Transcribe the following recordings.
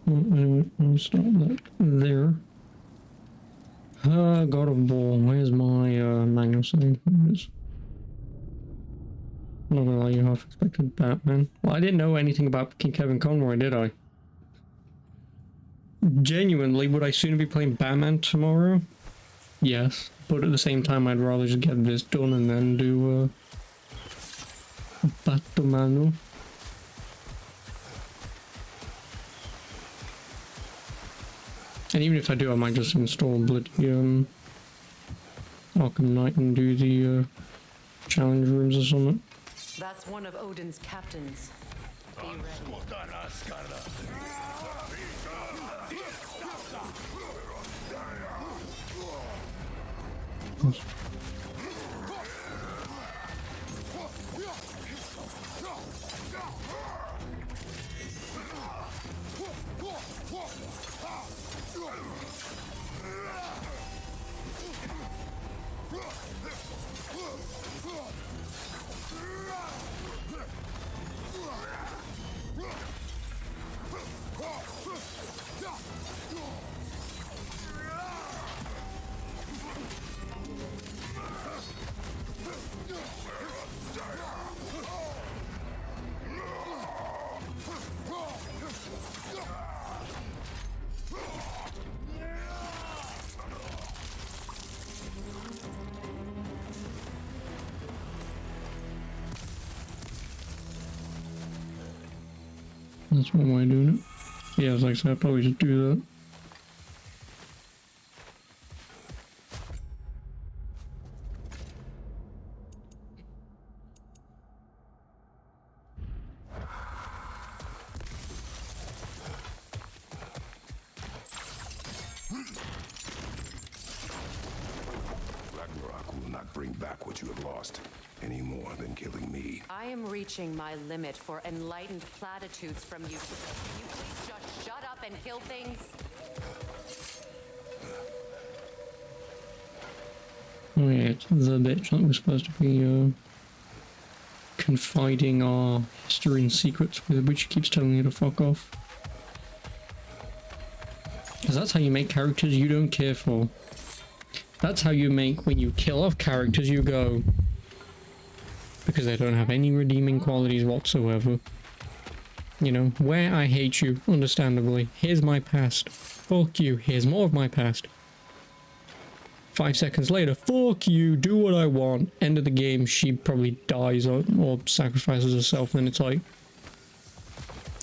Anyway, I'll stop that there. God of War. Where's my manual save? There it is. I'm not gonna lie, you half expected Batman. Well, I didn't know anything about King Kevin Conroy, did I? Genuinely, would I sooner be playing Batman tomorrow? Yes, but at the same time, I'd rather just get this done and then do Batman. And even if I do, I might just install bloody Arkham Knight and do the challenge rooms or something. That's one of Odin's captains. Be ready. That's one way of doing it. Yeah, I was like, so I'd probably just do that. Ragnarok will not bring back what you have lost, any more than killing me. I am reaching my limit for enlightened platitudes from you. Can you please just shut up and kill things? Oh yeah, it's the bitch that we're supposed to be confiding our history and secrets with, which keeps telling you to fuck off. Because that's how you make characters you don't care for. That's how you make, when you kill off characters, you go, because they don't have any redeeming qualities whatsoever. You know, where I hate you, understandably. Here's my past. Fuck you. Here's more of my past. 5 seconds later, fuck you, do what I want. End of the game, she probably dies or sacrifices herself, and it's like,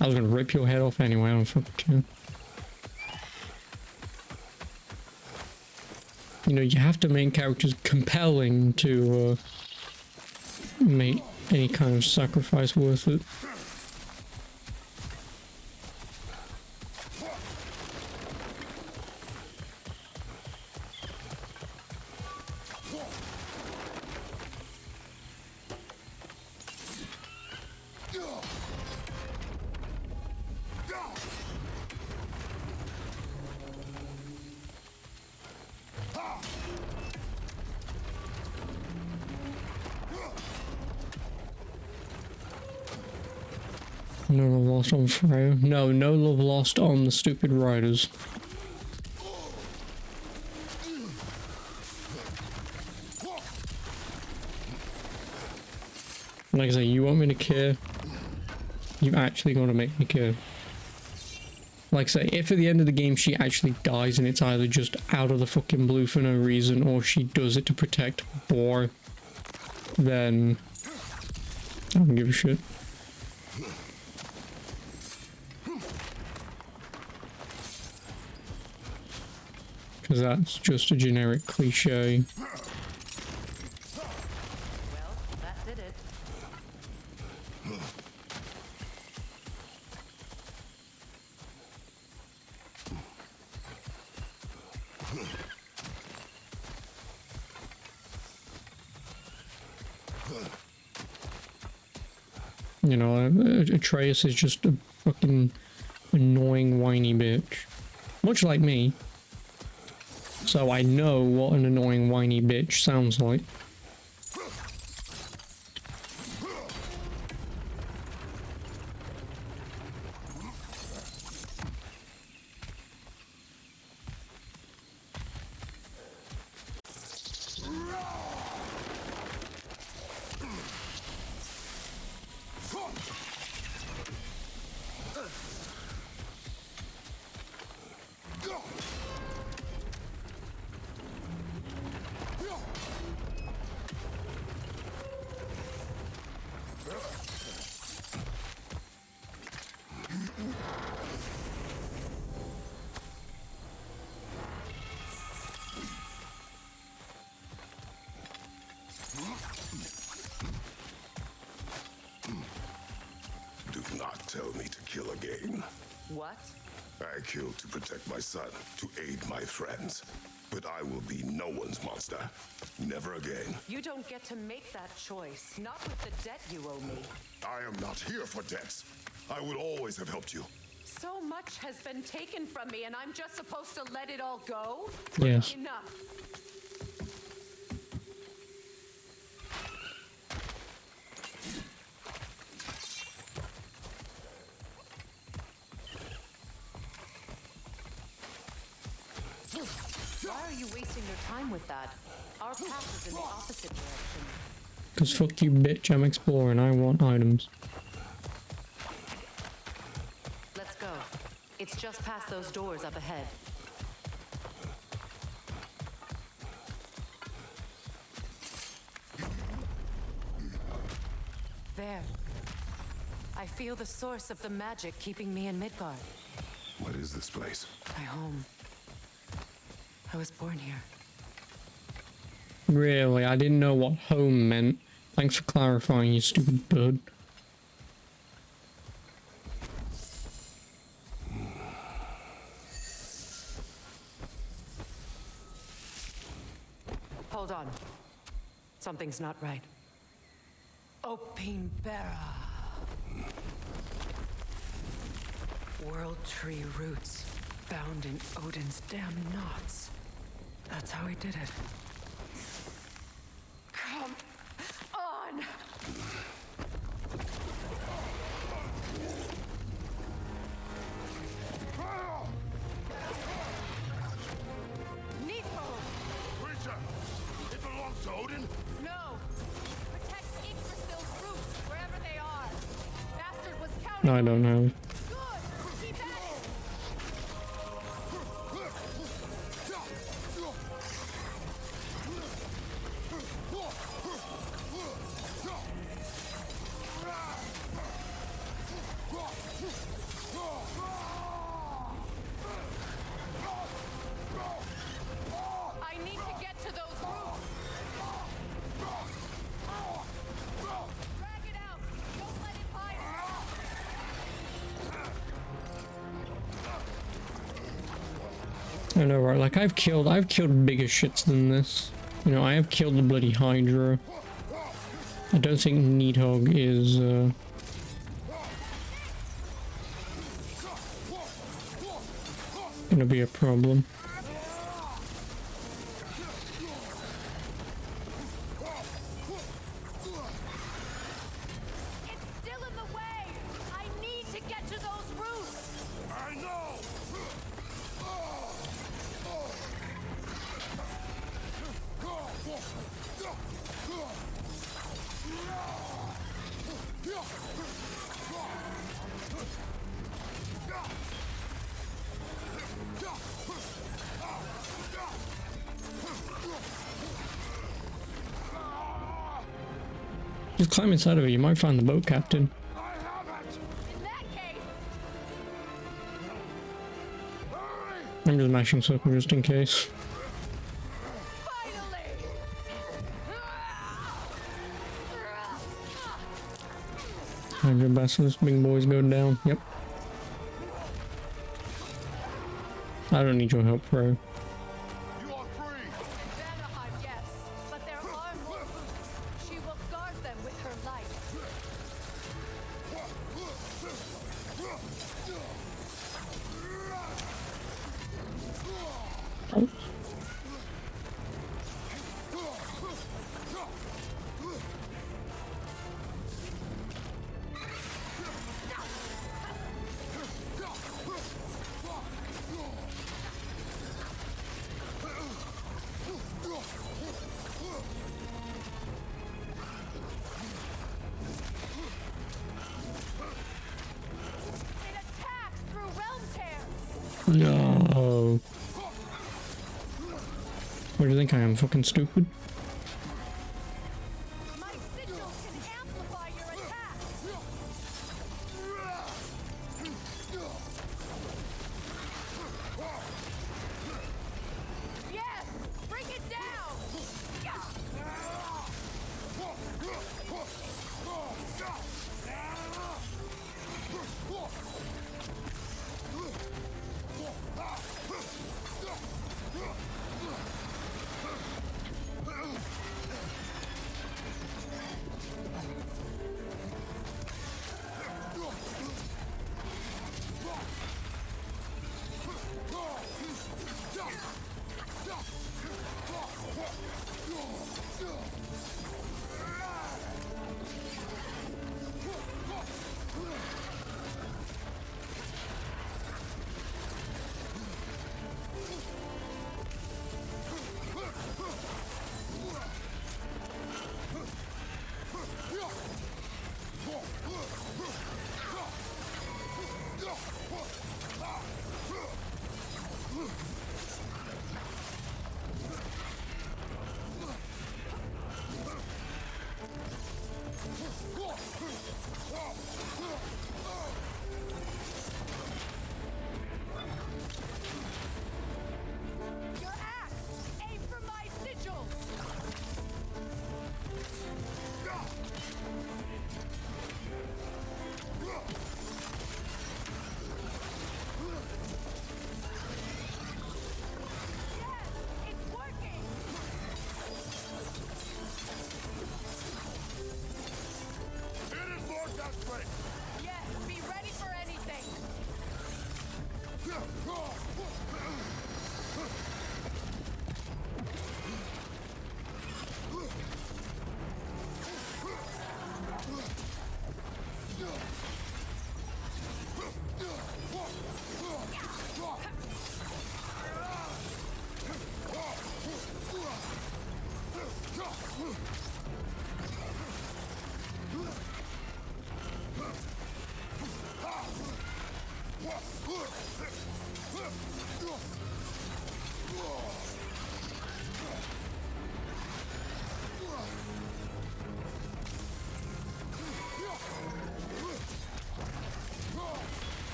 I was gonna rip your head off anyway, I don't fucking care. You know, you have to make characters compelling to make any kind of sacrifice worth it. No love lost on Freya. No, no love lost on the stupid riders. Like I say, you want me to care? You actually got to make me care. Like I say, if at the end of the game she actually dies and it's either just out of the fucking blue for no reason or she does it to protect Boar, then I don't give a shit. Because that's just a generic cliche. Well, that did it. You know, Atreus is just a fucking annoying whiny bitch. Much like me. So I know what an annoying whiny bitch sounds like. what? I killed to protect my son, to aid my friends. But I will be no one's monster. Never again. You don't get to make that choice. Not with the debt you owe me. I am not here for debts. I would always have helped you. So much has been taken from me, and I'm just supposed to let it all go? Yes. Enough. Why are you wasting your time with that? Our path is in the opposite direction. Because fuck you, bitch. I'm exploring. I want items. Let's go. It's just past those doors up ahead. There. I feel the source of the magic keeping me in Midgard. What is this place? My home. I was born here. Really? I didn't know what home meant. Thanks for clarifying, you stupid bird. Hold on. Something's not right. Opinbera. World tree roots bound in Odin's damn knots. That's how he did it. Come on! Needful! Creature! It belongs to Odin? No! Protect Yggdrasil's roots, wherever they are. Bastard was counting. I don't know. Good! Keep at it! I need to get to those roots! Drag it out! Don't let it hide! I know, right? Like, I've killed bigger shits than this. You know, I have killed the bloody Hydra. I don't think Needhog is, gonna be a problem. It's still in the way! I need to get to those roots! I know! Just climb inside of it, you might find the boat captain. I have it! In that case, Hurry! I'm just mashing circle just in case. finally! Hydra basilisk, big boys go down. Yep. I don't need your help, bro. You are free! Vanaheim, yes, but there are more roots. She will guard them with her light. Oh. It attacks through realm tears. No. What do you think I am, fucking stupid? My sigil can amplify your attack. Yes, bring it down.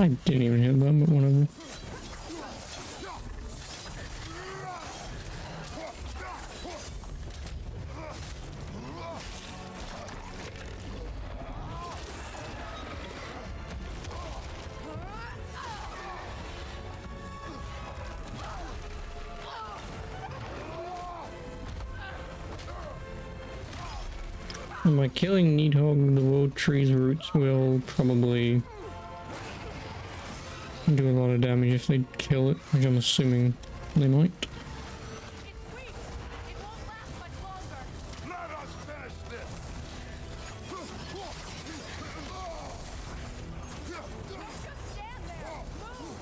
I didn't even hit them, but whatever. By killing Needhog, the World Tree's roots will probably do a lot of damage if they kill it, which I'm assuming they might. It's weak. It won't last much longer. Let us finish this! Don't just stand there. Move.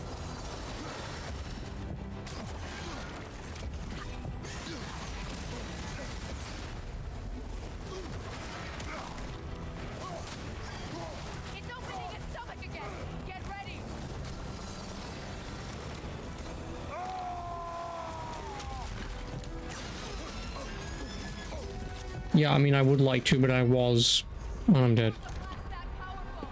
It's opening its stomach again. Get ready. Yeah, I mean, I would like to, but I was. Oh, I'm dead. Last that powerful.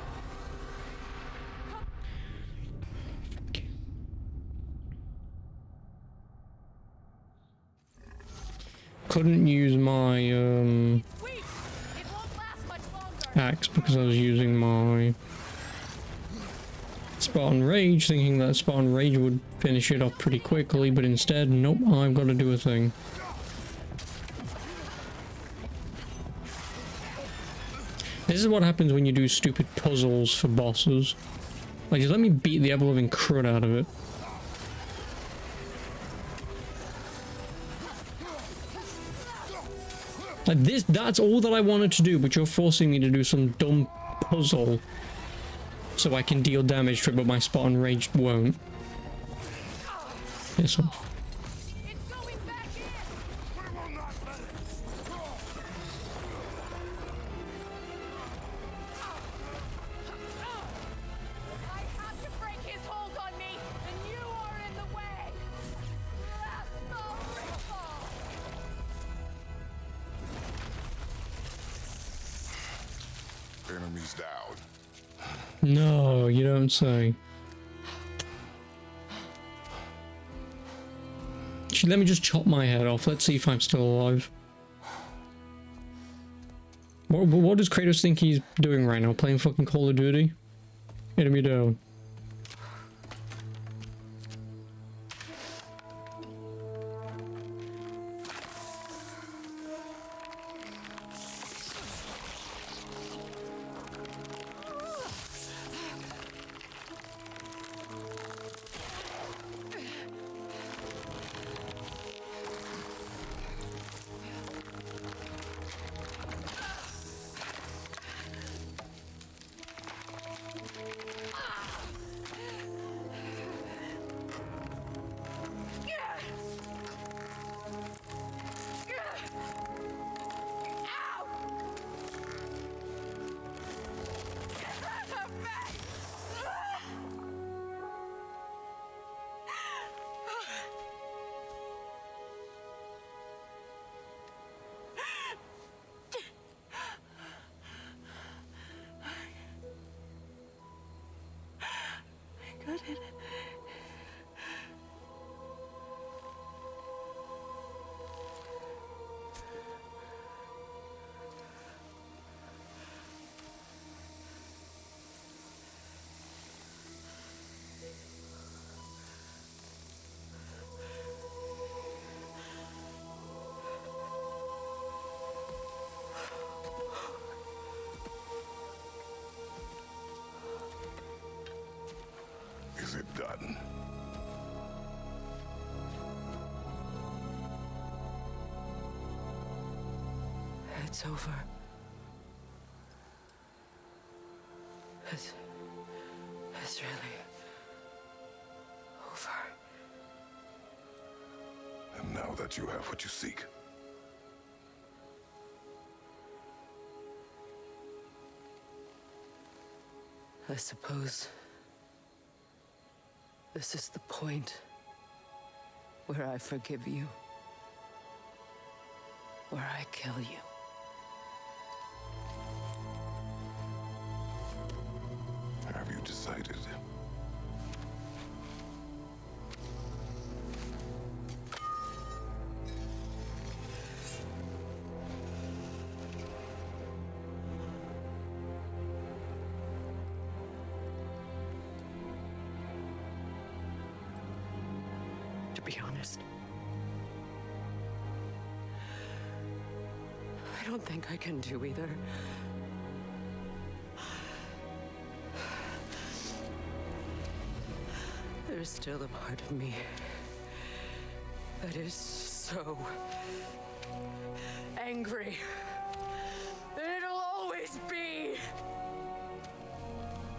Couldn't use my Weak. It won't last much longer. axe because I was using my Spartan Rage, thinking that Spartan Rage would finish it off pretty quickly, but instead, nope, I've got to do a thing. This is what happens when you do stupid puzzles for bosses. Like, just let me beat the ever-living crud out of it. Like this, that's all that I wanted to do, but you're forcing me to do some dumb puzzle so I can deal damage to it, but my Spartan Rage won't. Piss off. It's going back in. We will not let it! I have to break his hold on me, and you are in the way. Last ritual. Enemies down. No, you don't say. Actually, let me just chop my head off. Let's see if I'm still alive. What does Kratos think he's doing right now? Playing fucking Call of Duty? Enemy down. Is it done? It's over. It's really over. And now that you have what you seek, I suppose this is the point where I forgive you, where I kill you. have you decided? To be honest, I don't think I can do either. There's still a part of me that is so angry. And it'll always be.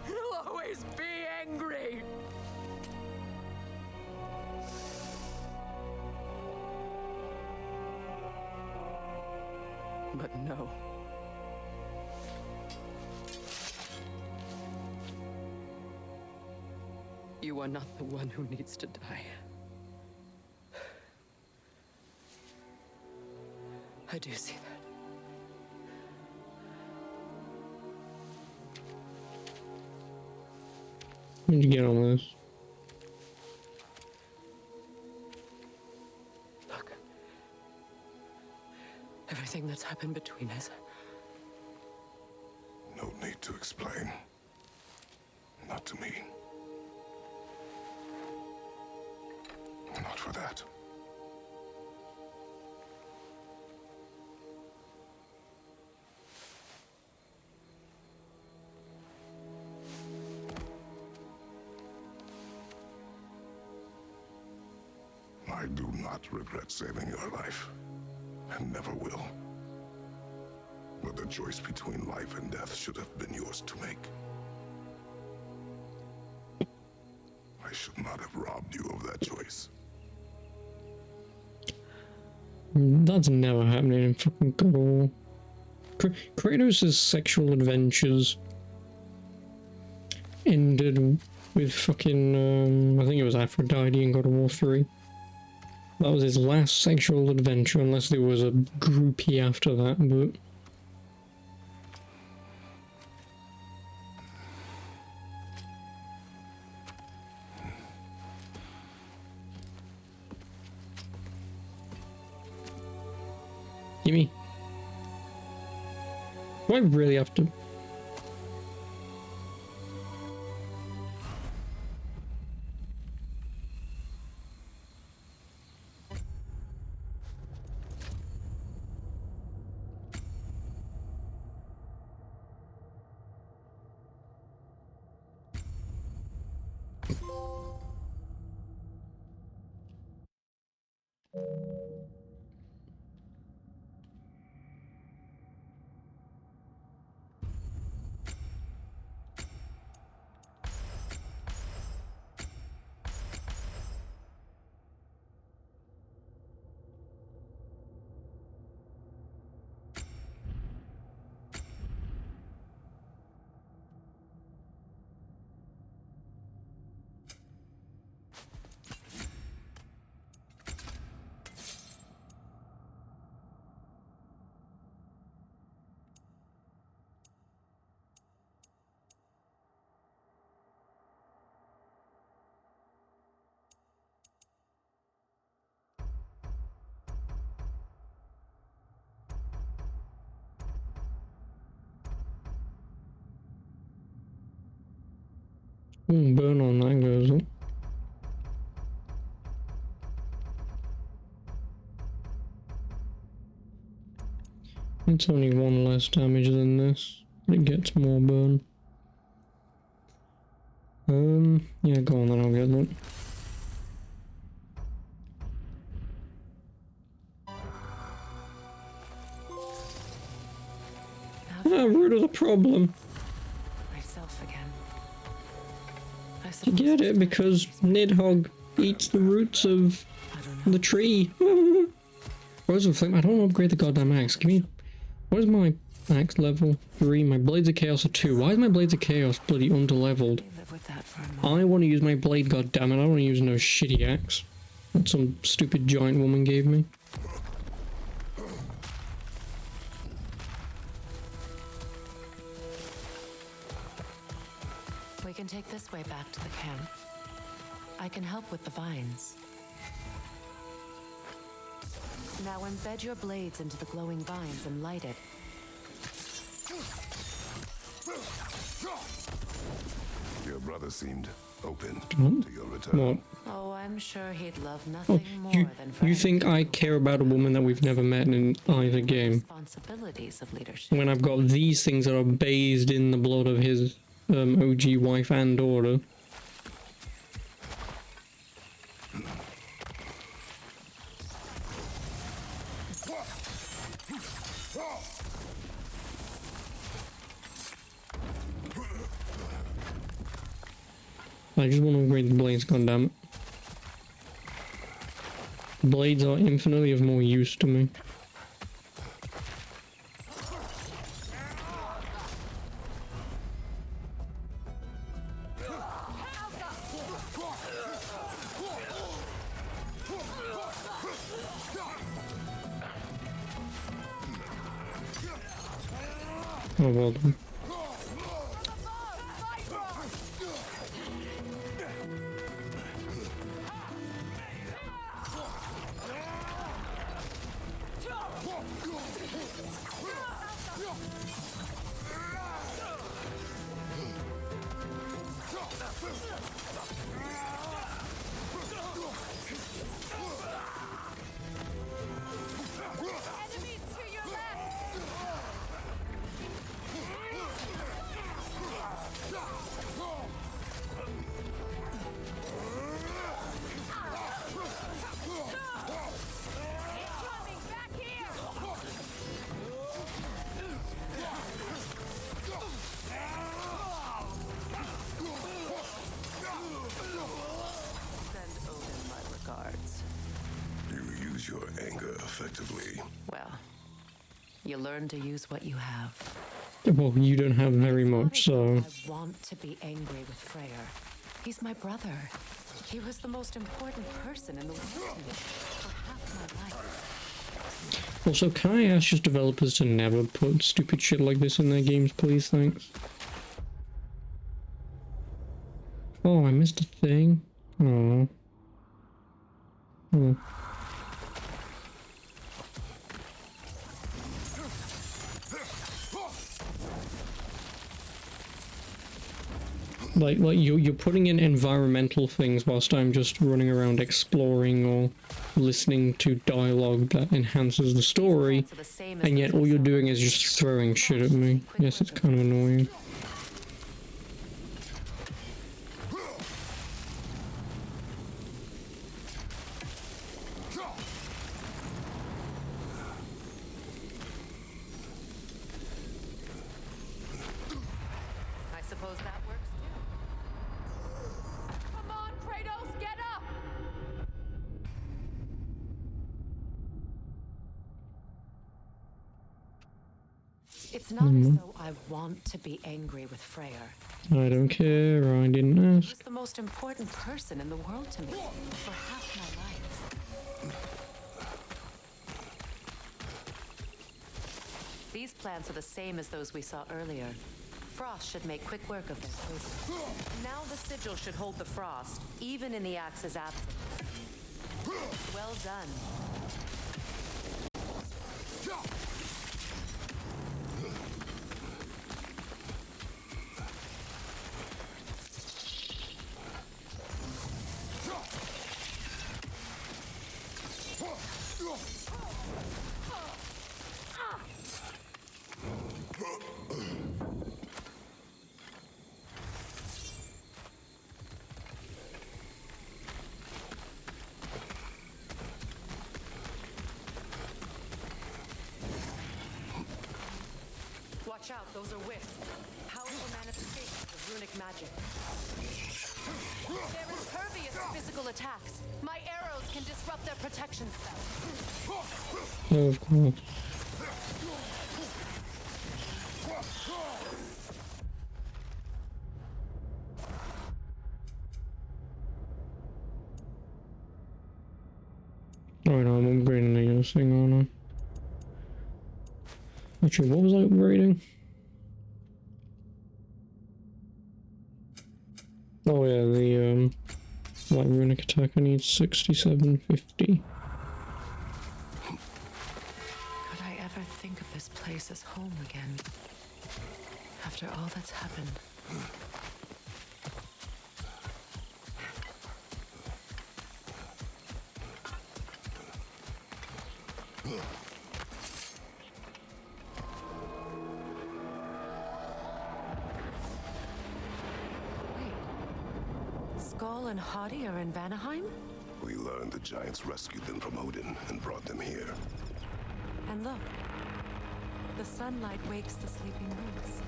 It'll always be angry. But no. You are not the one who needs to die. I do see that. Where'd you get on this? Look. Everything that's happened between us. No need to explain. Not to me. Not for that. I do not regret saving your life, and never will. But the choice between life and death should have been yours to make. I should not have robbed you of that choice. That's never happening in fucking God of War. Kratos' sexual adventures ended with fucking, I think it was Aphrodite in God of War 3. That was his last sexual adventure, unless there was a groupie after that, but... Gimme. Do I really have to... burn on that goes up. It's only one less damage than this, but it gets more burn. Yeah, go on then, I'll get that. Ah, root of the problem. Myself again. I You suppose get it, because Nidhogg eats the roots of I don't know. the tree. Rose of Flame, I don't upgrade the goddamn axe. Give me... What is my axe level? 3. My Blades of Chaos are 2. Why is my Blades of Chaos bloody underleveled? Live with that for a moment. I want to use my blade, goddammit. I don't want to use no shitty axe that some stupid giant woman gave me. We can take this way back to the camp. I can help with the vines. Now embed your blades into the glowing vines and light it. Your brother seemed open Hmm? to your return. What? Oh, I'm sure he'd love Oh, nothing more you than for you him think to I do care about a woman that we've never met in either the game? responsibilities of leadership. When I've got these things that are bathed in the blood of his OG wife and daughter. I just want to upgrade the blades, goddammit. Blades are infinitely of more use to me. Oh, well done. Enemies to your left! Incoming! Back here! Send Odin my regards. You use your anger effectively. Well, you learn to use what you have. Well, you don't have very It's not much, as so... though I want to be angry with Freyr. He's my brother. He was the most important person in the world to me for half my life. Also, can I ask just developers to never put stupid shit like this in their games, please? Thanks. Oh, I missed a thing. Oh. Oh. Like you're putting in environmental things whilst I'm just running around exploring or listening to dialogue that enhances the story, Plants are the same as and yet those all we you're saw doing earlier. is just throwing shit at me. Yes, it's kind of annoying. I suppose that works too. Come on, Kratos, get up! It's not as though I want to be angry with Freyr. I don't care, I didn't He ask. was the most important person in the world to me for half my life. These plants are the same as those we saw earlier. Frost should make quick work of their poison. Now the sigil should hold the frost, even in the axe's absence. Well done. Those are wisps. Powerful manifestations of runic magic. They're impervious to physical attacks. My arrows can disrupt their protection spell. Oh, of course. Oh no, I'm upgrading the thing, aren't I? Actually, what was I upgrading? Oh yeah, the light runic attack. I need 6750. Could I ever think of this place as home again? After all that's happened. Skull and Hadi are in Vanaheim? We learned the giants rescued them from Odin and brought them here. And look, the sunlight wakes the sleeping roots.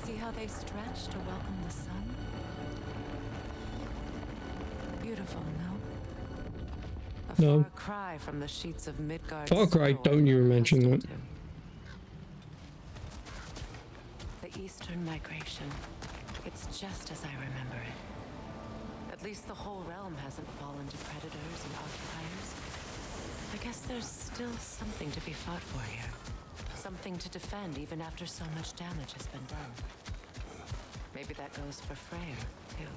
See how they stretch to welcome the sun? Beautiful, no? A No. far cry from the sheets of Midgard. Far Cry, snow don't you mention that. accustomed to. The Eastern migration. It's just as I remember it. At least the whole realm hasn't fallen to predators and occupiers. I guess there's still something to be fought for here. Something to defend even after so much damage has been done. Maybe that goes for Freyr, too.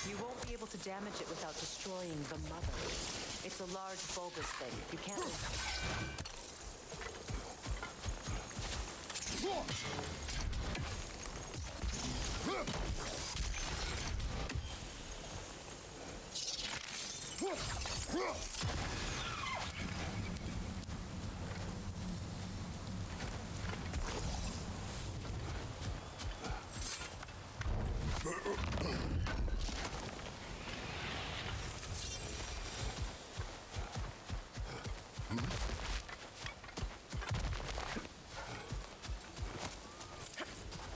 You won't be able to damage it without destroying the mother. It's a large bulbous thing. You can't...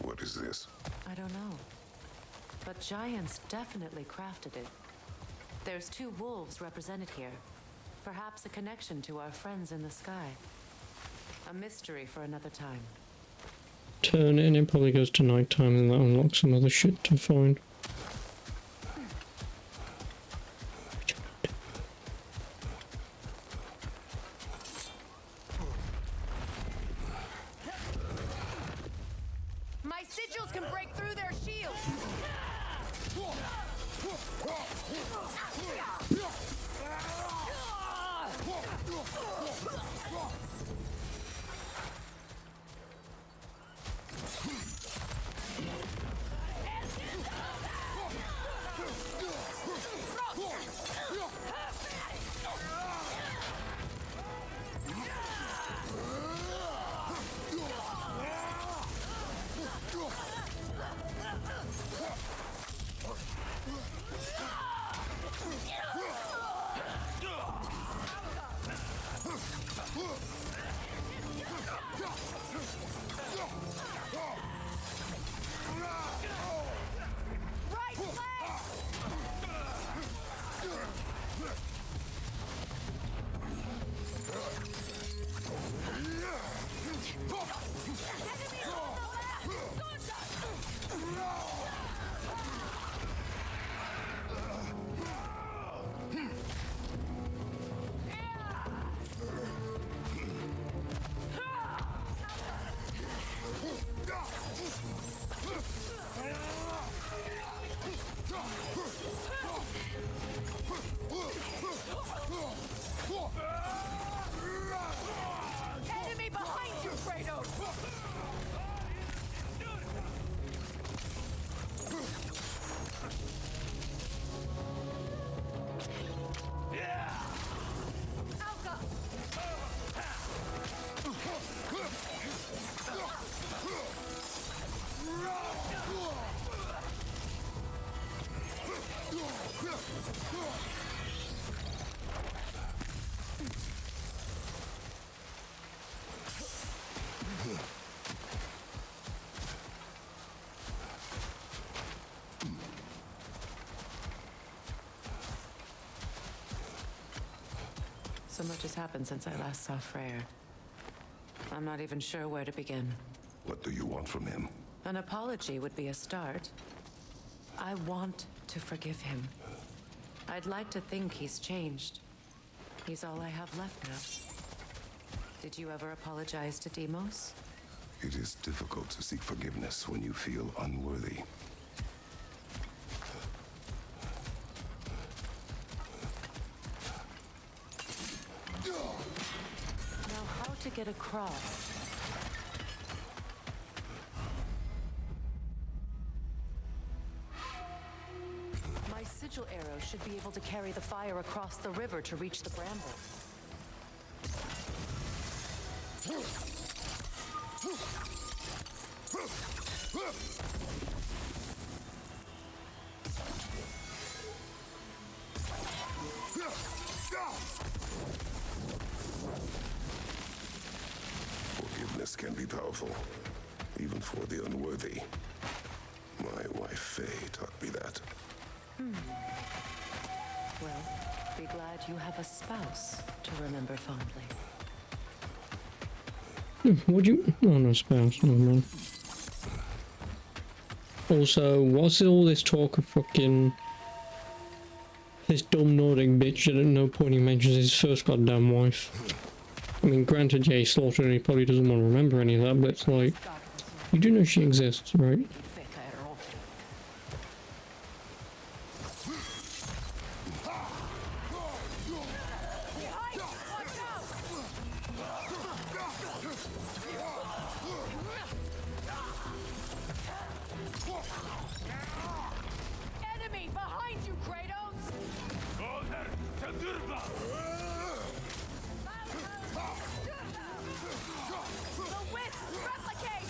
What is this? I don't know. But giants definitely crafted it. There's 2 wolves represented here. Perhaps a connection to our friends in the sky. A mystery for another time. Turn it and it probably goes to nighttime and that unlocks some other shit to find. My sigils can break through their shields! Right flank! Enemy behind you, Kratos! So much has happened since I last saw Freyr. I'm not even sure where to begin. What do you want from him? An apology would be a start. I want to forgive him. I'd like to think he's changed. He's all I have left now. Did you ever apologize to Deimos? It is difficult to seek forgiveness when you feel unworthy. Now, how to get across? My sigil arrow should be able to carry the fire across the river to reach the bramble. Forgiveness can be powerful, even for the unworthy. My wife Faye taught me that. Well, be glad you have a spouse to remember fondly. Would you? Oh, no spouse. No, man. Also, what's all this talk of fucking this dumb Nordic bitch that at no point he mentions his first goddamn wife? I mean, granted, yeah, he slaughtered her and he probably doesn't want to remember any of that, but it's like, you do know she exists, right? Enemy behind you, Kratos! The wisp replicate!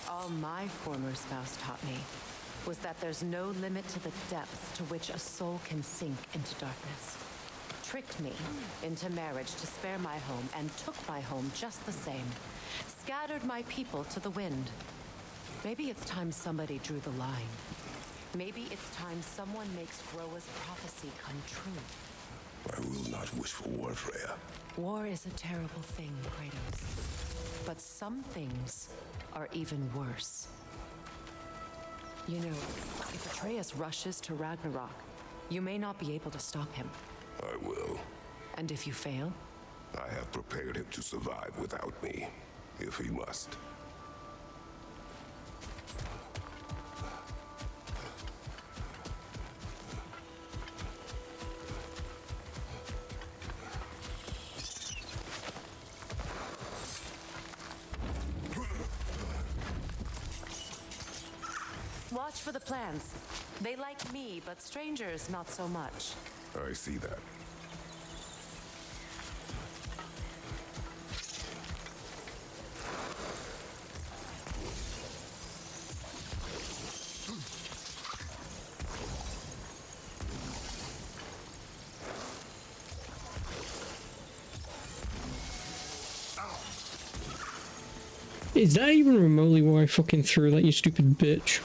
All my former spouse taught me was that there's no limit to the depths to which a soul can sink into darkness. Tricked me into marriage to spare my home and took my home just the same. Scattered my people to the wind. Maybe it's time somebody drew the line. Maybe it's time someone makes Groa's prophecy come true. I will not wish for war, Freya. War is a terrible thing, Kratos. But some things are even worse. You know, if Atreus rushes to Ragnarok, you may not be able to stop him. I will. And if you fail? I have prepared him to survive without me, if he must. Watch for the plants. They like me, but strangers not so much. I see that. Is that even remotely why I fucking threw that, you stupid bitch?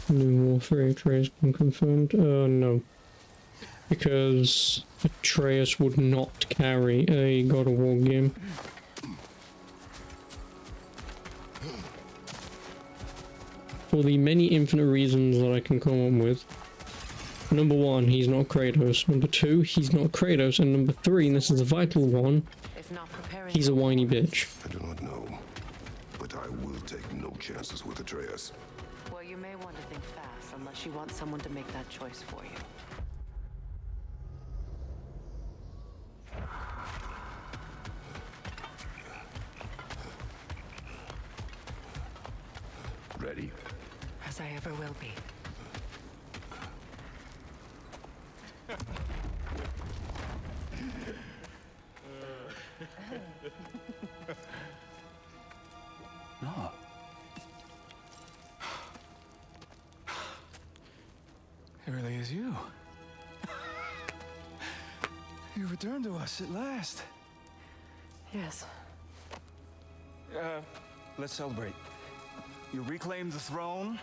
New Warfare Atreus been confirmed? No. Because Atreus would not carry a God of War game. For the many infinite reasons that I can come up with. Number one, he's not Kratos. Number two, he's not Kratos. And number three, and this is a vital one, If not preparing, he's a whiny bitch. I do not know, but I will take no chances with Atreus. well, you may want to think fast unless you want someone to make that choice for you. Ready? As I ever will be. No. It really is you. You returned to us at last. Yes. Let's celebrate. You reclaim the throne.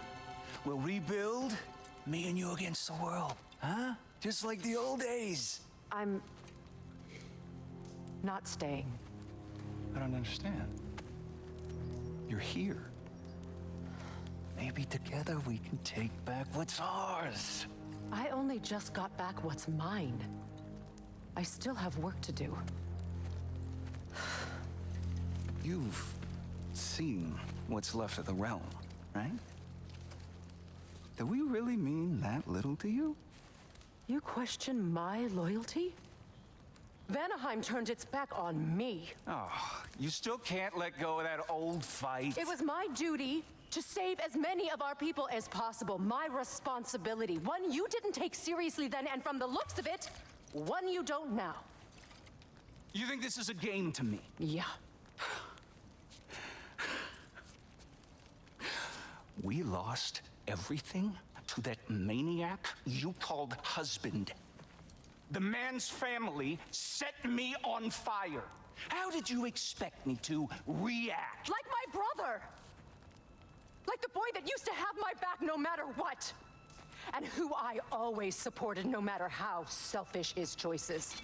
We'll rebuild. Me and you against the world. Huh? Just like the old days. I'm not staying. I don't understand. You're here. Maybe together we can take back what's ours. I only just got back what's mine. I still have work to do. You've seen what's left of the realm, right? Do we really mean that little to you? You question my loyalty? Vanaheim turned its back on me. Oh, you still can't let go of that old fight. It was my duty to save as many of our people as possible. My responsibility. One you didn't take seriously then, and from the looks of it, one you don't now. You think this is a game to me? Yeah. We lost everything to that maniac you called husband. The man's family set me on fire. How did you expect me to react? Like my brother! Like the boy that used to have my back no matter what! And who I always supported no matter how selfish his choices.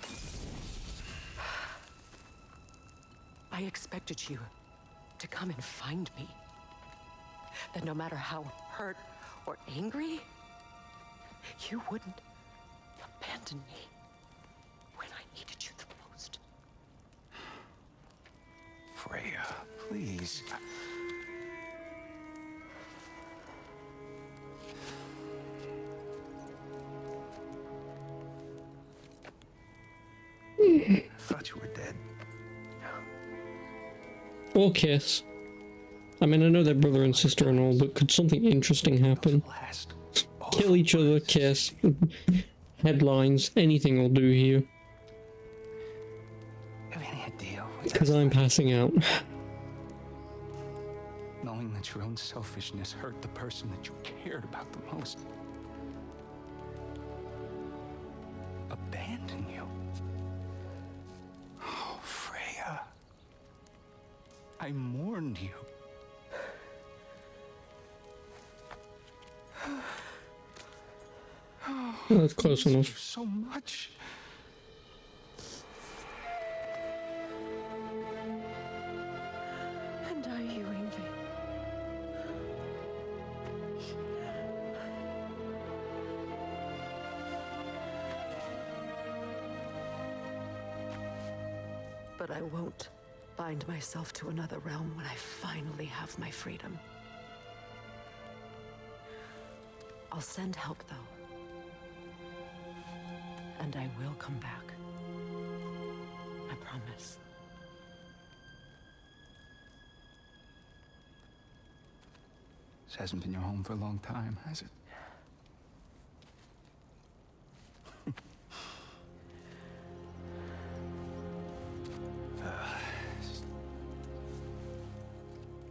I expected you to come and find me. That no matter how hurt or angry, you wouldn't abandon me when I needed you the most. Freya, please. I thought you were dead. Or kiss. I mean, I know they're brother and sister and all, but could something interesting happen? Last. Kill each other, kiss. Headlines, anything will do here. Have any idea what Because that's I'm like? passing out. Knowing that your own selfishness hurt the person that you cared about the most. Abandon you. Oh, Freya. I mourned you. Oh, that's close Thank enough. you so much. And are you, Ingvi? But I won't bind myself to another realm when I finally have my freedom. I'll send help, though. And I will come back. I promise. This hasn't been your home for a long time, has it?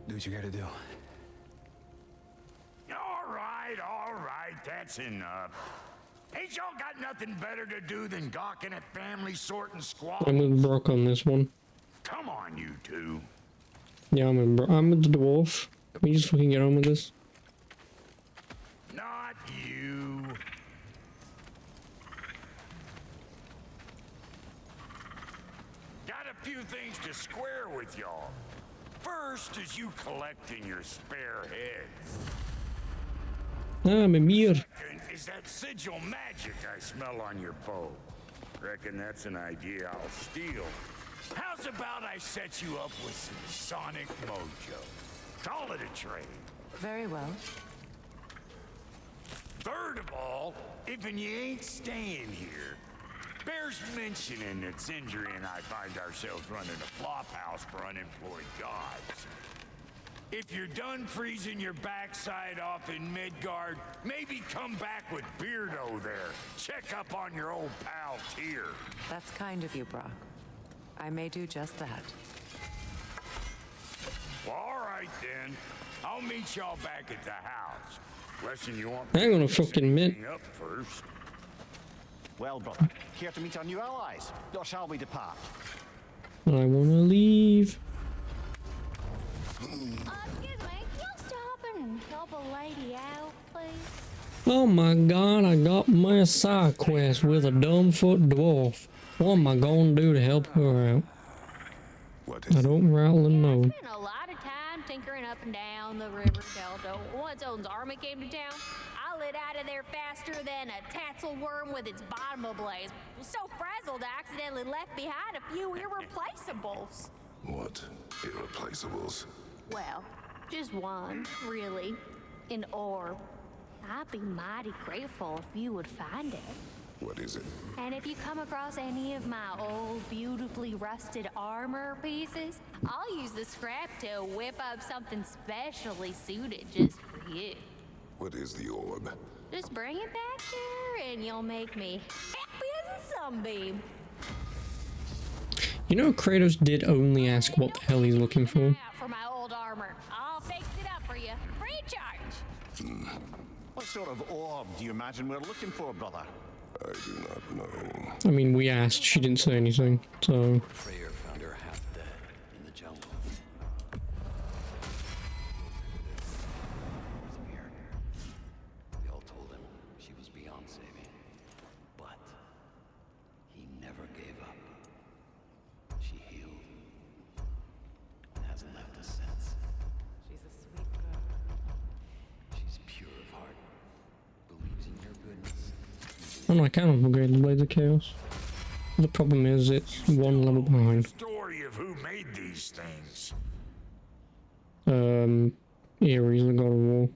Do what you gotta do. All right, that's enough. Ain't y'all got nothing better to do than gawking at family sorting squabbles? I'm with Brock on this one. Come on, you two. Yeah, I'm with the dwarf. Can we just fucking get on with this? Not you. Got a few things to square with y'all. First is you collecting your spare heads. Ah, my beer. Is that sigil magic I smell on your bow? Reckon that's an idea I'll steal. How's about I set you up with some sonic mojo? Call it a trade. Very well. Third of all, if you ain't staying here, bears mentioning that Sindri and I find ourselves running a flop house for unemployed gods. If you're done freezing your backside off in Midgard, maybe come back with Beardo there. Check up on your old pal Tyr. That's kind of you, Brock. I may do just that. Well, all right then. I'll meet y'all back at the house. Lesson you want. Hang on a fucking minute. Up first. Well, brother, here to meet our new allies, or shall we depart? I wanna leave. Excuse me, can you stop and help a lady out, please? Oh my god, I got my side quest with a dumbfoot dwarf. What am I gonna do to help her out? What I is don't rightly know. I spent a lot of time tinkering up and down the river delta. Once Odin's army came to town, I lit out of there faster than a tassel worm with its bottom ablaze. Was so frazzled I accidentally left behind a few irreplaceables. what? Irreplaceables? Well, just one, really. An orb. I'd be mighty grateful if you would find it. What is it? And if you come across any of my old, beautifully rusted armor pieces, I'll use the scrap to whip up something specially suited just for you. What is the orb? Just bring it back here and you'll make me happy as a sunbeam. You know, Kratos did only ask what the hell he's looking for. Out for my old armor. I'll fix it up for you. Free charge. What sort of orb do you imagine we're looking for, brother? I do not know. I mean, we asked, she didn't say anything, so... Freyr found her half dead in the jungle. Disappeared. We all told him she was beyond saving. But he never gave up. She healed. And hasn't left us since. She's a sweet girl. She's pure of heart. Believes in your goodness. Oh no, I can upgrade the Blades of Chaos. The problem is, it's one level behind. Story of who made these things. Ares, the God of War.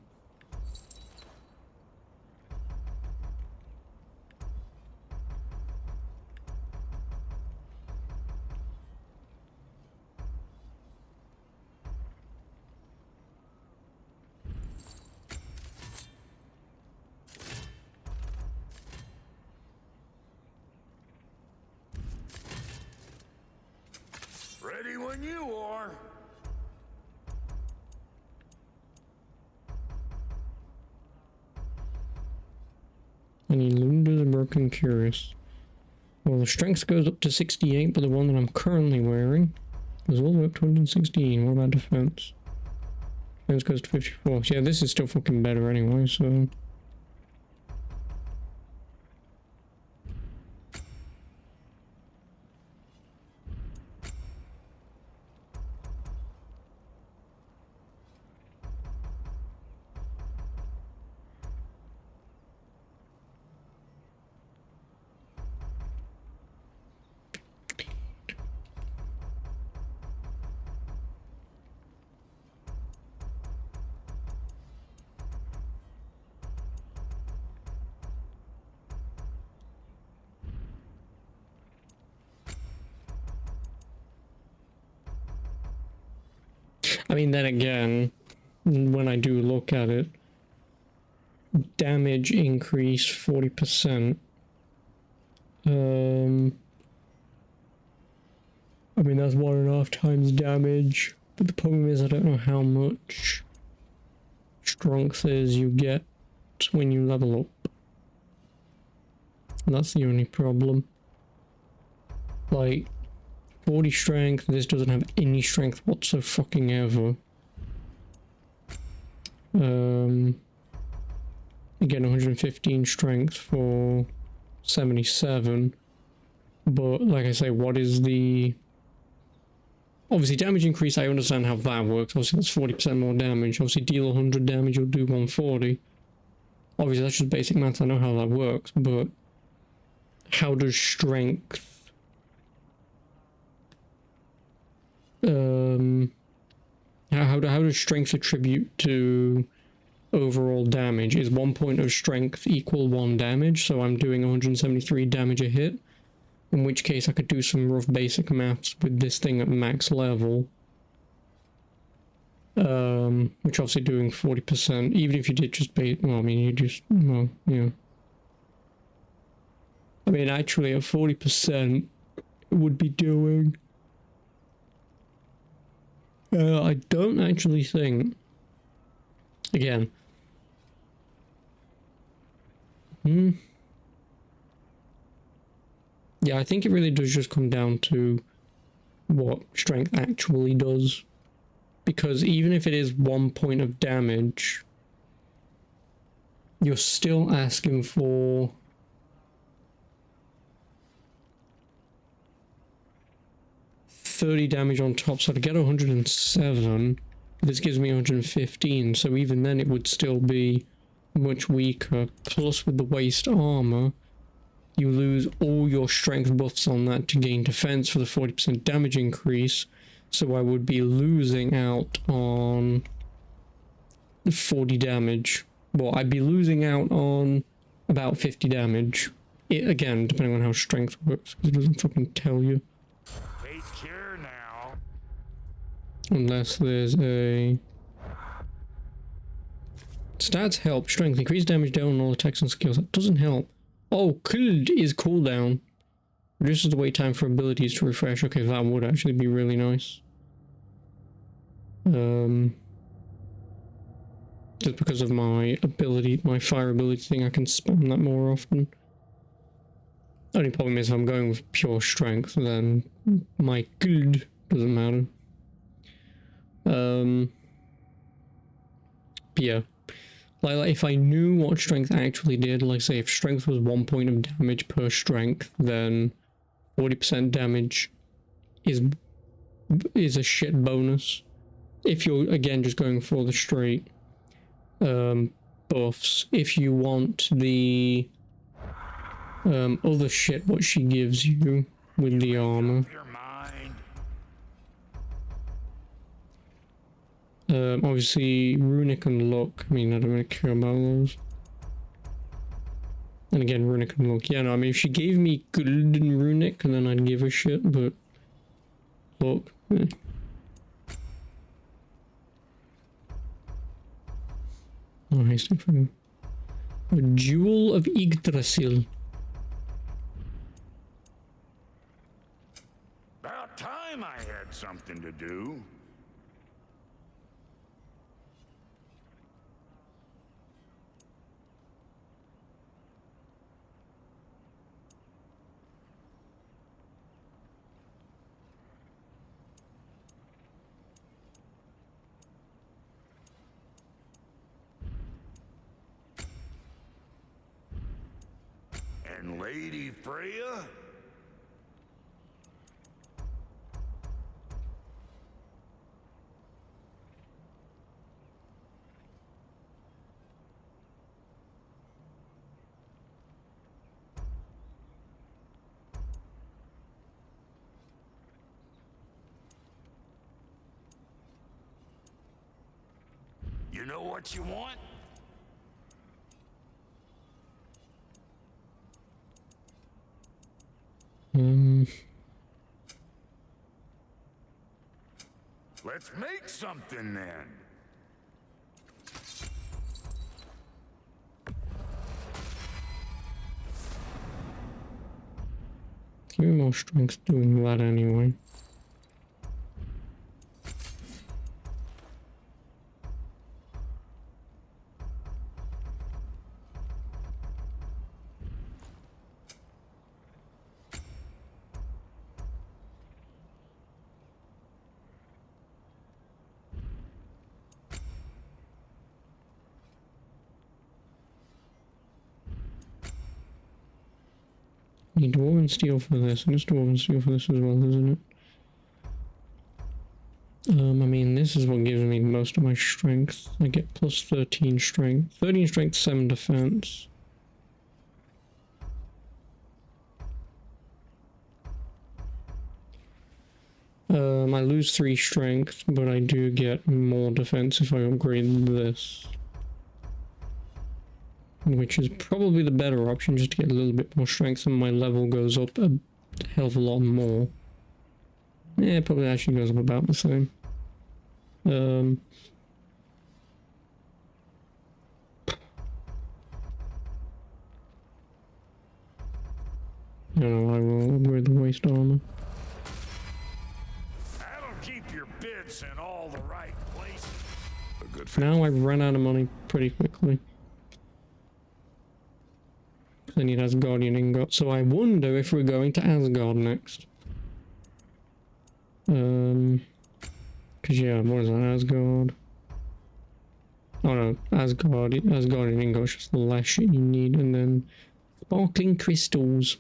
Ready when you are. Any Lunda's Broken Curious. Well, the strength goes up to 68, but the one that I'm currently wearing goes all the way up to 116. What about defense? Defense goes to 54. So yeah, this is still fucking better anyway, so... I mean, then again, when I do look at it, damage increase 40%. I mean, that's 1.5 times damage, but the problem is I don't know how much strength is you get when you level up. And that's the only problem. Like, 40 strength, this doesn't have any strength whatsoever. Again, 115 strength for 77. But, like I say, what is the... Obviously, damage increase, I understand how that works. Obviously, that's 40% more damage. Obviously, deal 100 damage, you'll do 140. Obviously, that's just basic maths. I know how that works, but how does strength... how does strength attribute to overall damage? Is 1 point of strength equal 1 damage? So I'm doing 173 damage a hit. In which case I could do some rough basic maths with this thing at max level. Which obviously doing 40%, even if you did just well, I mean, you just, well, yeah. I mean, actually at 40%, it would be doing... I don't actually think... Again. Yeah, I think it really does just come down to what strength actually does. Because even if it is 1 point of damage, you're still asking for... $30 damage on top, so to get 107, this gives me 115, so even then it would still be much weaker. Plus with the waist armor, you lose all your strength buffs on that to gain defense for the 40% damage increase, so I would be losing out on 40 damage. Well, I'd be losing out on about 50 damage. Again, depending on how strength works, because it doesn't fucking tell you. Unless there's a... Stats help. Strength. Increase damage down on all attacks and skills. That doesn't help. Oh, cooled is cooldown. Reduces the wait time for abilities to refresh. Okay, that would actually be really nice. Just because of my ability, my fire ability thing, I can spam that more often. Only problem is if I'm going with pure strength, then my cooled doesn't matter. But yeah, like if I knew what strength actually did, like say if strength was 1 point of damage per strength, then 40% damage is a shit bonus. If you're again just going for the straight buffs. If you want the other shit what she gives you with the armor. Obviously, runic and luck. I mean, I don't really care about those. And again, runic and luck. Yeah, no, I mean, if she gave me golden runic, then I'd give a shit, but... Luck, eh. Oh, I still forgot. A Jewel of Yggdrasil. About time I had something to do. And Lady Freya? You know what you want? Let's make something then. Give me more strength doing that anyway. Need dwarven steel for this, and it's dwarven steel for this as well, isn't it? I mean, this is what gives me most of my strength. I get plus 13 strength. 13 strength, 7 defense. I lose 3 strength, but I do get more defense if I upgrade this. Which is probably the better option, just to get a little bit more strength and my level goes up a hell of a lot more. Yeah, it probably actually goes up about the same. I don't know, I will upgrade the waist armor. That'll keep your bits in all the right places. A good Now I've run out of money pretty quickly. I need Asgardian ingot, so I wonder if we're going to Asgard next. Cause yeah, what is that, Asgard? Oh no, Asgardian ingot is just the last shit you need, and then sparkling crystals.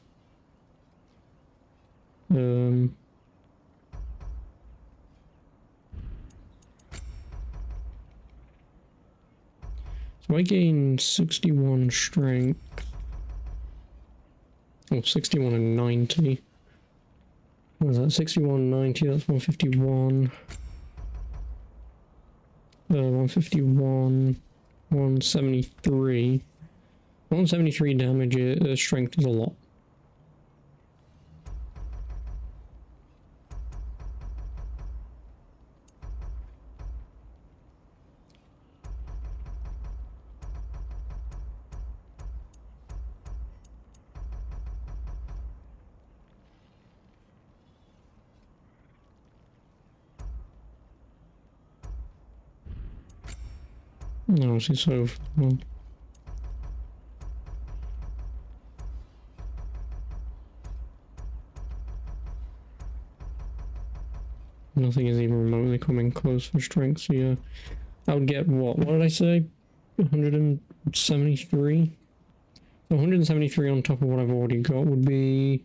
So I gain 61 strength. Oh, 61 and 90. What is that? 61, 90, that's 151. 151, 173. 173 damage, strength is a lot. No, she's so well. Nothing is even remotely coming close for strength, so yeah. I would get what? What did I say? 173? 173 on top of what I've already got would be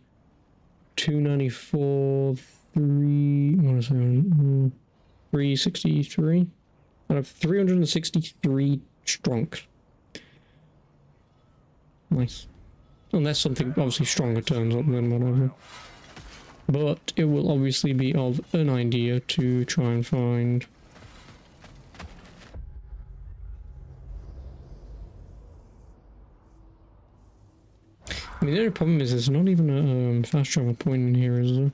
294, 363? I have 363 strength. Nice. Unless something obviously stronger turns up, then whatever. But it will obviously be of an idea to try and find. I mean, the only problem is there's not even a fast travel point in here, is there?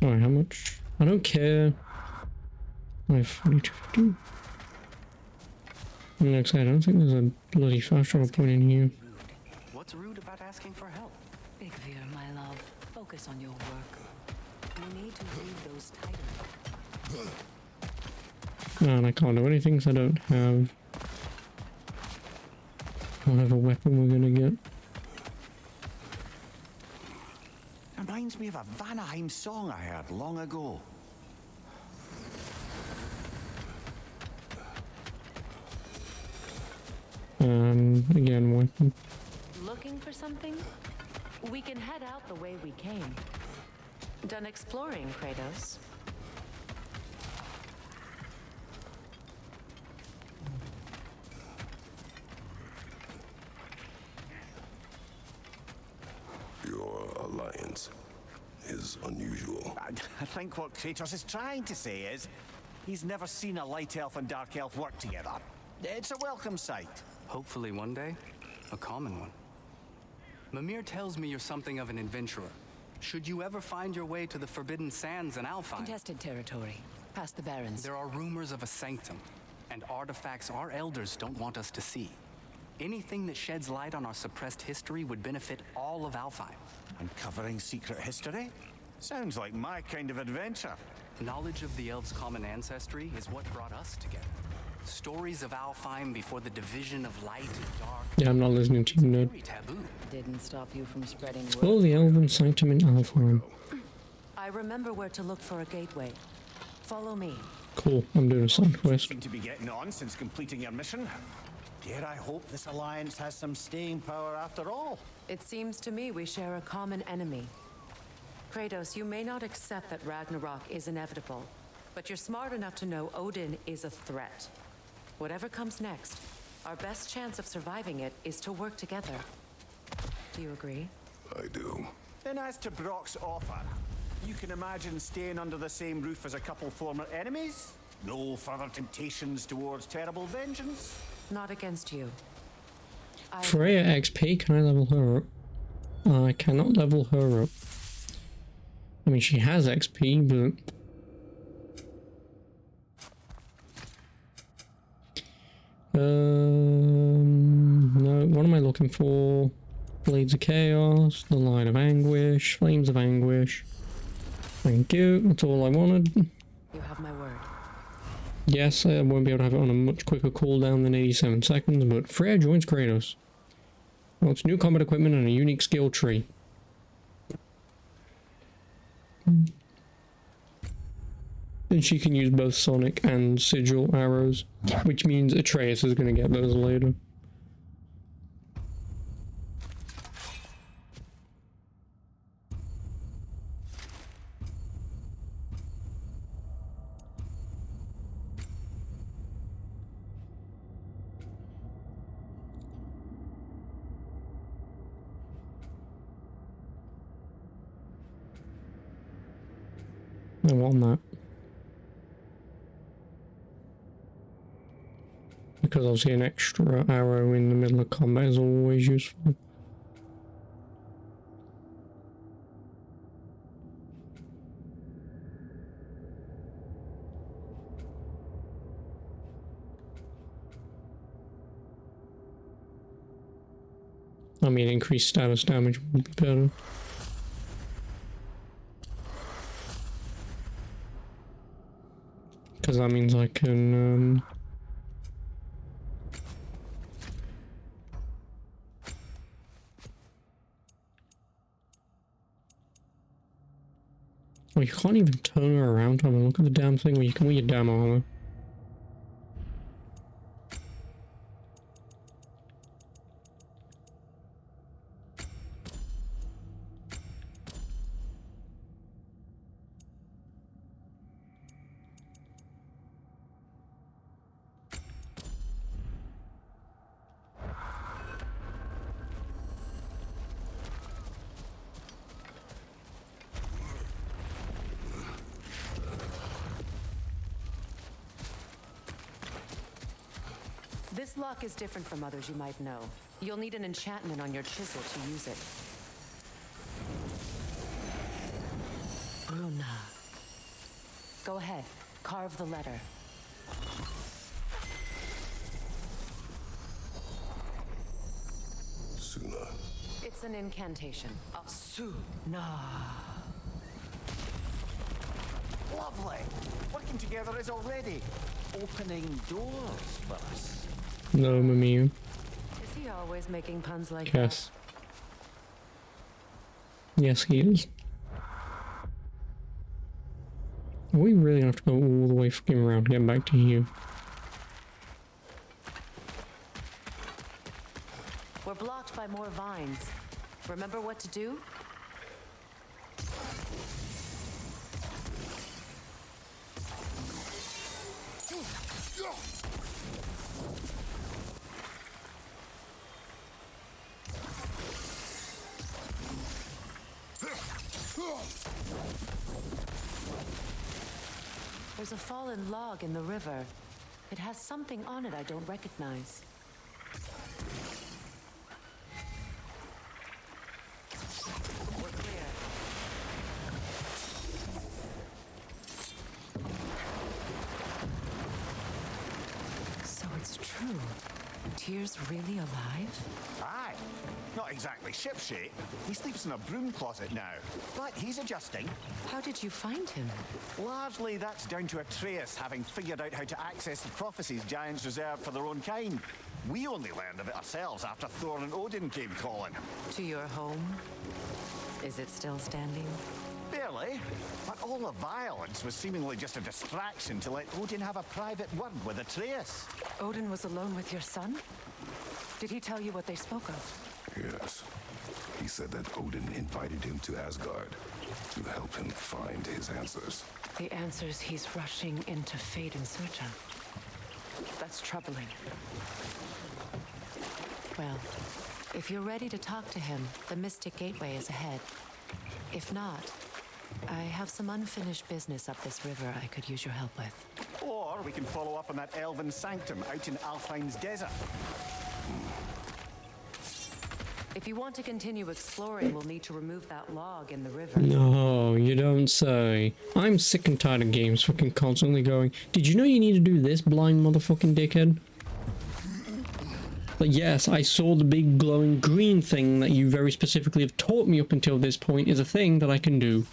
Alright, how much? I don't care. I have 4250. I'm gonna say I don't think there's a bloody fast travel point in here. What's rude about asking for help? Big Veer, my love, focus on your work. You need to read those titles. And I can't do anything because I don't have whatever weapon we're gonna get. Reminds me of a Vanaheim song I heard long ago. Again, weapon. Looking for something? We can head out the way we came. Done exploring, Kratos? Your alliance is unusual. I think what Kratos is trying to say is he's never seen a light elf and dark elf work together. It's a welcome sight. Hopefully one day, a common one. Mimir tells me you're something of an adventurer. Should you ever find your way to the Forbidden Sands in Alfheim, Contested territory. Past the Barrens. there are rumors of a sanctum, and artifacts our elders don't want us to see. Anything that sheds light on our suppressed history would benefit all of Alfheim. Uncovering secret history? Sounds like my kind of adventure. Knowledge of the elves' common ancestry is what brought us together. Stories of Alfheim before the division of light and dark. Yeah, I'm not listening to you, Ned. Very taboo. Didn't stop you from spreading word. Oh, the Elven Sanctum in Alfheim. I remember where to look for a gateway. Follow me. Cool, I'm doing a side quest. Seem to be getting on since completing your mission. Dare I hope this alliance has some staying power after all? It seems to me we share a common enemy. Kratos, you may not accept that Ragnarok is inevitable, but you're smart enough to know Odin is a threat. Whatever comes next, our best chance of surviving it is to work together. Do you agree? I do. Then as to Brock's offer, you can imagine staying under the same roof as a couple former enemies? No further temptations towards terrible vengeance? Not against you. Freya XP, can I level her up? I cannot level her up. I mean, she has XP, but... no, what am I looking for? Blades of Chaos, the Light of Anguish, Flames of Anguish. Thank you, that's all I wanted. You have my word. Yes, I won't be able to have it on a much quicker cooldown than 87 seconds, but Freya joins Kratos. Wants new combat equipment and a unique skill tree. And she can use both Sonic and Sigil arrows, which means Atreus is going to get those later. I want that. Because obviously an extra arrow in the middle of combat is always useful. I mean, increased status damage would be better. Because that means I can, well, you can't even turn her around. I mean, look at the damn thing where you can wear your damn armor. This lock is different from others you might know. You'll need an enchantment on your chisel to use it. Bruna. Go ahead, carve the letter. Suna. It's an incantation. Suna. Lovely. Working together is already opening doors for us. No, Mimiu. Is he always making puns like Yes. Yes, he is. We really have to go all the way fucking around to get back to you. We're blocked by more vines. Remember what to do? There's a fallen log in the river. It has something on it I don't recognize. We're clear. So it's true. Tyr's really alive? Aye. Not exactly shipshape. He sleeps in a broom closet now. But he's adjusting. How did you find him? Largely that's down to Atreus having figured out how to access the prophecies giants reserved for their own kind. We only learned of it ourselves after Thor and Odin came calling. To your home? Is it still standing? Barely. But all the violence was seemingly just a distraction to let Odin have a private word with Atreus. Odin was alone with your son? Did he tell you what they spoke of? Yes. He said that Odin invited him to Asgard to help him find his answers. The answers he's rushing into fate in search of. That's troubling. Well, if you're ready to talk to him, the Mystic Gateway is ahead. If not, I have some unfinished business up this river I could use your help with. Or we can follow up on that elven sanctum out in Alfheim's desert. If you want to continue exploring, we'll need to remove that log in the river. No, you don't say. I'm sick and tired of games fucking constantly going, did you know you need to do this, blind motherfucking dickhead? But yes, I saw the big glowing green thing that you very specifically have taught me up until this point is a thing that I can do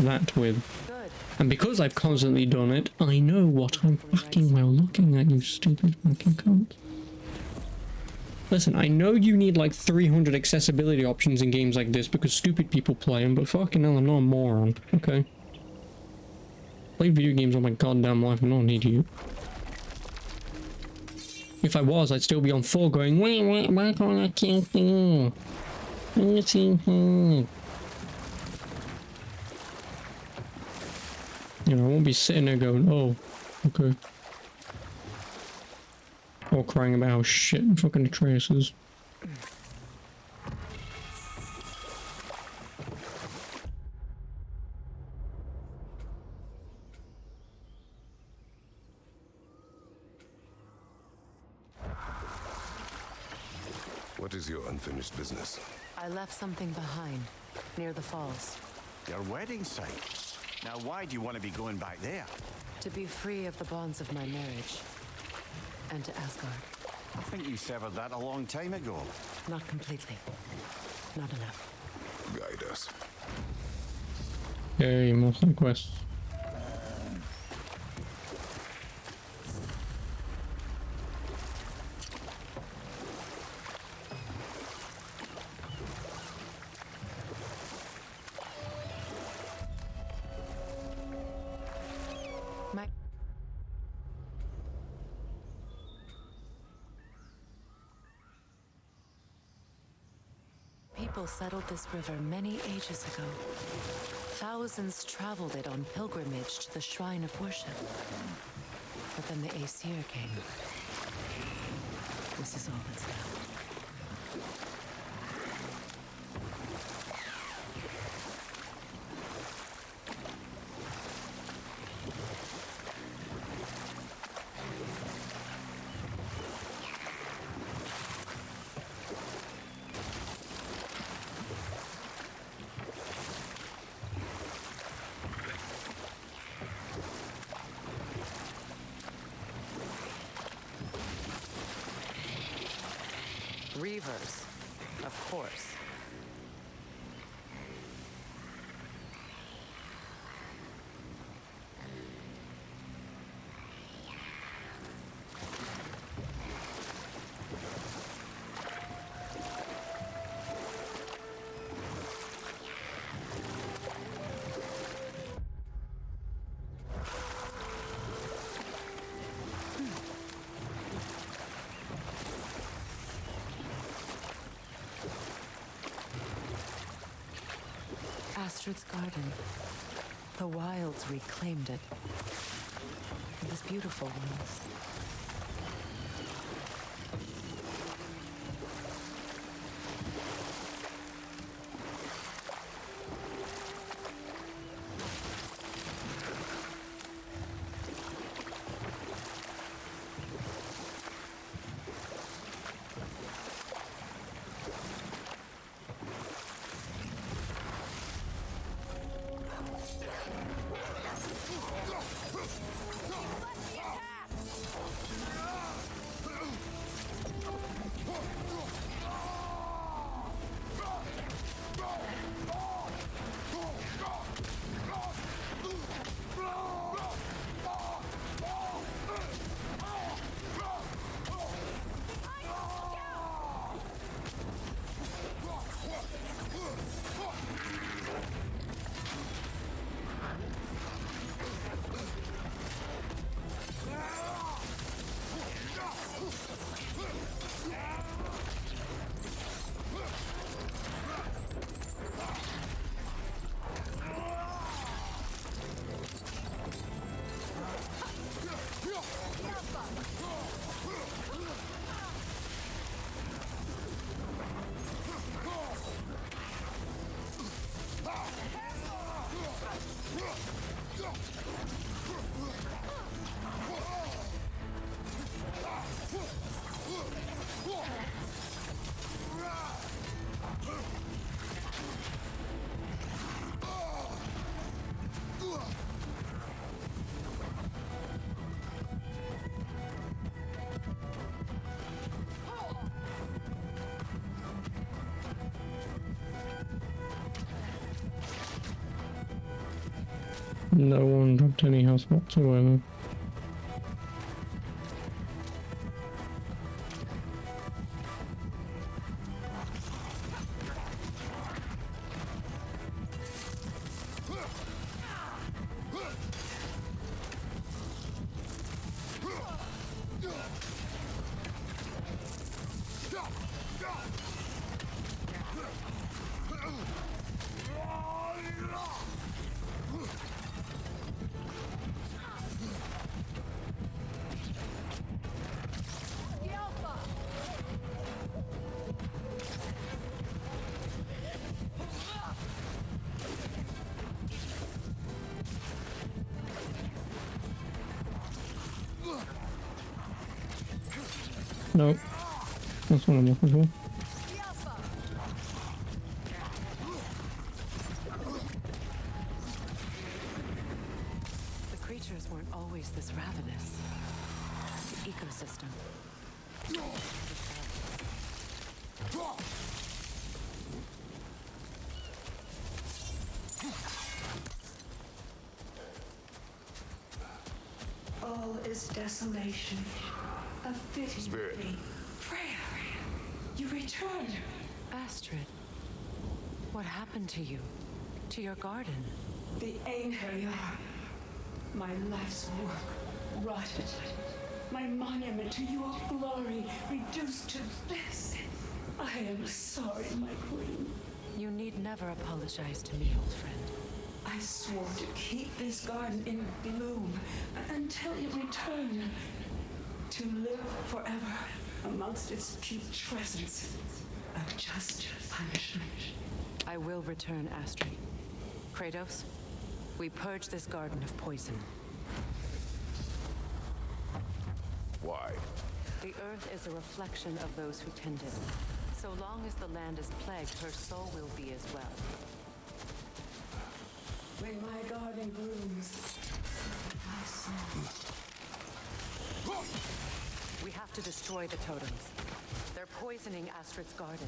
that with. Good. And because I've constantly done it, I know what I'm fucking well looking at, you stupid fucking cunt. Listen, I know you need like 300 accessibility options in games like this because stupid people play them, but fucking hell, I'm not a moron, okay? Play video games all my goddamn life, I'm not an idiot. If I was, I'd still be on 4 going, why can't I kill things? It's hard. You know, I won't be sitting there going, oh, okay. Or crying about how shit fucking Atreus is. What is your unfinished business? I left something behind, near the falls. Your wedding site. Now, why do you want to be going back there? To be free of the bonds of my marriage. And to Asgard. I think you severed that a long time ago. Not completely. Not enough. Guide us. Yay, more side quests. People settled this river many ages ago. Thousands traveled it on pilgrimage to the shrine of worship. But then the Aesir came. This is all that's left. Reavers, of course. Astrid's garden. The wilds reclaimed it. It was beautiful once. No one dropped any house whatsoever. No, that's what I'm looking for. The creatures weren't always this ravenous. The ecosystem. All is desolation. A fitting Spirit. fate. Freya, you return. Astrid, what happened to you? To your garden? The Einherjar. My life's work rotted. My monument to your glory reduced to this. I am sorry, my queen. You need never apologize to me, old friend. I swore to keep this garden in bloom until you return. To live forever amongst its putrescence. A just punishment. I will return, Astrid. Kratos, we purge this garden of poison. Why? The earth is a reflection of those who tend it. So long as the land is plagued, her soul will be as well. When my garden blooms, my soul. We have to destroy the totems. They're poisoning Astrid's garden.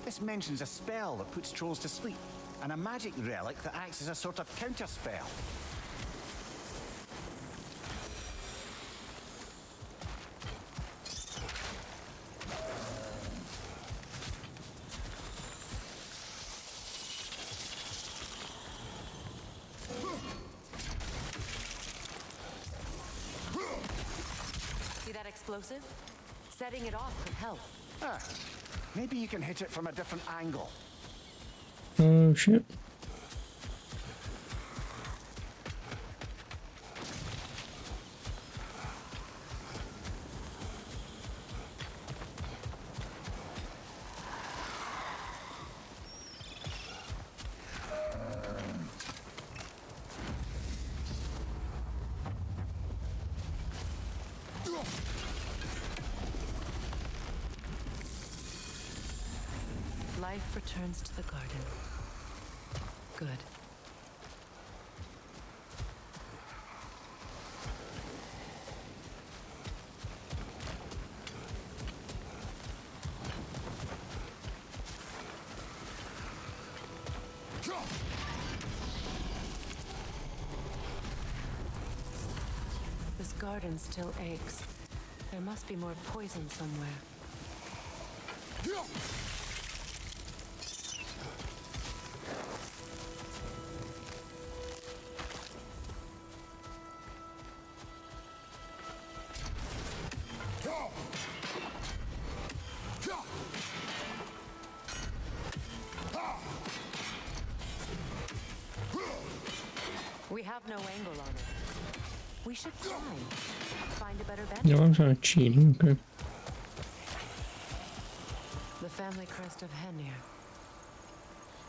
This mentions a spell that puts trolls to sleep, and a magic relic that acts as a sort of counterspell. See that explosive? Setting it off could help. Ah, maybe you can hit it from a different angle. Oh shit. Life returns to the garden. Good. This garden still aches. There must be more poison somewhere. We have no angle on it. We should climb. Find a better vantage. No, I'm trying to cheating. Okay. The family crest of Henir.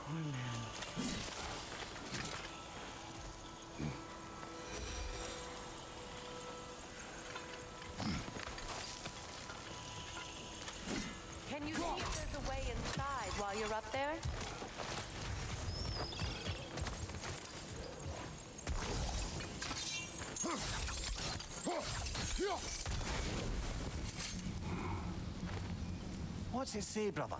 Poor man. Can you see if there's a way inside while you're up there? What's it say, brother?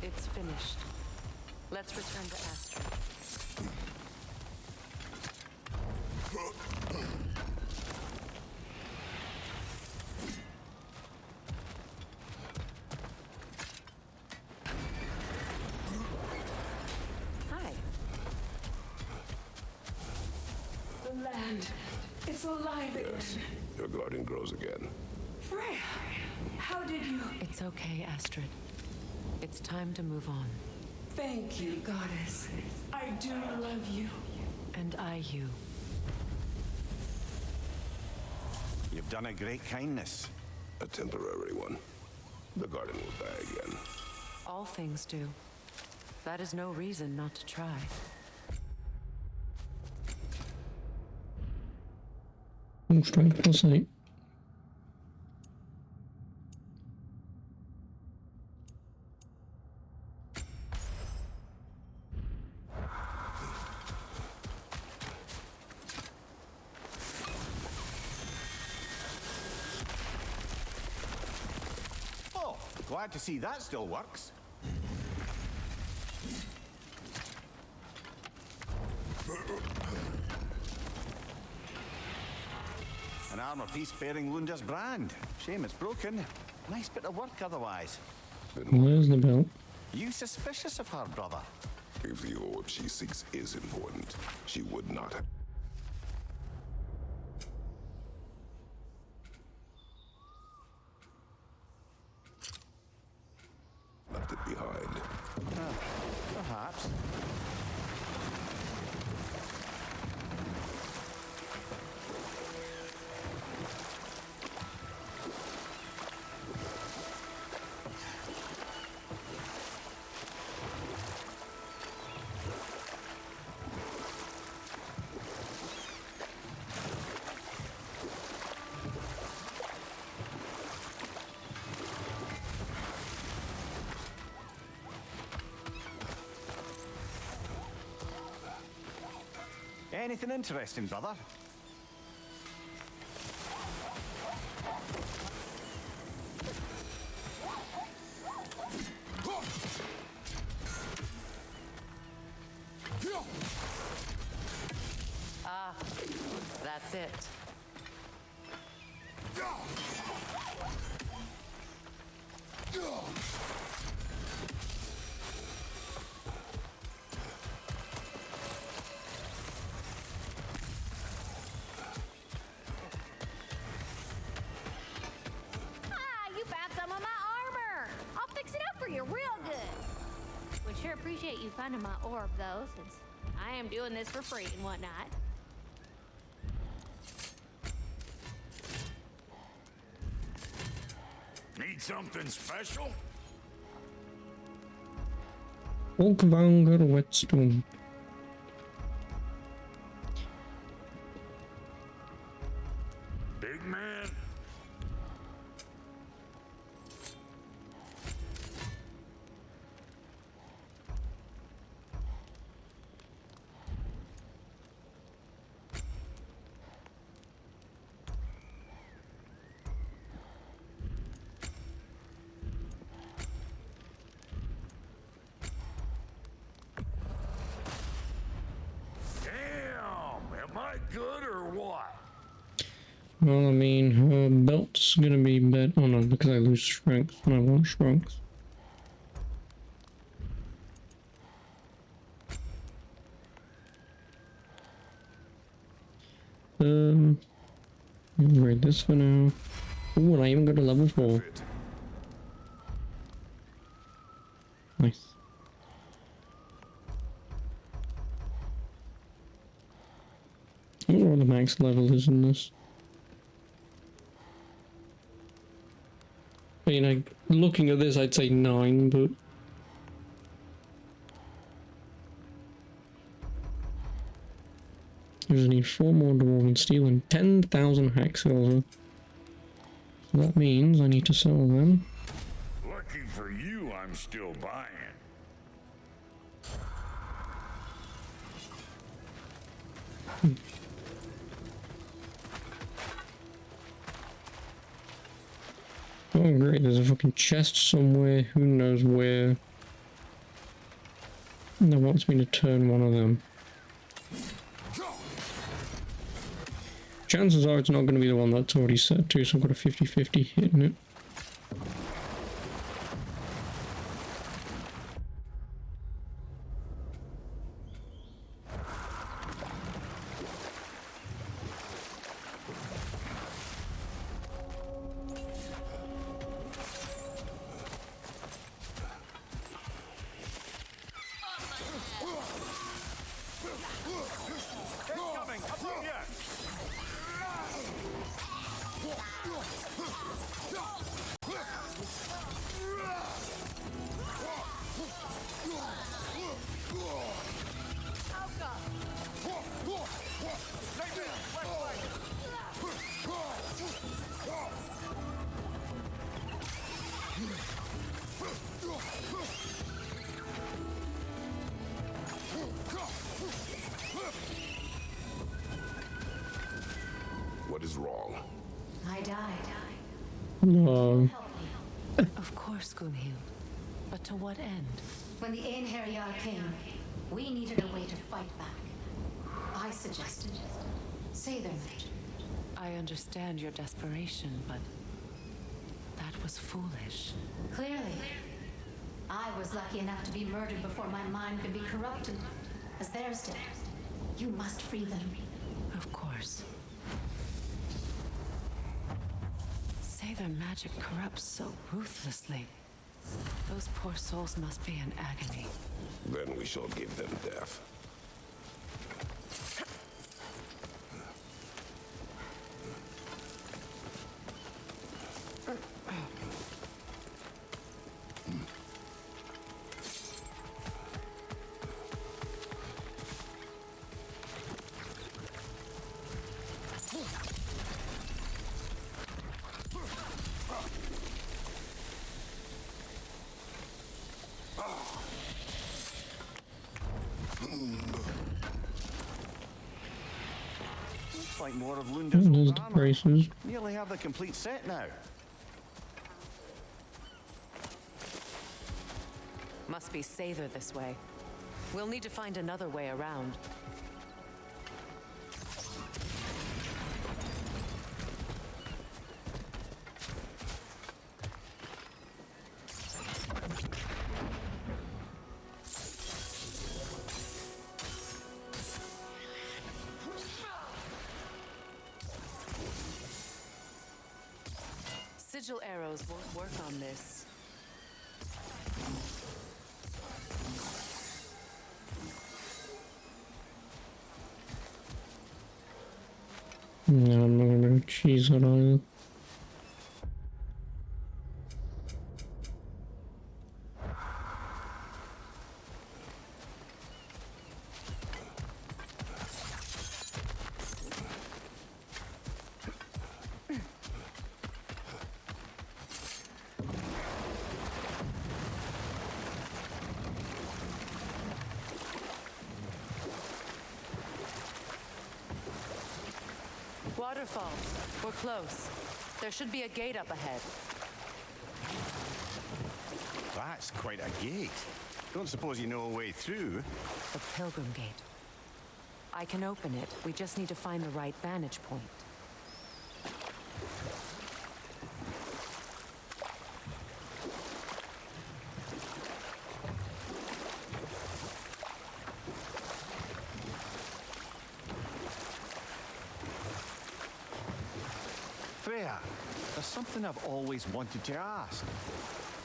It's finished. Let's return to Astrid. Hi. The land. It's alive again. Yes, your garden grows again. Freya, how did you... It's okay, Astrid. It's time to move on. Thank you, goddess. I do love you. And I you. You've done a great kindness. A temporary one. The garden will die again. All things do. That is no reason not to try. Strength plus 8. Oh, glad to see that still works. An armor piece bearing Lunda's brand. Shame it's broken. Nice bit of work otherwise. Where's the belt? You suspicious of her, brother? If the orb she seeks is important, she would not have left it behind. Perhaps. Anything interesting, brother? Ah, that's it. You found some of my armor. I'll fix it up for you real good. Would sure appreciate you finding my orb, though, since I am doing this for free and whatnot. Need something special? Oakvanger Whetstone. Big man? Am I good or what? Well, I mean, her belt's gonna be better. Oh no, because I lose strength and I want strength. Read this for now. Ooh, and I even got to level 4. Nice. I wonder what the max level is in this. I mean, looking at this, I'd say 9, but... I just need 4 more dwarven steel and 10,000 hack silver. So that means I need to sell them. Lucky for you, I'm still buying. fucking chest somewhere, who knows where. And that wants me to turn one of them. Chances are it's not going to be the one that's already set to, so I've got a 50-50 hit in it. What is wrong? I died. No. Of course, Gunhild. But to what end? When the Einherjar came, we needed a way to fight back. I suggested say their magic. I understand your desperation, but that was foolish. Clearly. I was lucky enough to be murdered before my mind could be corrupted, as theirs did. You must free them. Of course. Say their magic corrupts so ruthlessly. Those poor souls must be in agony. Then we shall give them death. Looks like more of Lunda's There's old the armor. braces. Nearly have the complete set now. Must be Sather this way. We'll need to find another way around. Sigil arrows won't work on this. No, I'm not gonna cheese it either. Waterfalls. We're close. There should be a gate up ahead. That's quite a gate. Don't suppose you know a way through? The Pilgrim Gate. I can open it. We just need to find the right vantage point. Freya, there's something I've always wanted to ask.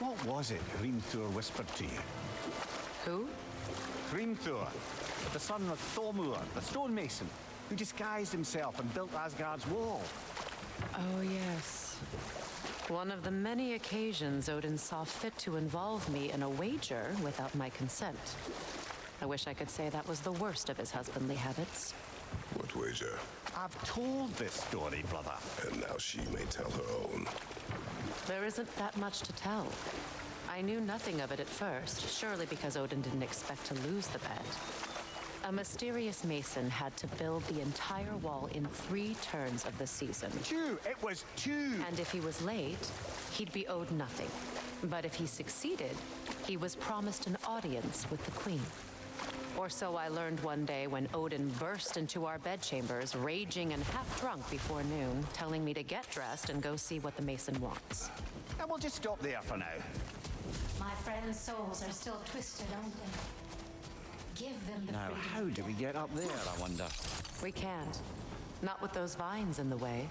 What was it Hrimthur whispered to you? Who? Hrimthur, the son of Thormur, the stonemason, who disguised himself and built Asgard's wall. Oh, yes. One of the many occasions Odin saw fit to involve me in a wager without my consent. I wish I could say that was the worst of his husbandly habits. What wager? I've told this story, brother. And now she may tell her own. There isn't that much to tell. I knew nothing of it at first, surely because Odin didn't expect to lose the bet. A mysterious mason had to build the entire wall in 3 turns of the season. 2! It was 2! And if he was late, he'd be owed nothing. But if he succeeded, he was promised an audience with the queen. Or so I learned one day when Odin burst into our bedchambers, raging and half drunk before noon, telling me to get dressed and go see what the mason wants. And we'll just stop there for now. My friends' souls are still twisted, aren't they? Give them the Now, freedom. how do we get up there, I wonder? We can't. Not with those vines in the way.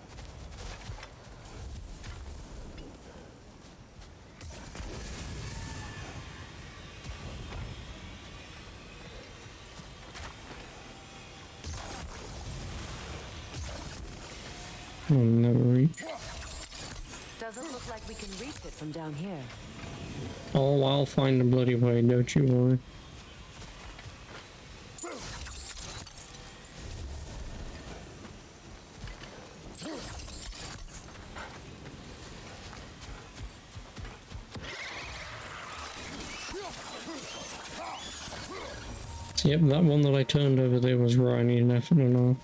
I'll never reach. Doesn't look like we can reach it from down here. Oh, I'll find a bloody way, don't you worry. Yep, that one that I turned over there was where I need an effort and all.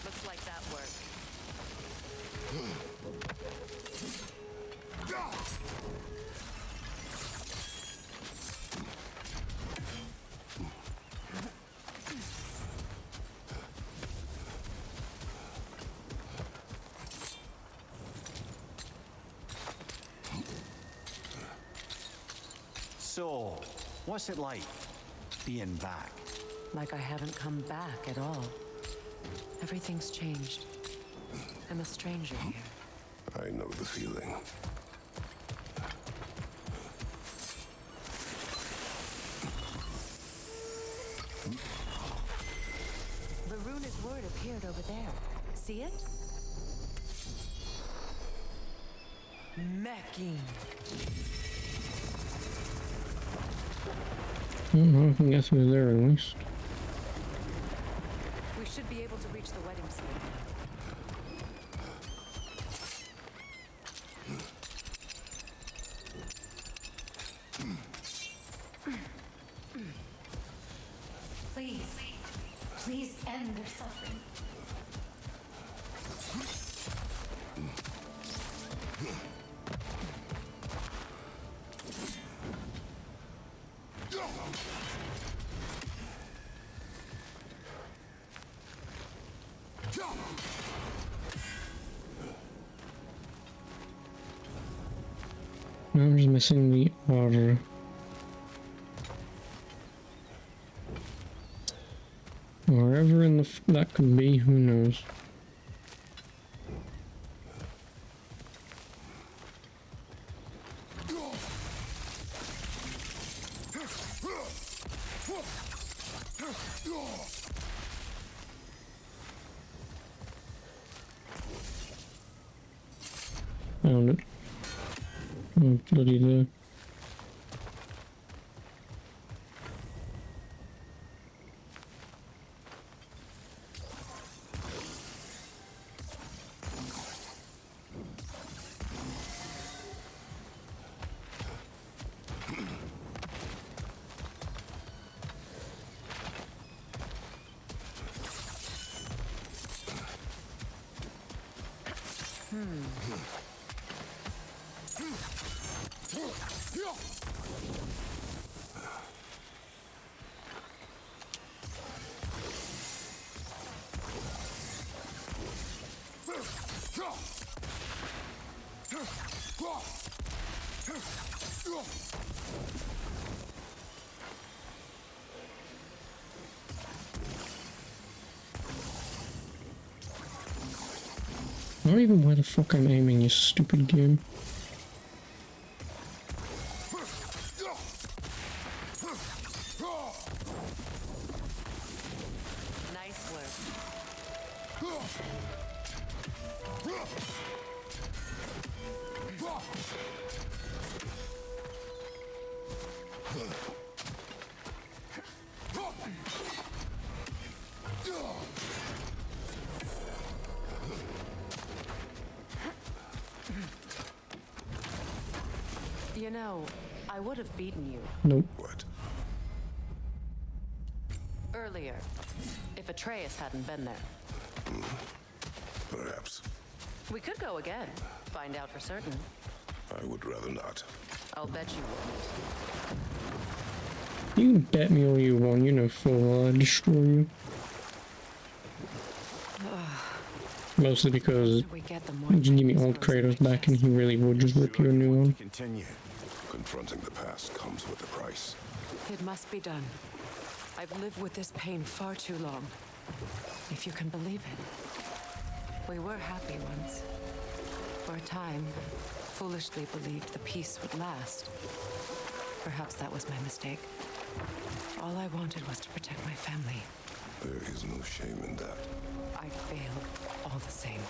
Looks like that worked. So, what's it like, being back? Like I haven't come back at all. Everything's changed. I'm a stranger here. I know the feeling. The runic word appeared over there. See it? Mecking. I can get through there at least. We should be able to reach the wedding site. Please, please end their suffering. I'm just missing the R. Wherever in the that could be, who knows? Found it. Oh, bloody there. Not even where the fuck I'm aiming, you stupid game. Nice work. You know, I would have beaten you Nope. What? earlier if Atreus hadn't been there. Perhaps. We could go again, find out for certain. I would rather not. I'll bet you wouldn't. You can bet me all you want, you know full I'll destroy you. Mostly because We get the you can give me old Kratos back and he really would just rip you a new one. Continue. Confronting the past comes with a price. It must be done. I've lived with this pain far too long. If you can believe it. We were happy once. For a time, foolishly believed the peace would last. Perhaps that was my mistake. All I wanted was to protect my family. There is no shame in that. I failed all the same.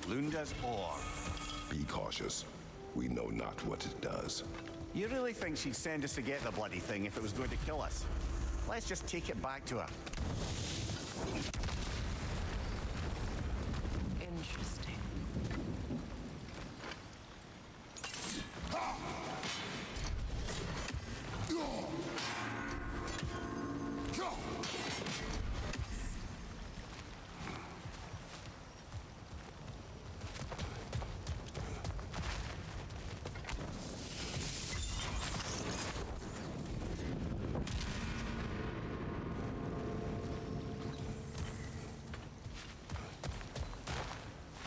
Lunda's ore. Be cautious. We know not what it does. You really think she'd send us to get the bloody thing if it was going to kill us? Let's just take it back to her. Interesting.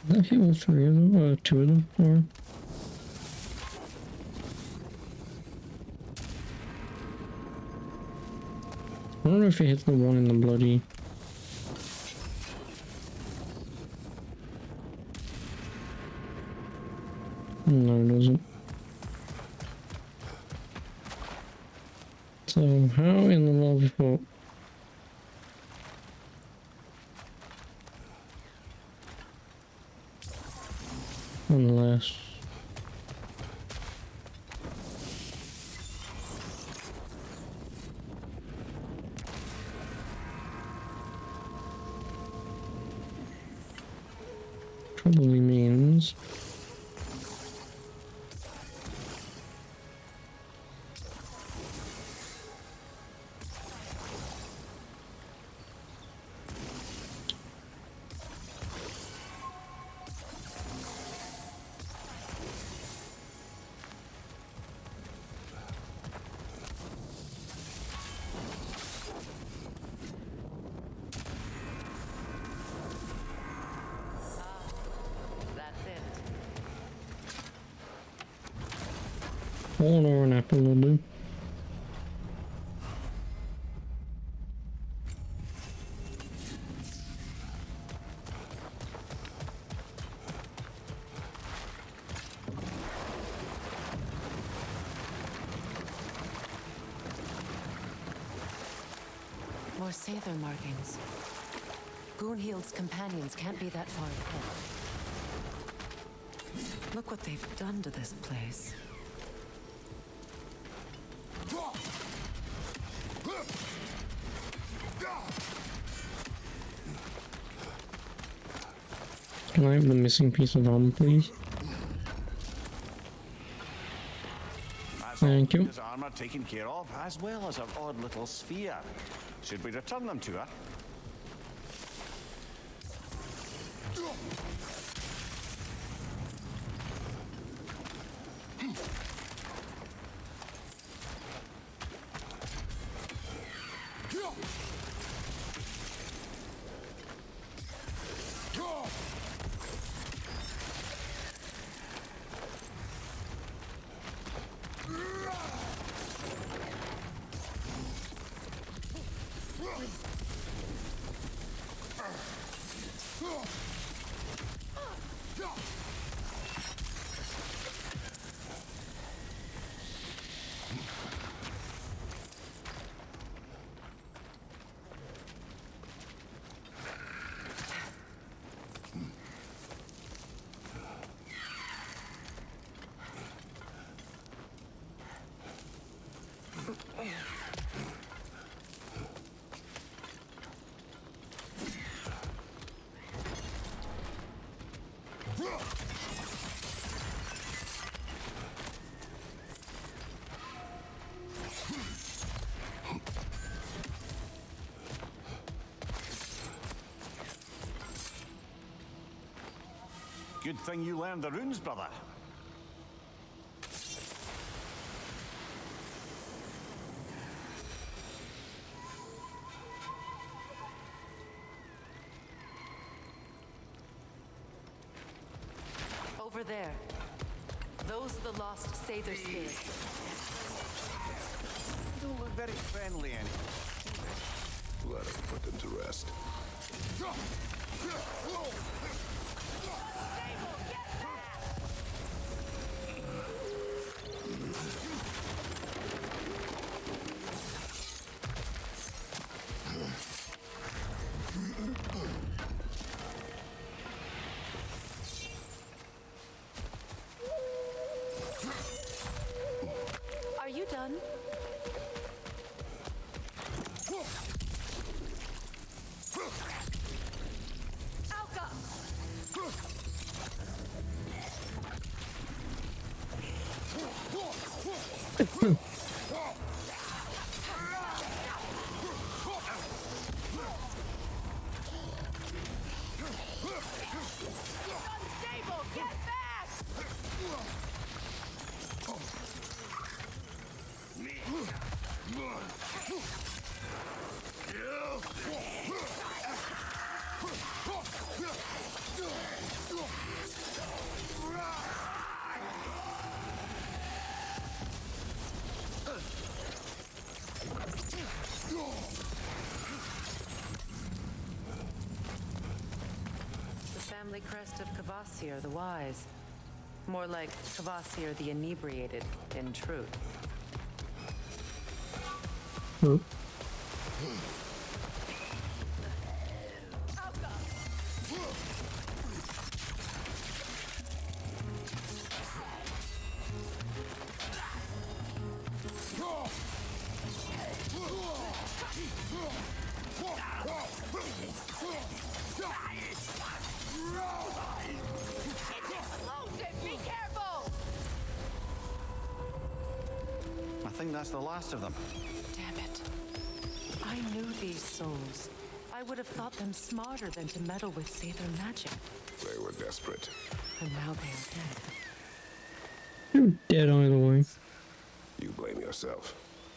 Did I hit all three of them? Or two of them? Or... I don't know if it hits the one in the bloody... No, it doesn't. So, how in the love of... Unless... Probably means... Corn or an apple will do. More Sather markings. Gunhild's companions can't be that far ahead. Look what they've done to this place. Can I have the missing piece of armor, please? Thank you. His armor taken care of, as well as her odd little sphere. Should we return them to her? Good thing you learned the runes, brother. Over there. Those are the lost Sather spirits. Don't look very friendly anymore. Let us put them to rest. Are you done? Family crest of Kvasir the Wise. More like Kvasir the Inebriated, in truth. Hmm. Be careful! I think that's the last of them. Damn it. I knew these souls. I would have thought them smarter than to meddle with Sather magic. They were desperate. And now they are dead. You're dead either way. You blame yourself.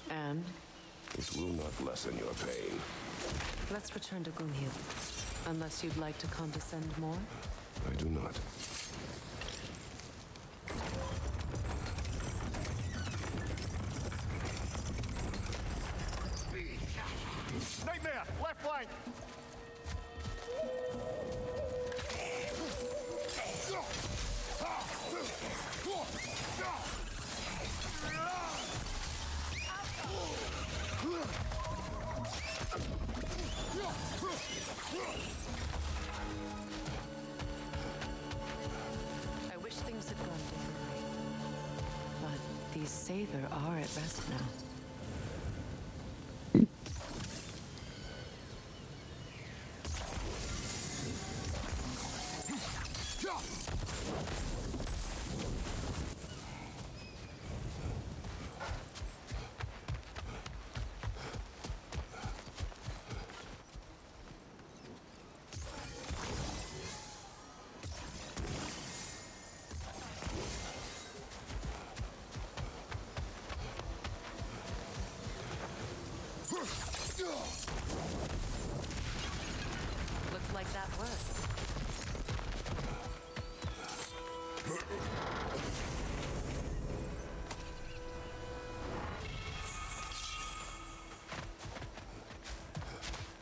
And It will not lessen your pain. let's return to Gunhild. Unless you'd like to condescend more? I do not. Nightmare! Left flank! I wish things had gone differently. But these Sather are at rest now. Looks like that worked.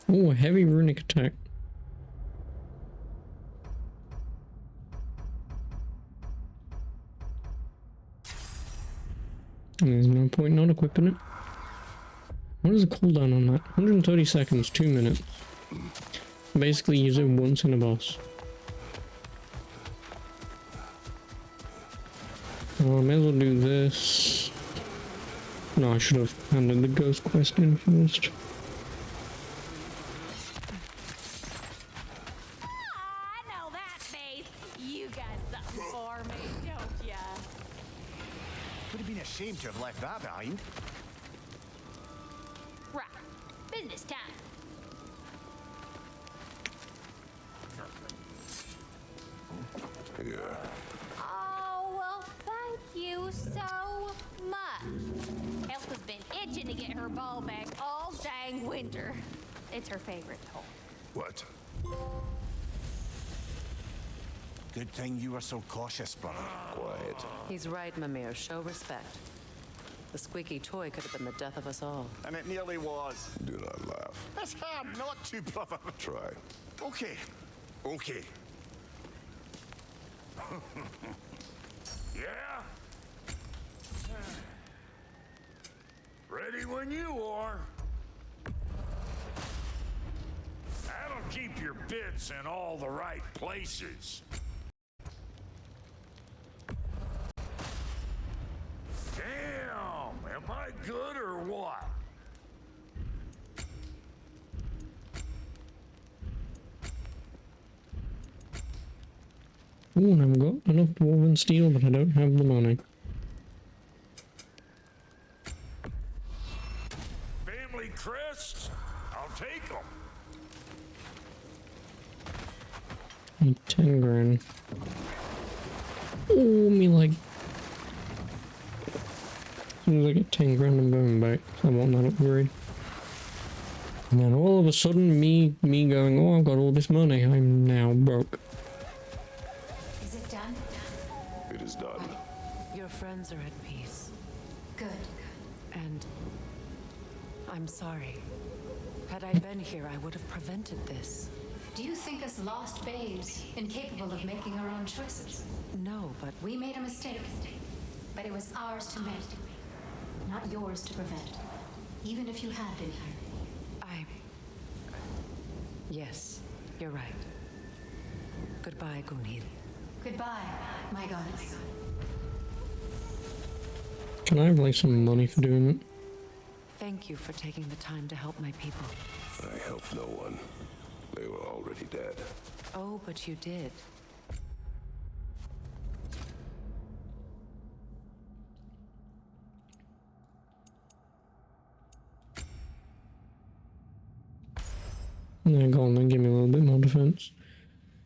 Oh, a heavy runic attack. There's no point not equipping it. What is the cooldown on that? 130 seconds, 2 minutes. Basically use it once in a boss. Oh, I may as well do this. No, I should have handed the ghost quest in first. I know that face. You got something for me, don't ya? Would have been a shame to have left that behind. Right. Business time. Yeah. Oh, well, thank you so much. Elsa's been itching to get her ball back all dang winter. It's her favorite toy. What? Good thing you were so cautious, brother. Quiet. He's right, Mimir. Show respect. The squeaky toy could have been the death of us all. And it nearly was. Do not laugh. That's hard not to, brother. Try. Okay. Okay. Yeah? Ready when you are. That'll keep your bits in all the right places. Damn, am I good or what? Ooh, and I've got enough dwarven steel, but I don't have the money. Family crests? I'll take them. Need 10 grand. Oh, me like. As soon as I get 10 grand, I'm going back. I want that upgrade. And then all of a sudden, me going, oh, I've got all this money. I'm now broke. Is it done? It is done. Your friends are at peace. Good. And I'm sorry. Had I been here, I would have prevented this. Do you think us lost babes, incapable of making our own choices? No, but We made a mistake, but it was ours to make, not yours to prevent. Even if you had been here. Yes, you're right. Goodbye, Gunhild. Goodbye, my goddess. Can I have like some money for doing it? Thank you for taking the time to help my people. I helped no one. They were already dead. Oh, but you did. Yeah, go on then, give me a little bit more defense.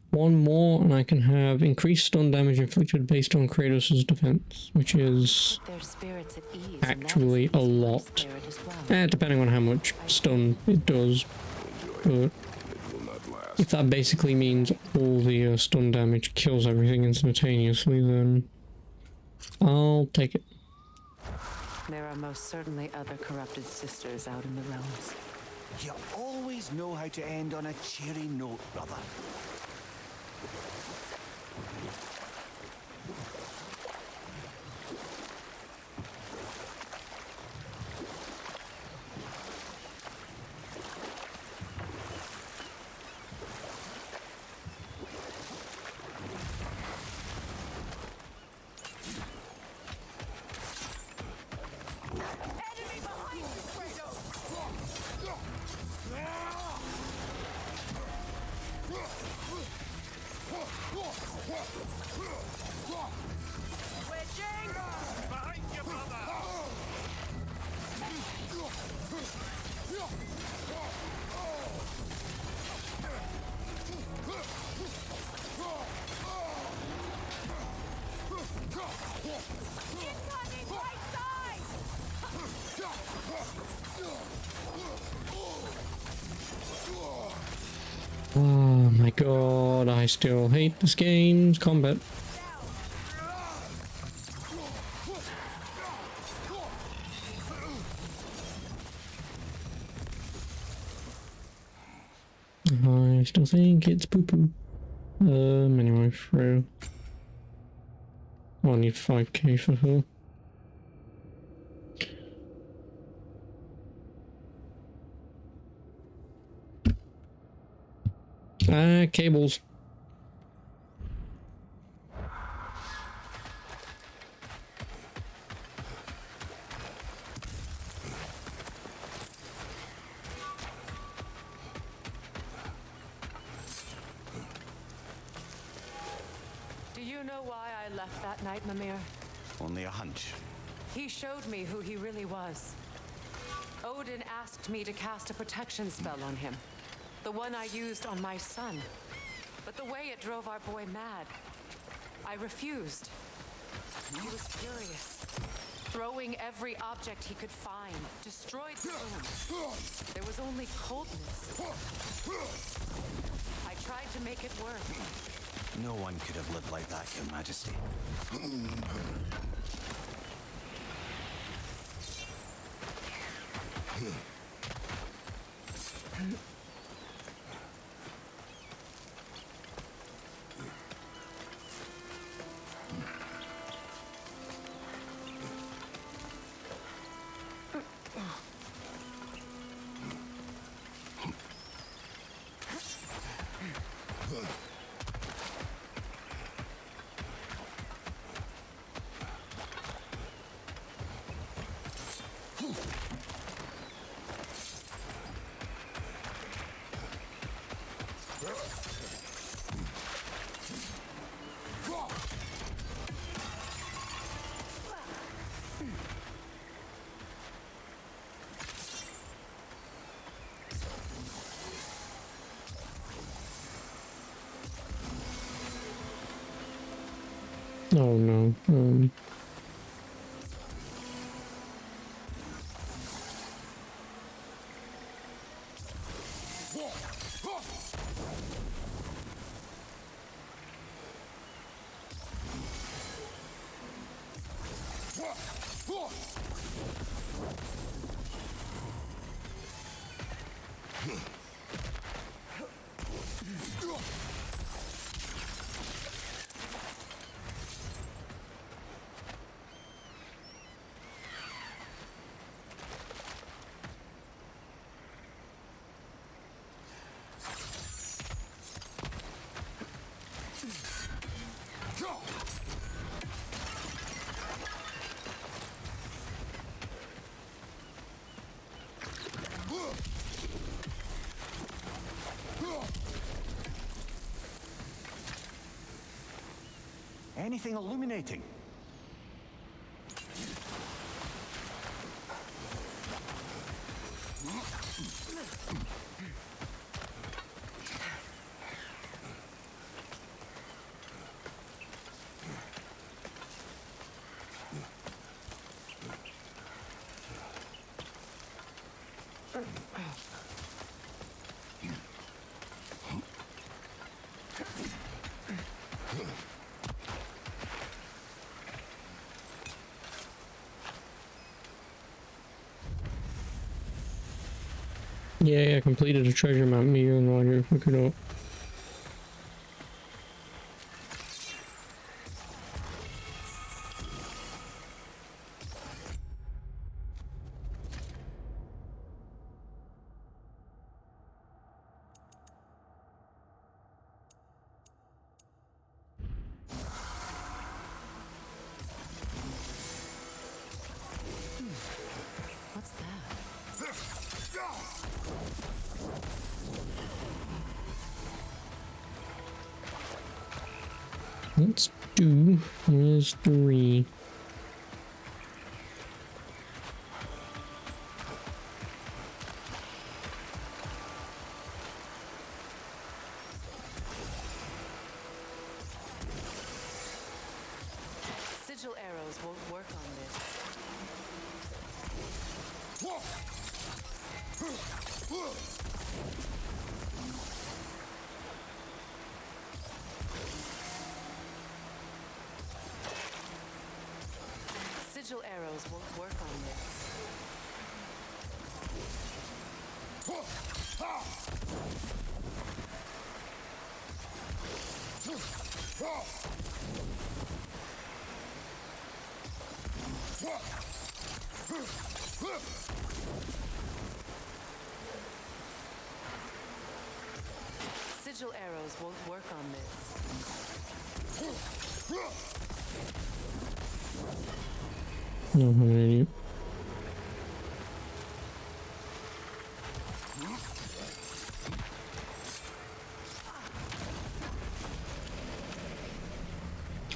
One more, and I can have increased stun damage inflicted based on Kratos' defense, which is Their spirits at ease. actually a lot. Depending on how much stun it does. But It will not last. if that basically means all the stun damage kills everything instantaneously, then I'll take it. There are most certainly other corrupted sisters out in the realms. You always know how to end on a cheery note, brother. Oh my god, I still hate this game's combat. I still think it's poo-poo. Anyway, through. Oh, I need 5k for her. Cables. Do you know why I left that night, Mimir? Only a hunch. He showed me who he really was. Odin asked me to cast a protection spell on him. The one I used on my son. But the way it drove our boy mad. I refused. He was furious, throwing every object he could find, destroyed the room. There was only coldness. I tried to make it work. No one could have lived like that, Your Majesty. Oh no. Anything illuminating? Yeah, I completed a treasure map. Me and Roger, look it up. What's that? Let's do where's 3. Sigil arrows won't work on this. Sigil arrows won't work on this. Sigil arrows won't work on this. No, honey.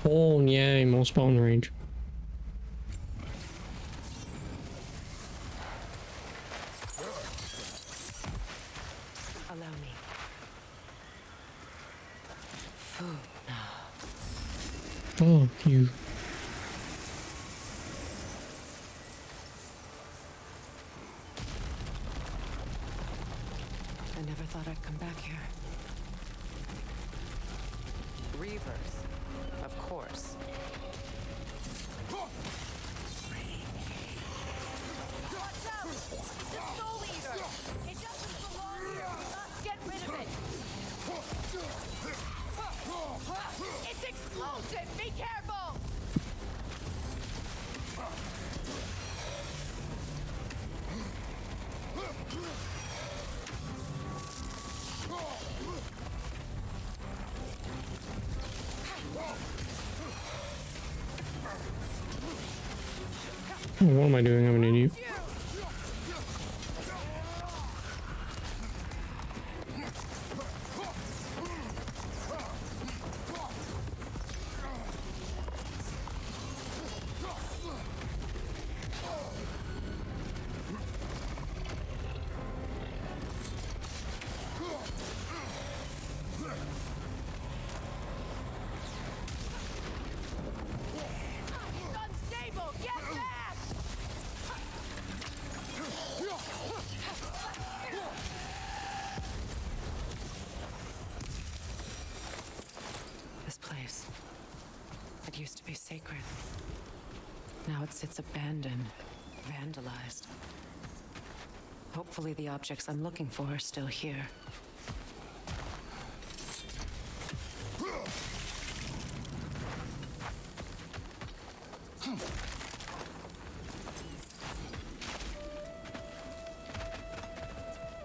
Oh, yay, more spawn range. Allow me. Food now. Fuck you. I never thought I'd come back here. Reavers, of course. Watch out! It's a soul eater! It doesn't belong here! We must get rid of it! It's explosive! Be careful! Oh, what am I doing? I'm an idiot. It's unstable! Get back! This place. It used to be sacred. Now it sits abandoned, vandalized. Hopefully the objects I'm looking for are still here.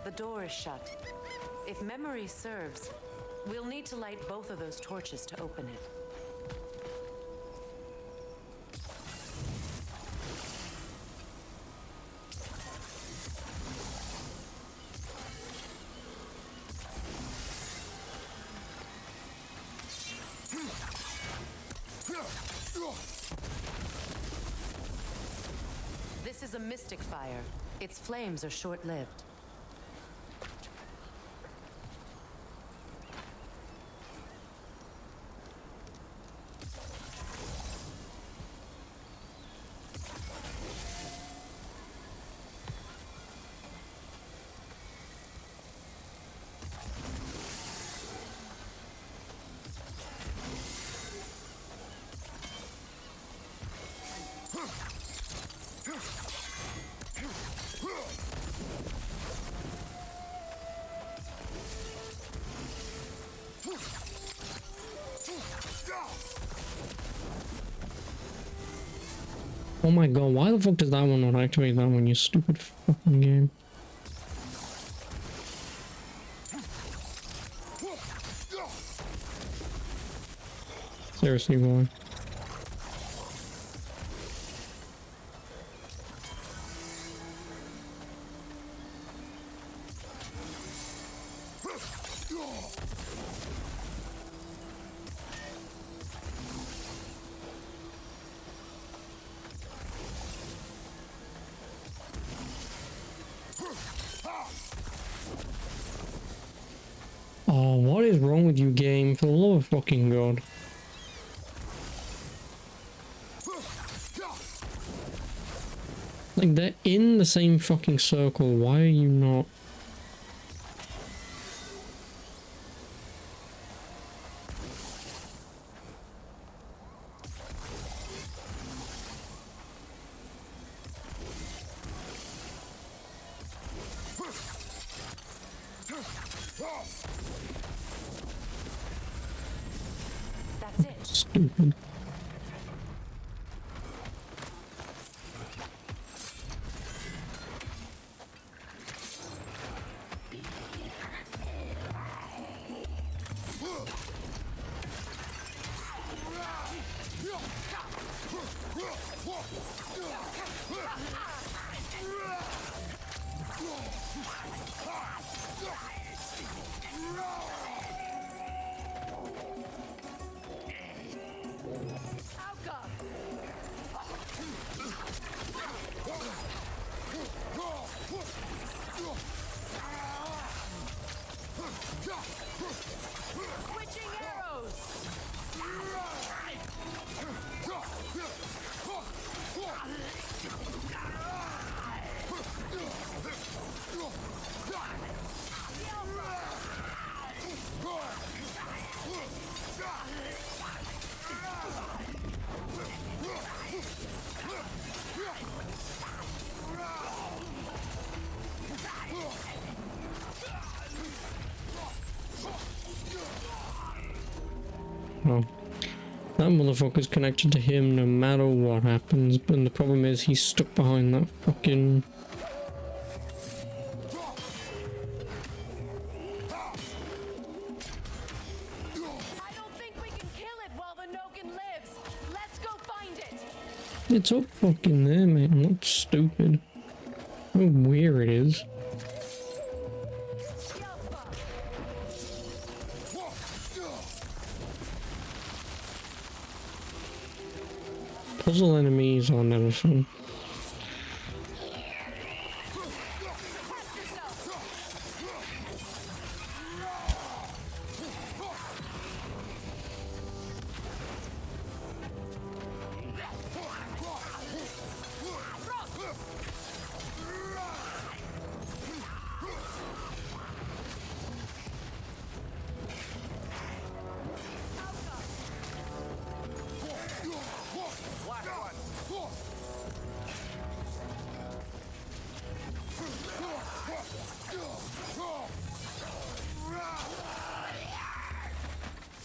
The door is shut. If memory serves, we'll need to light both of those torches to open it. This is a mystic fire. Its flames are short-lived. Oh my god, why the fuck does that one not activate that one, you stupid fucking game? Seriously, why? Oh, what is wrong with you, game? For the love of fucking god. Like, they're in the same fucking circle. Why are you not? That's it. Stupid. Well, that motherfucker's connected to him no matter what happens, but the problem is he's stuck behind that fucking... I don't think we can kill it while the Nogan lives. Let's go find it. It's up fucking there, mate. I'm not stupid. I know where it is. Puzzle enemies are never fun.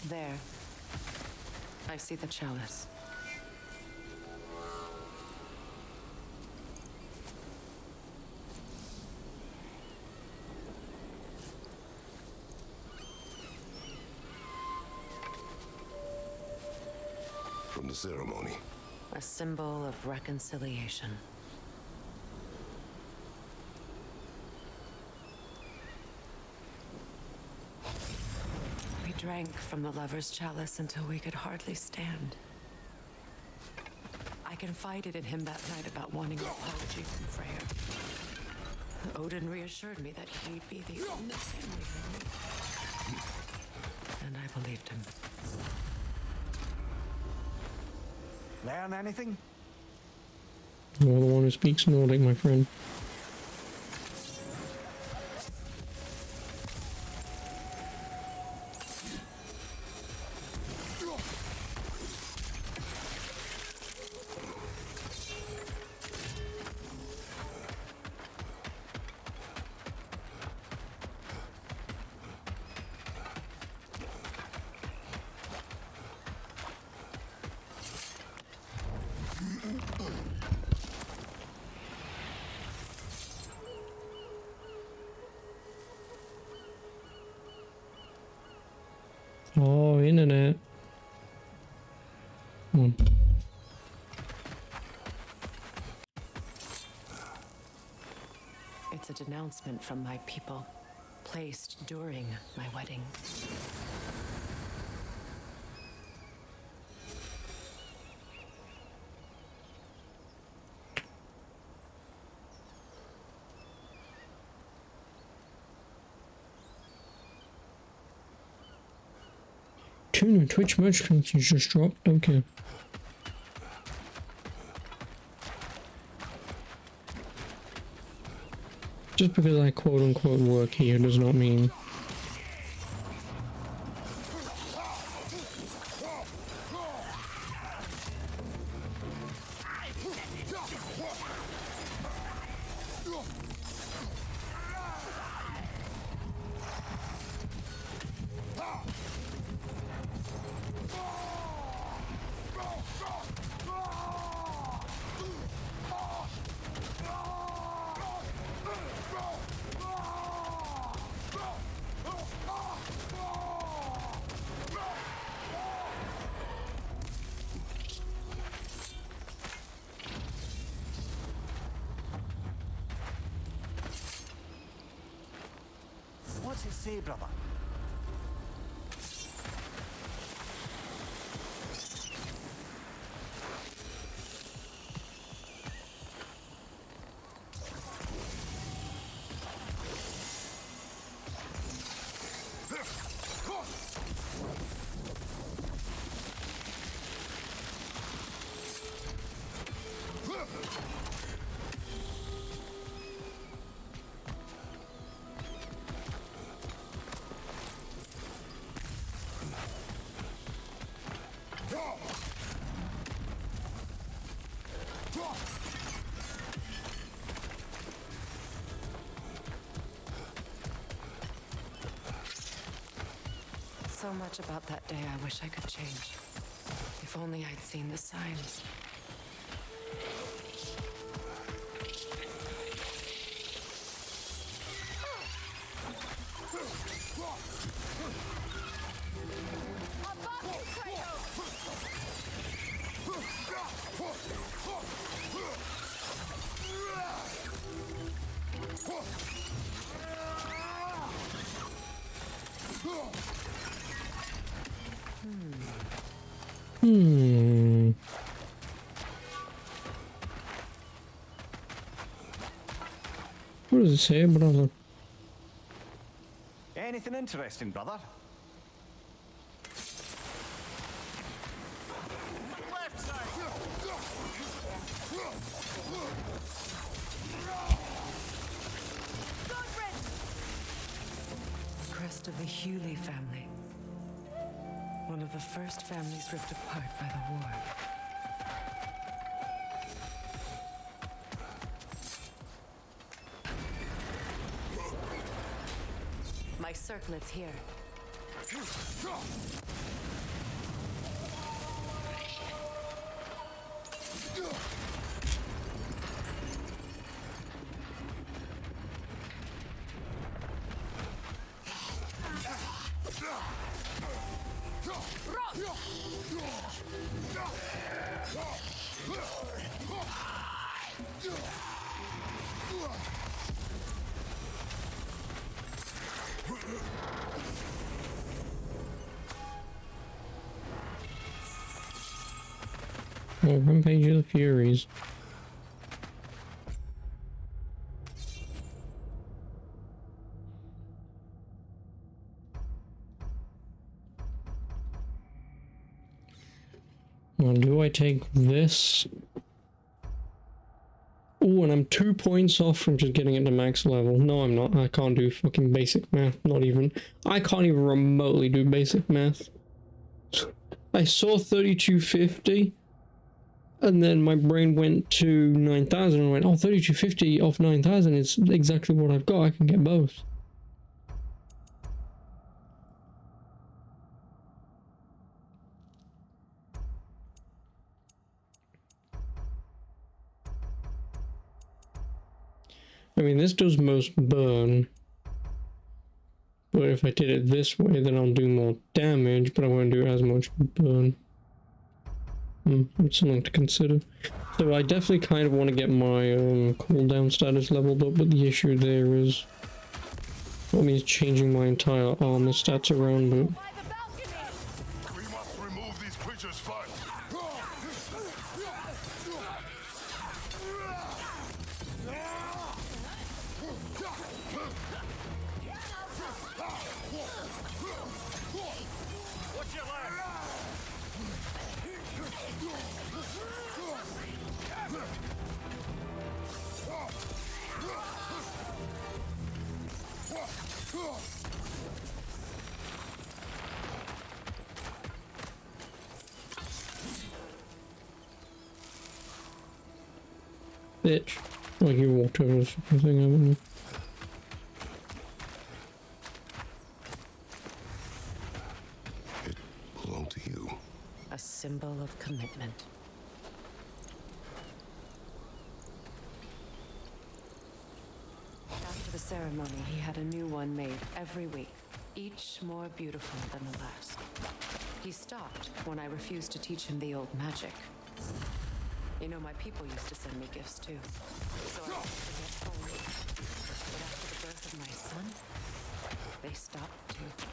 There. I see the chalice. From the ceremony. A symbol of reconciliation. We drank from the lover's chalice until we could hardly stand. I confided in him that night about wanting an apology from Freyr. Odin reassured me that he'd be the only family for me. And I believed him. Learn anything? You're the one who speaks Nordic, my friend. Oh, internet. Come on. It's a denouncement from my people, placed during my wedding. Two new Twitch merch currencies just dropped. Okay. Just because I quote unquote work here does not mean What's it say, brother? so much about that day I wish I could change. If only I'd seen the signs. What does it say, brother? Anything interesting, brother? Left side! Crest of the Hewley family. One of the first families ripped apart by the war. My circlet's here. Oh, Rampage of the Furies. Well, do I take this? Oh, and I'm 2 points off from just getting it to max level. No, I'm not. I can't do fucking basic math. Not even. I can't even remotely do basic math. I saw 3250. And then my brain went to 9,000 and went, oh, 3250 off 9,000 is exactly what I've got. I can get both. I mean, this does most burn. But if I did it this way, then I'll do more damage, but I won't do as much burn. It's something to consider. So I definitely kind of want to get my cooldown status leveled up, but the issue there is that means changing my entire armor stats around, but We must remove these creatures first. What's your left? bitch. Like you walked over the fucking thing, haven't you? It belonged to you. A symbol of commitment. After the ceremony, he had a new one made every week, each more beautiful than the last. He stopped when I refused to teach him the old magic. You know, my people used to send me gifts too, so I didn't forget home. But after the birth of my son, they stopped too.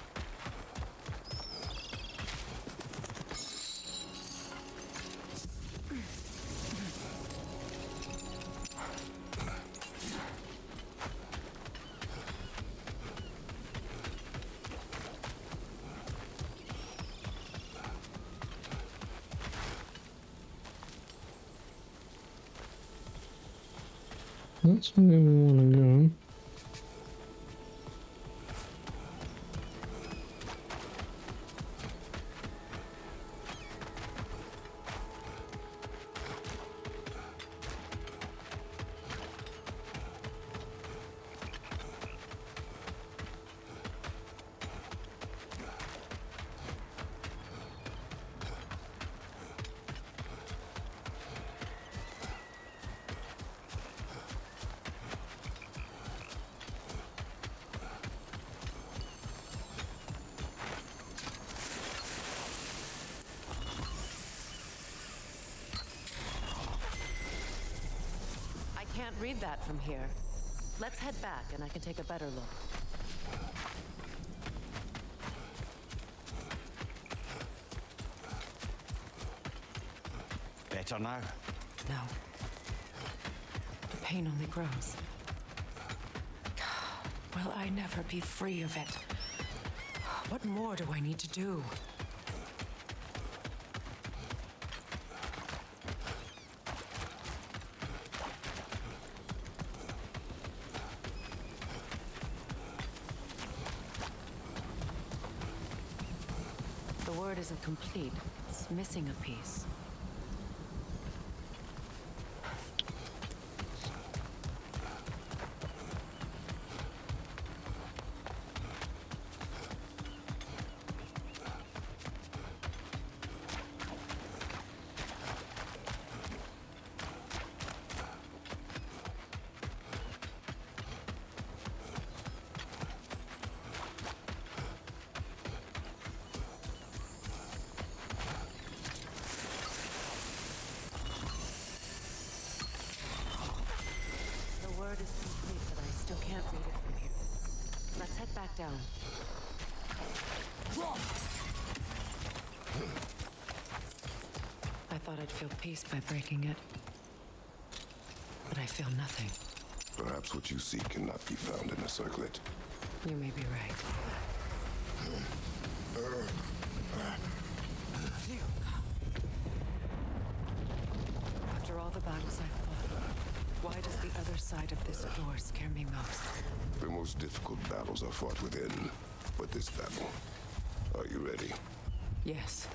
That's where we want to go. can't read that from here. Let's head back and I can take a better look. Better now? No. The pain only grows. Will I never be free of it? What more do I need to do? The word isn't complete. It's missing a piece. Back down. I thought I'd feel peace by breaking it. But I feel nothing. Perhaps what you seek cannot be found in a circlet. You may be right. After all the battles I've fought, why does the other side of this door scare me most? The most difficult battles are fought within. But this battle, are you ready? Yes.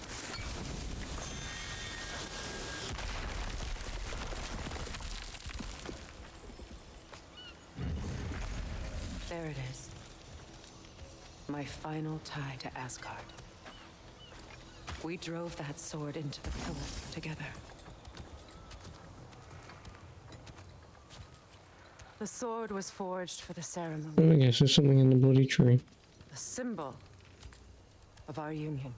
There it is. My final tie to Asgard. We drove that sword into the pillar together. The sword was forged for the ceremony. I guess there's something in the bloody tree. A symbol of our union.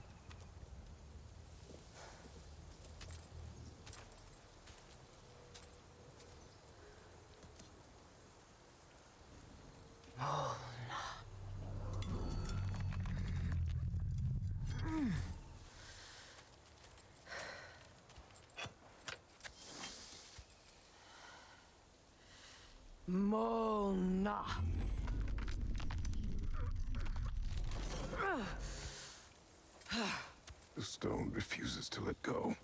Mona. The stone refuses to let go.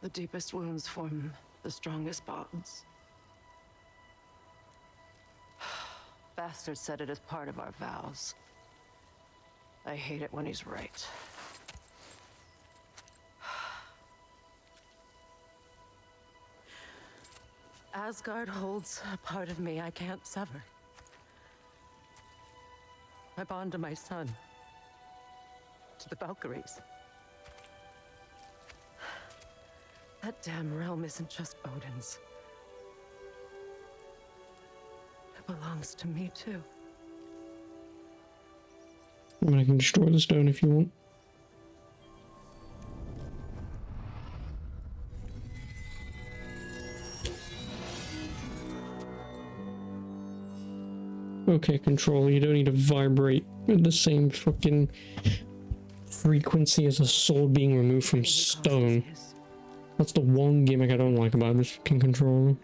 The deepest wounds form the strongest bonds. Bastard said it as part of our vows. I hate it when he's right. Asgard holds a part of me I can't sever. My bond to my son. To the Valkyries. That damn realm isn't just Odin's. It belongs to me, too. I mean, I can destroy the stone if you want. Okay, control, you don't need to vibrate at the same fucking frequency as a sword being removed from stone. That's the one gimmick I don't like about this fucking controller.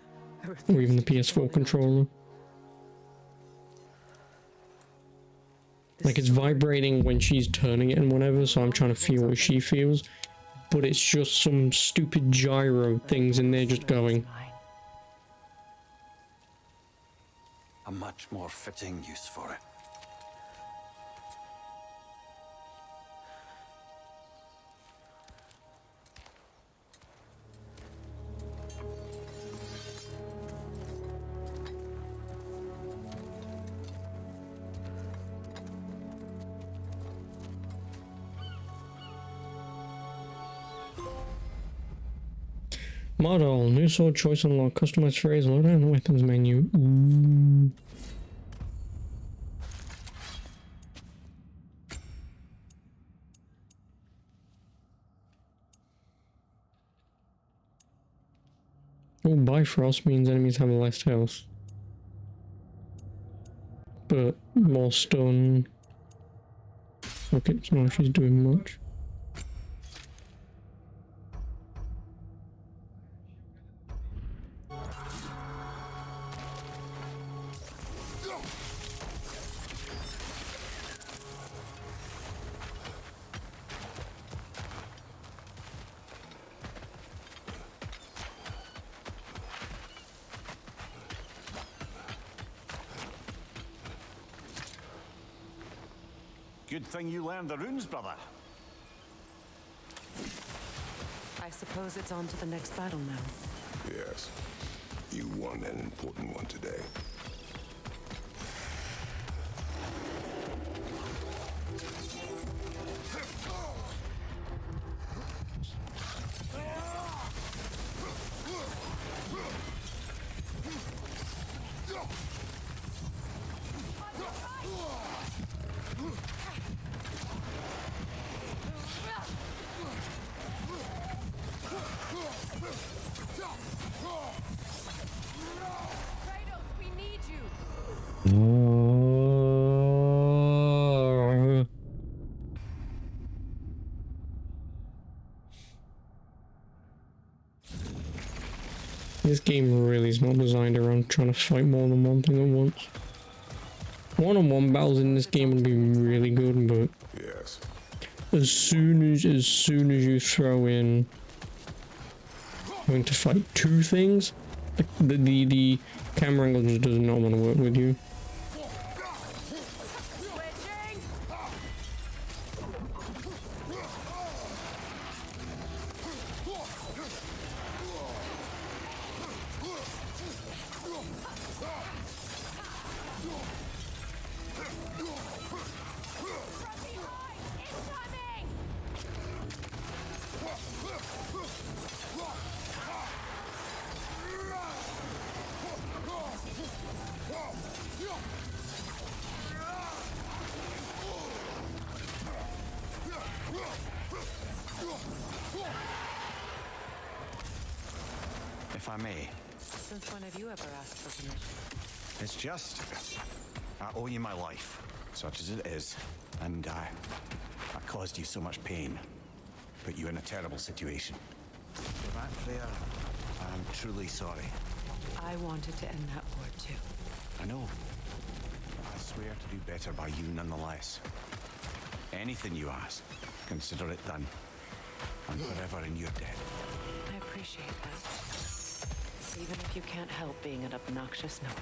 Or even the PS4 controller. Like, it's vibrating when she's turning it and whatever, so I'm trying to feel what she feels. But it's just some stupid gyro things in there just going. A much more fitting use for it. Model, new sword choice unlocked, customized phrase, load down the weapons menu. Ooh. Oh, Bifrost means enemies have less health. But more stun. Okay, so now she's doing much. Good thing you learned the runes, brother. I suppose it's on to the next battle now. Yes. You won an important one today. This game really is not designed around trying to fight more than one thing at once. One-on-one battles in this game would be really good, but Yes. as soon as you throw in having to fight two things, the camera angle just does not want to work with you. If I may. Since when have you ever asked for permission? It's just... I owe you my life, such as it is. And I caused you so much pain. Put you in a terrible situation. For that, Freya, I'm truly sorry. I wanted to end that war too. I know. I swear to do better by you nonetheless. Anything you ask, consider it done. I'm forever in your debt. I appreciate that. Even if you can't help being an obnoxious noble.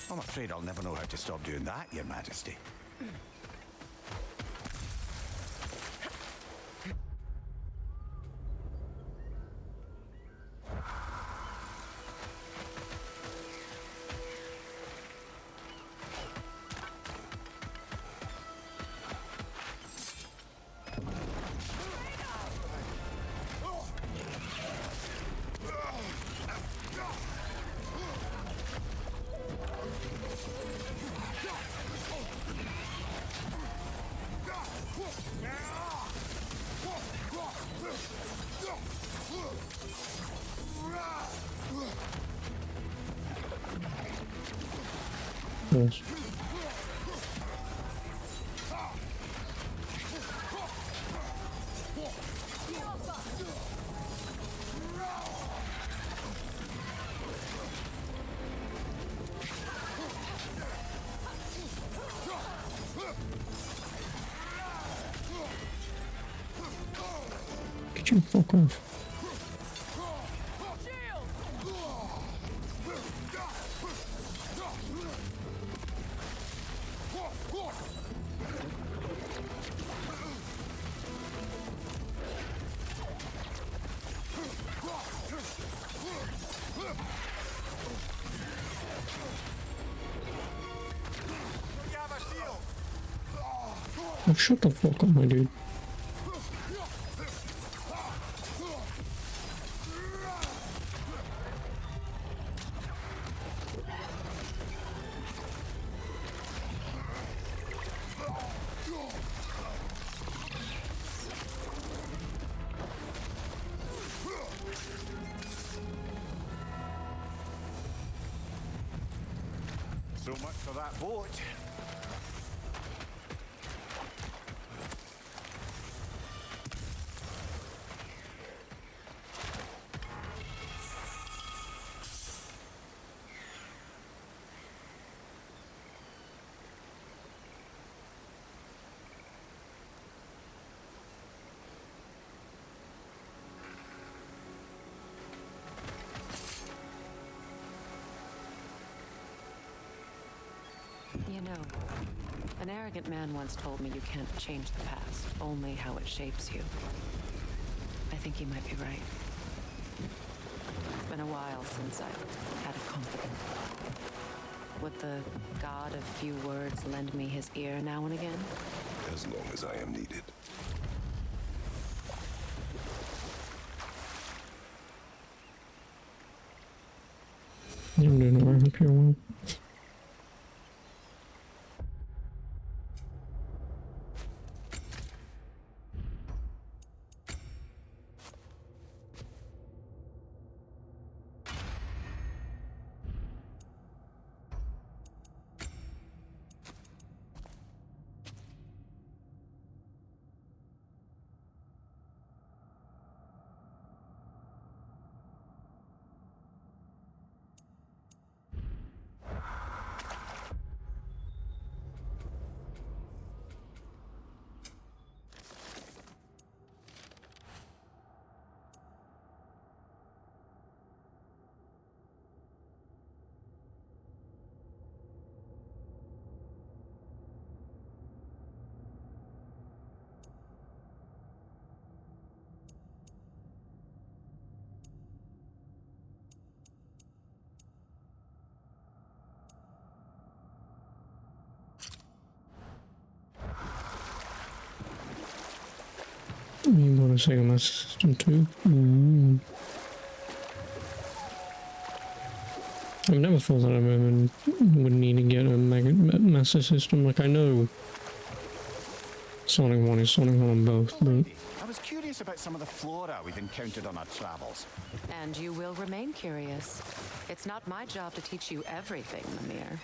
I'm afraid I'll never know how to stop doing that, Your Majesty. Yes. Could you fuck off? Oh, shut the fuck up, my dude. So much for that boat. You know, an arrogant man once told me you can't change the past, only how it shapes you. I think he might be right. It's been a while since I've had a confidant. Would the god of few words lend me his ear now and again? As long as I am needed. I'm doing alright, hope you're well. You want to say on my system too? I've never thought that I would need to get a Master System. Like, I know Sonic 1 is Sonic 1 on both, but... I was curious about some of the flora we've encountered on our travels. And you will remain curious. It's not my job to teach you everything, Mimir.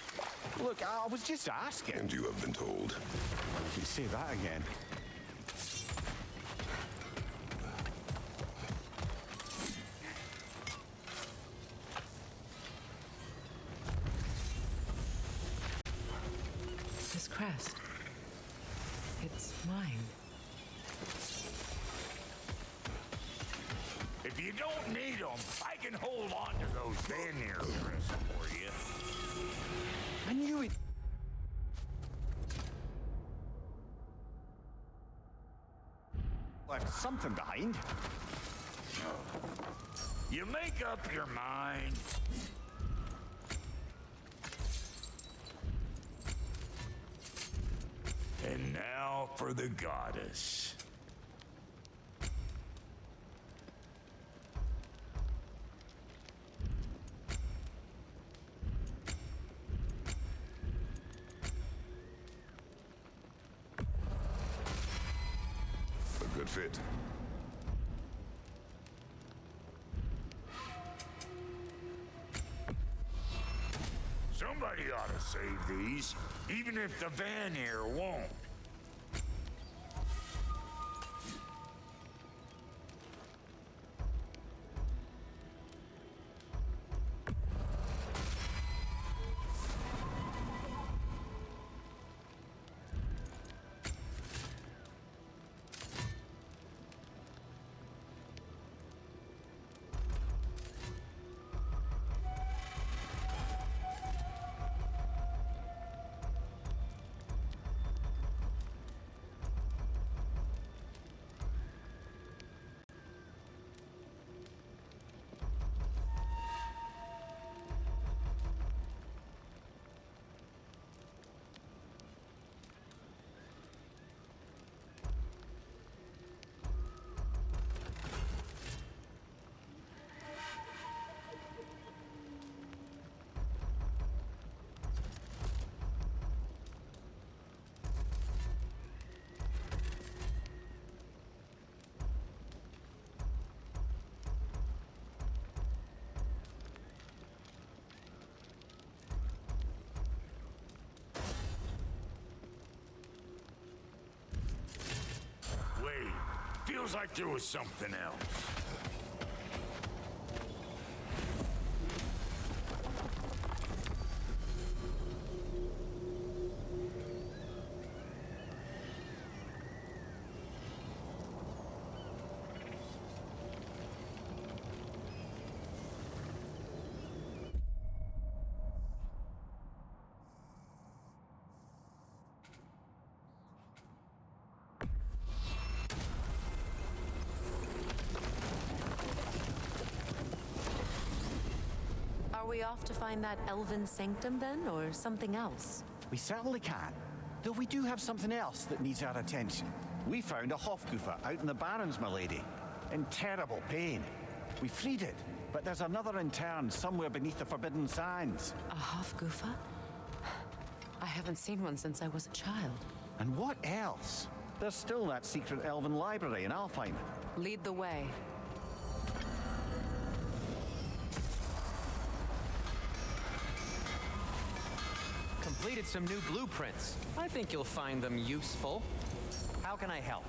Look, I was just asking. And you have been told. You say that again. This crest. It's mine. If you don't need them, I can hold on to those Vanir crests for you. I knew it. Left something behind. You make up your mind. And now for the goddess. A good fit. Somebody ought to save these, even if the Vanir won't. Feels like there was something else. Are we off to find that elven sanctum then, or something else? We certainly can. Though we do have something else that needs our attention. We found a Hofgufa out in the Barrens, my lady. In terrible pain. We freed it, but there's another intern somewhere beneath the Forbidden Sands. A Hofgufa? I haven't seen one since I was a child. And what else? There's still that secret elven library in Alfheim. Lead the way. Completed some new blueprints. I think you'll find them useful. How can I help?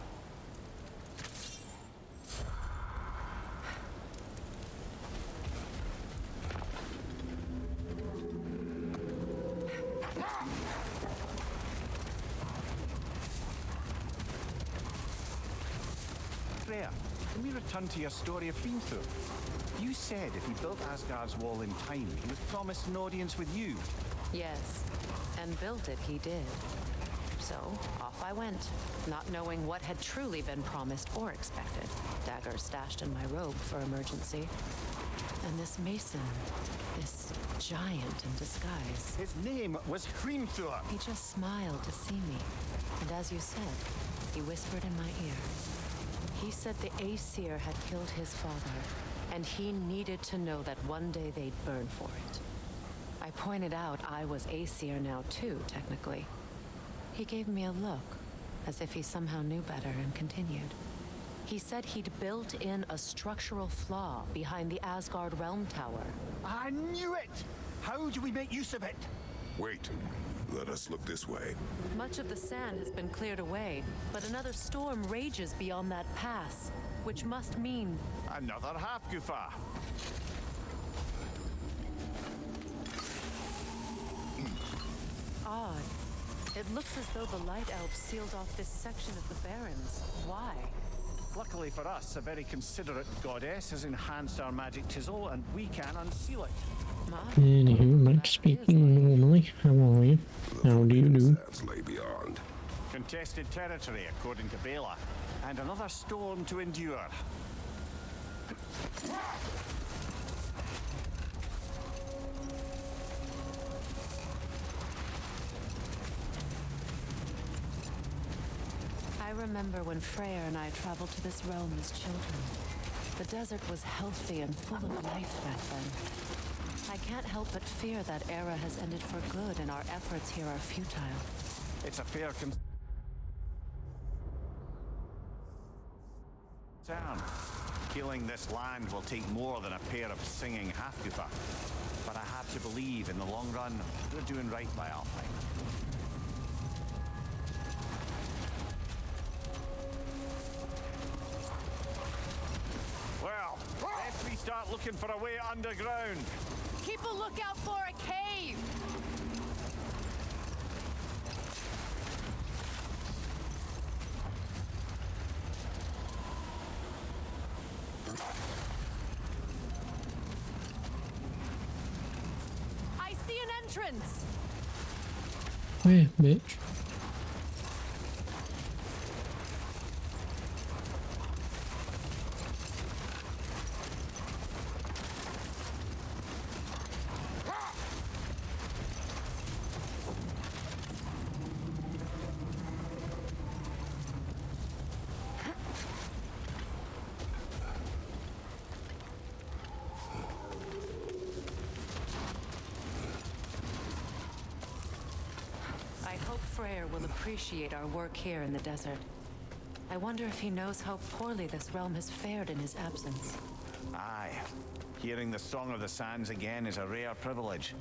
Freya, can we return to your story of Hrimthur? You said if he built Asgard's wall in time, he was promised an audience with you. Yes, and built it he did. So, off I went, not knowing what had truly been promised or expected. Dagger stashed in my robe for emergency. And this mason, this giant in disguise. His name was Hrimthur. He just smiled to see me. And as you said, he whispered in my ear. He said the Aesir had killed his father, and he needed to know that one day they'd burn for it. I pointed out I was Aesir now too, technically. He gave me a look, as if he somehow knew better, and continued. He said he'd built in a structural flaw behind the Asgard Realm Tower. I knew it! How do we make use of it? Wait. Let us look this way. Much of the sand has been cleared away, but another storm rages beyond that pass, which must mean... Another Hofgufa. Odd. It looks as though the Light Elves sealed off this section of the Barrens. Why? Luckily for us, a very considerate goddess has enhanced our magic chisel, and we can unseal it. Anywho, Mike speaking normally. How are you? How do you do? Sands lay beyond. Contested territory, according to Bela, and another storm to endure. I remember when Freyr and I traveled to this realm as children. The desert was healthy and full of life back then. I can't help but fear that era has ended for good and our efforts here are futile. It's a fair concern. Healing this land will take more than a pair of singing Hofgufa. But I have to believe in the long run, they're doing right by Alfheim. Well, best we start looking for a way underground. Keep a lookout for a cave! I see an entrance! Where, bitch? I hope Freyr will appreciate our work here in the desert. I wonder if he knows how poorly this realm has fared in his absence. Aye. Hearing the Song of the Sands again is a rare privilege,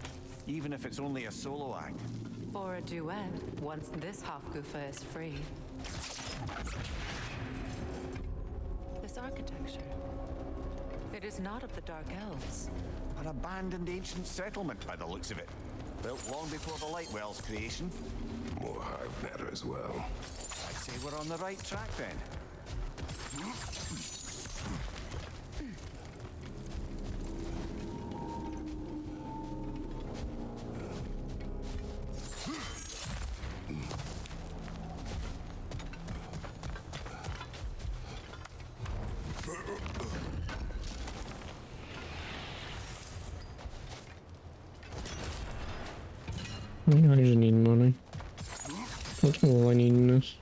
even if it's only a solo act. Or a duet, once this Hofgufa is free. this architecture? It is not of the Dark Elves. An abandoned ancient settlement by the looks of it. Built long before the Lightwell's creation. More hive matter as well. I'd say we're on the right track then. I just need money. That's all I need in this.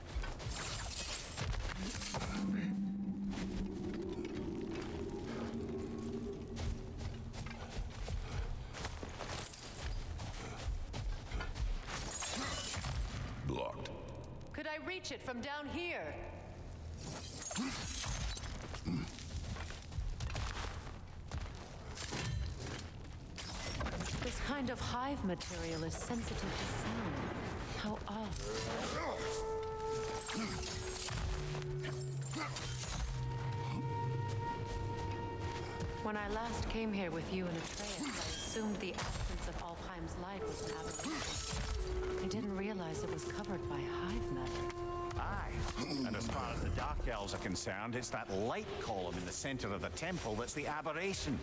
Blocked. Could I reach it from down here? This kind of hive material is sensitive to sound. How odd. When I last came here with you and Atreus, I assumed the absence of Alfheim's light was an aberration. I didn't realize it was covered by hive matter. Aye. And as far as the Dark Elves are concerned, it's that light column in the center of the temple that's the aberration.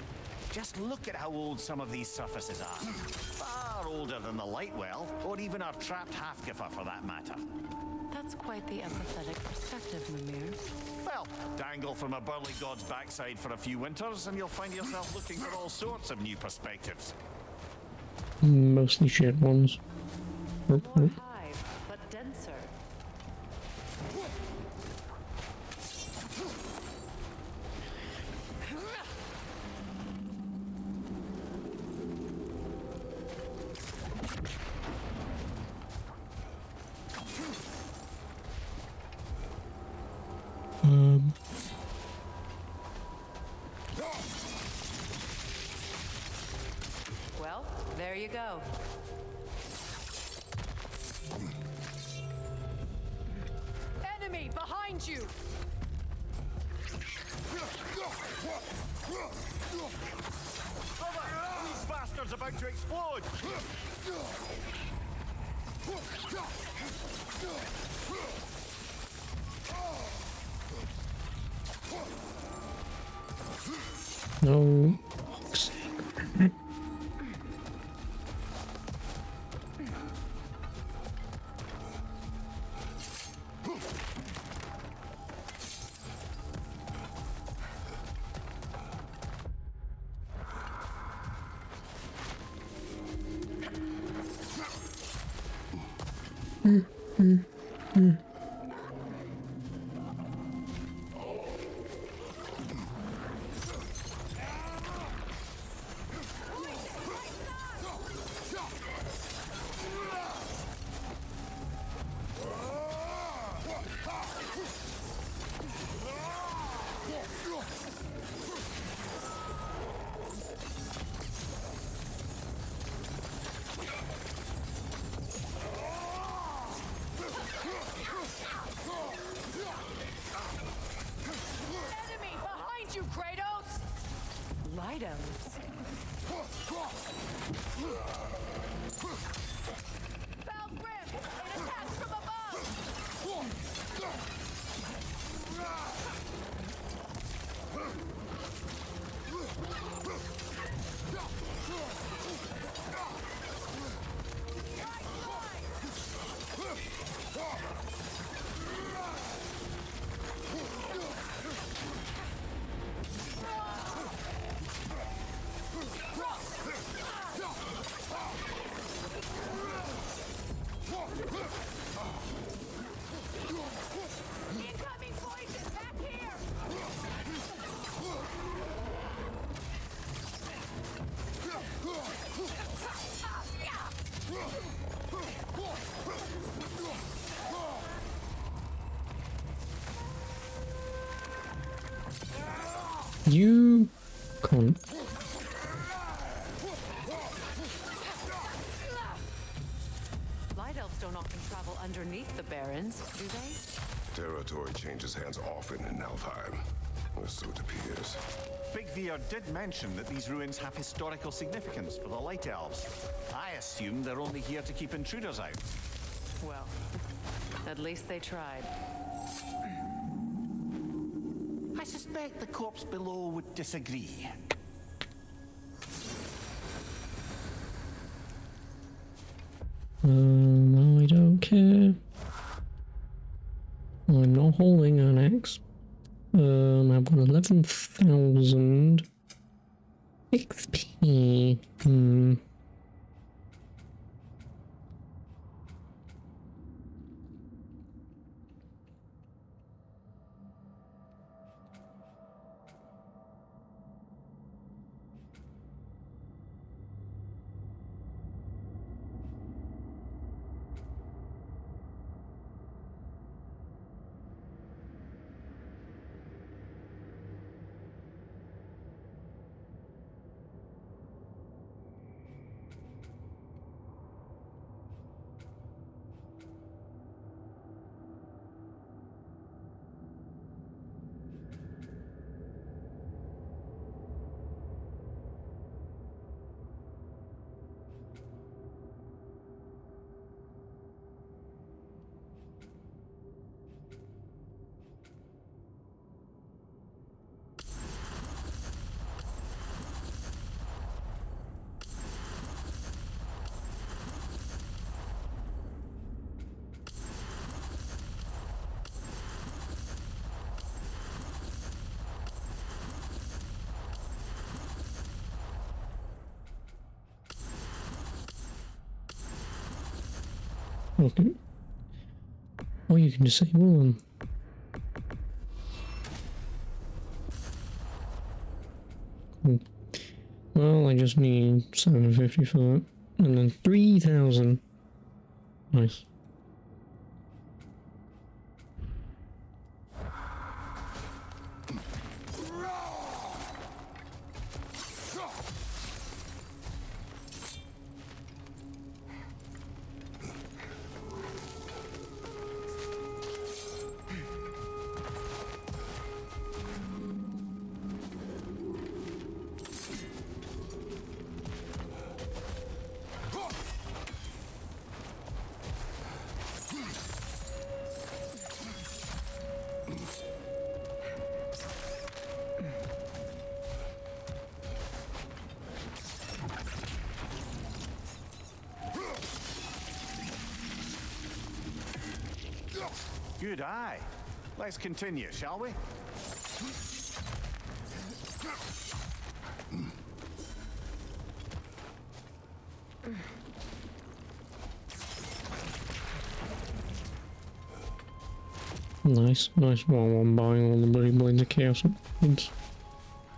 Just look at how old some of these surfaces are. Far older than the Lightwell, or even our trapped Halfgiffer for that matter. That's quite the empathetic perspective, Mimir. Well, dangle from a burly god's backside for a few winters, and you'll find yourself looking for all sorts of new perspectives. Mostly shit ones. More hive, but denser. Well, there you go. Enemy behind you! These bastards about to explode! No. Enemy behind you, Kratos! Light elves. Foul grip! It attacks from above! Incoming poison back here! You can't. Light elves don't often travel underneath the barrens, do they? Territory changes hands often in Alfheim. Or so it appears. Big Veer did mention that these ruins have historical significance for the Light Elves. I assume they're only here to keep intruders out. Well, at least they tried. I suspect the corpse below would disagree. I don't care. I'm not holding an axe. I've got 11,000 XP. Okay. Or you can disable them. Cool. Well, I just need 750 for that. And then 3,000. Nice. Good eye. Let's continue, shall we? Nice, nice. While I'm buying all the bloody blades of chaos.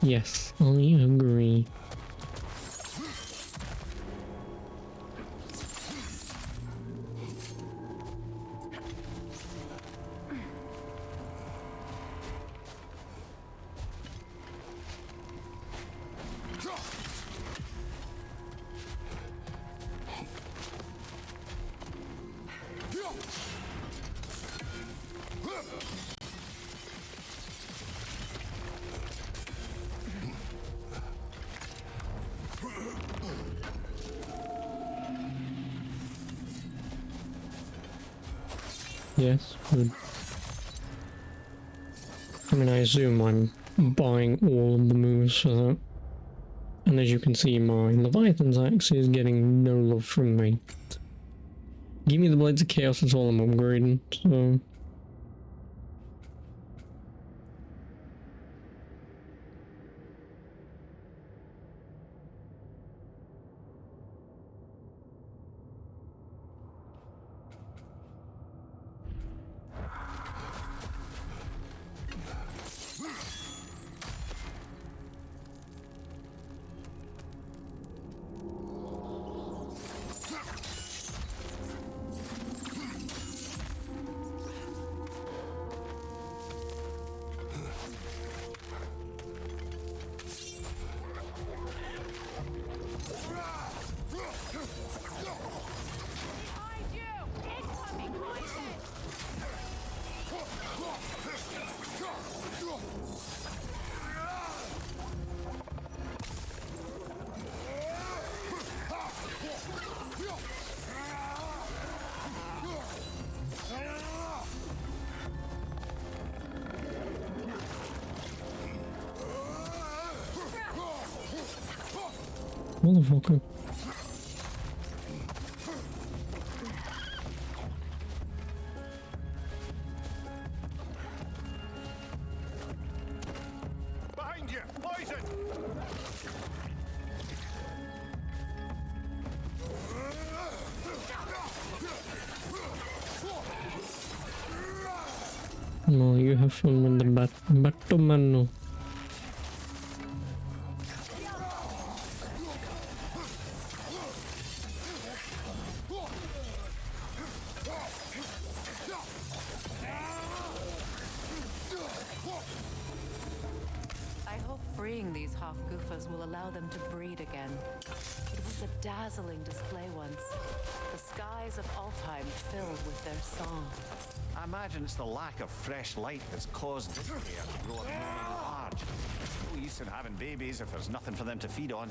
Yes, I agree. Yes, good. I mean, I assume I'm buying all of the moves for that. And as you can see, my Leviathan's axe is getting no love from me. Give me the Blades of Chaos, that's all I'm upgrading, so... Motherfucker. Behind you! Poison! No, you have fun with the Batman. I hope freeing these Hofgufas will allow them to breed again. It was a dazzling display once. The skies of Alfheim filled with their song. I imagine it's the lack of fresh light that's caused this pair to grow abnormally large. No use in having babies if there's nothing for them to feed on.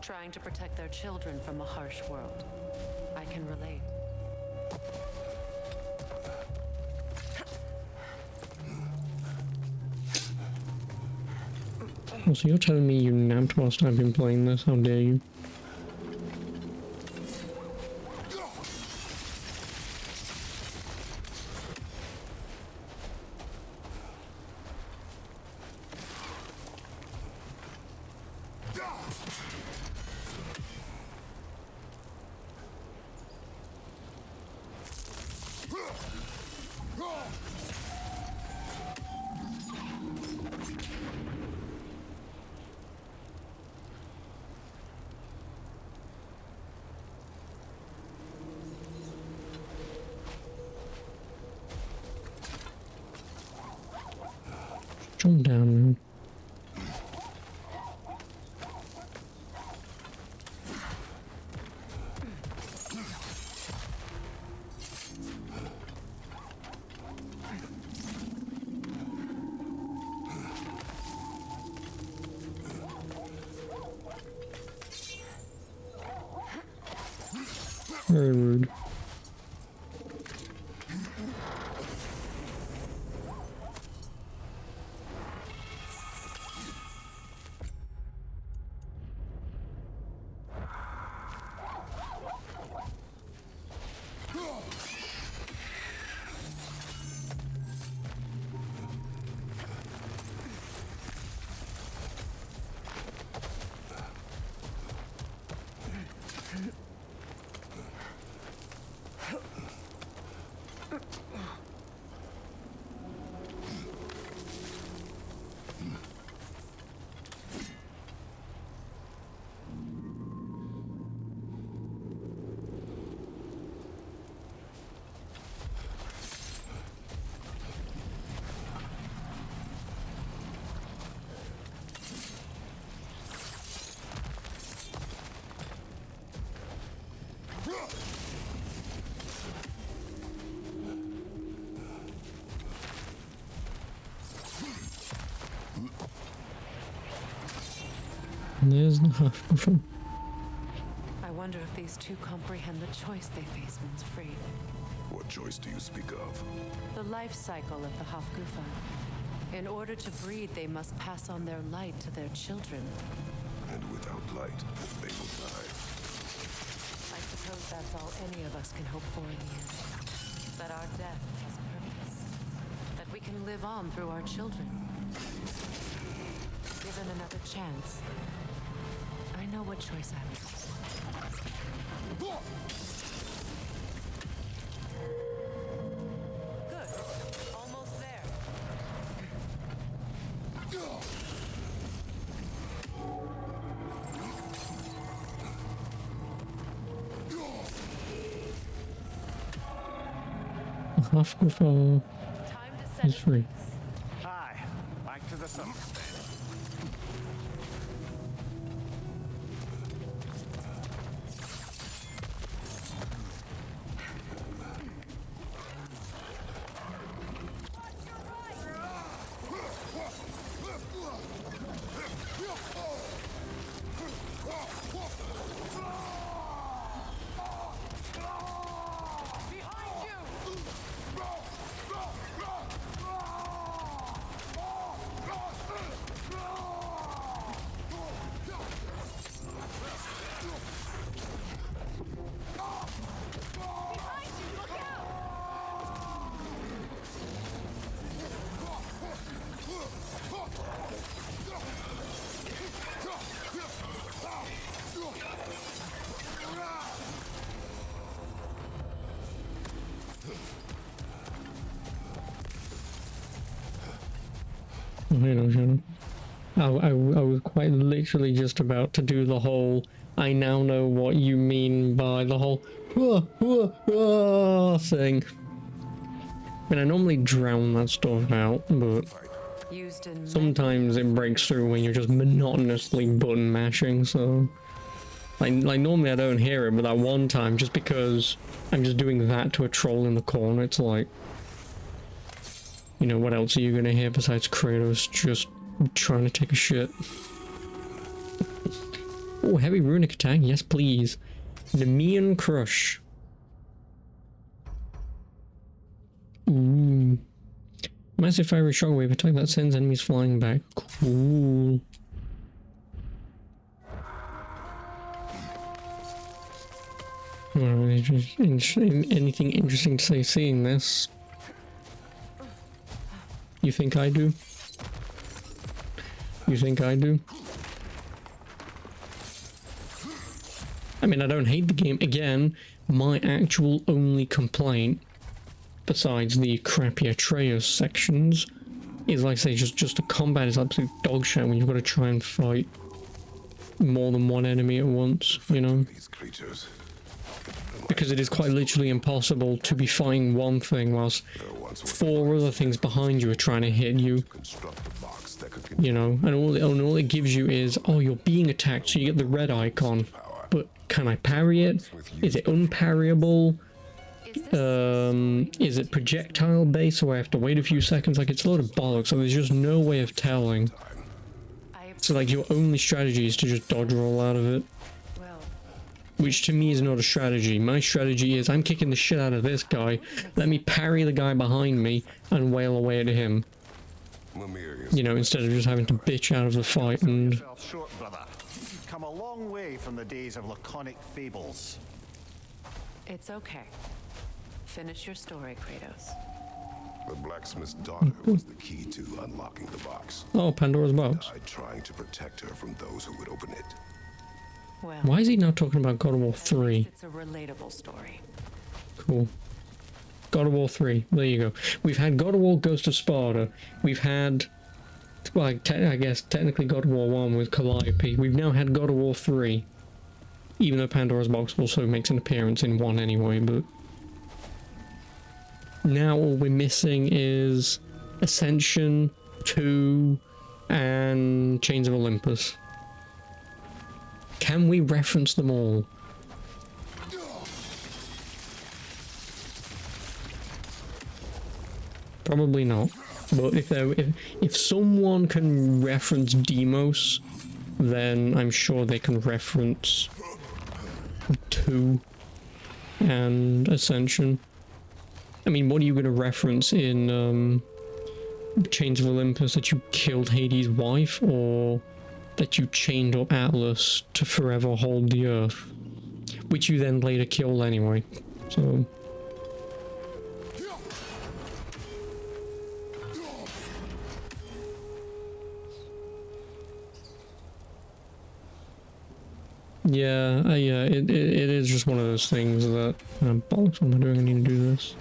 Trying to protect their children from a harsh world. I can relate. Oh, so you're telling me you napped whilst I've been playing this? How dare you? Jump down, man. Very rude. There's the Hofgufa. I wonder if these two comprehend the choice they face once freed. What choice do you speak of? The life cycle of the Hofgufa. In order to breed, they must pass on their light to their children. And without light, they will die. I suppose that's all any of us can hope for in the end. That our death has purpose. That we can live on through our children. Given another chance, I know what choice I would make. Good. Almost there. The Hofgufa Time to set is free. Aye, back to the sun. Oh, you know. I was quite literally just about to do the whole, I now know what you mean by the whole thing. I mean, I normally drown that stuff out, but sometimes it breaks through when you're just monotonously button mashing, so... Like normally I don't hear it, but that one time, just because I'm just doing that to a troll in the corner, it's like... You know, what else are you gonna hear besides Kratos just trying to take a shit? Oh, heavy runic attack, yes please. Nemean Crush. Ooh. Massive fiery shockwave attack that sends enemies flying back. Cool. Well, anything interesting to say seeing this? You think I do? You think I do? I mean, I don't hate the game. Again, my actual only complaint, besides the crappy Atreus sections, is, like I say, just the combat is absolute dog shit when you've got to try and fight more than one enemy at once, you know? Because it is quite literally impossible to be fighting one thing whilst 4 other things behind you are trying to hit you. You know, and all it gives you is, oh, you're being attacked, so you get the red icon. But can I parry it? Is it unparryable? Is it projectile based, so I have to wait a few seconds? Like, it's a lot of bollocks, so there's just no way of telling. So, like, your only strategy is to just dodge roll out of it. Which to me is not a strategy. My strategy is, I'm kicking the shit out of this guy, let me parry the guy behind me and wail away at him. You know, instead of just having to bitch out of the fight and... Short, brother. You've come a long way from the days of laconic fables. It's okay. Finish your story, Kratos. The blacksmith's daughter was the key to unlocking the box. Oh, Pandora's box. Died trying to protect her from those who would open it. Well, why is he now talking about God of War 3? it's a relatable story. Cool. God of War 3. There you go. We've had God of War Ghost of Sparta. We've had... Well, I guess technically God of War 1 with Calliope. We've now had God of War 3. Even though Pandora's box also makes an appearance in 1 anyway, but... Now all we're missing is Ascension, 2, and Chains of Olympus. Can we reference them all? Probably not. But if someone can reference Deimos, then I'm sure they can reference 2 and Ascension. I mean, what are you going to reference in Chains of Olympus? That you killed Hades' wife, or that you chained up Atlas to forever hold the Earth? Which you then later killed anyway, so... Yeah, it is just one of those things that... bollocks, what am I doing? I need to do this.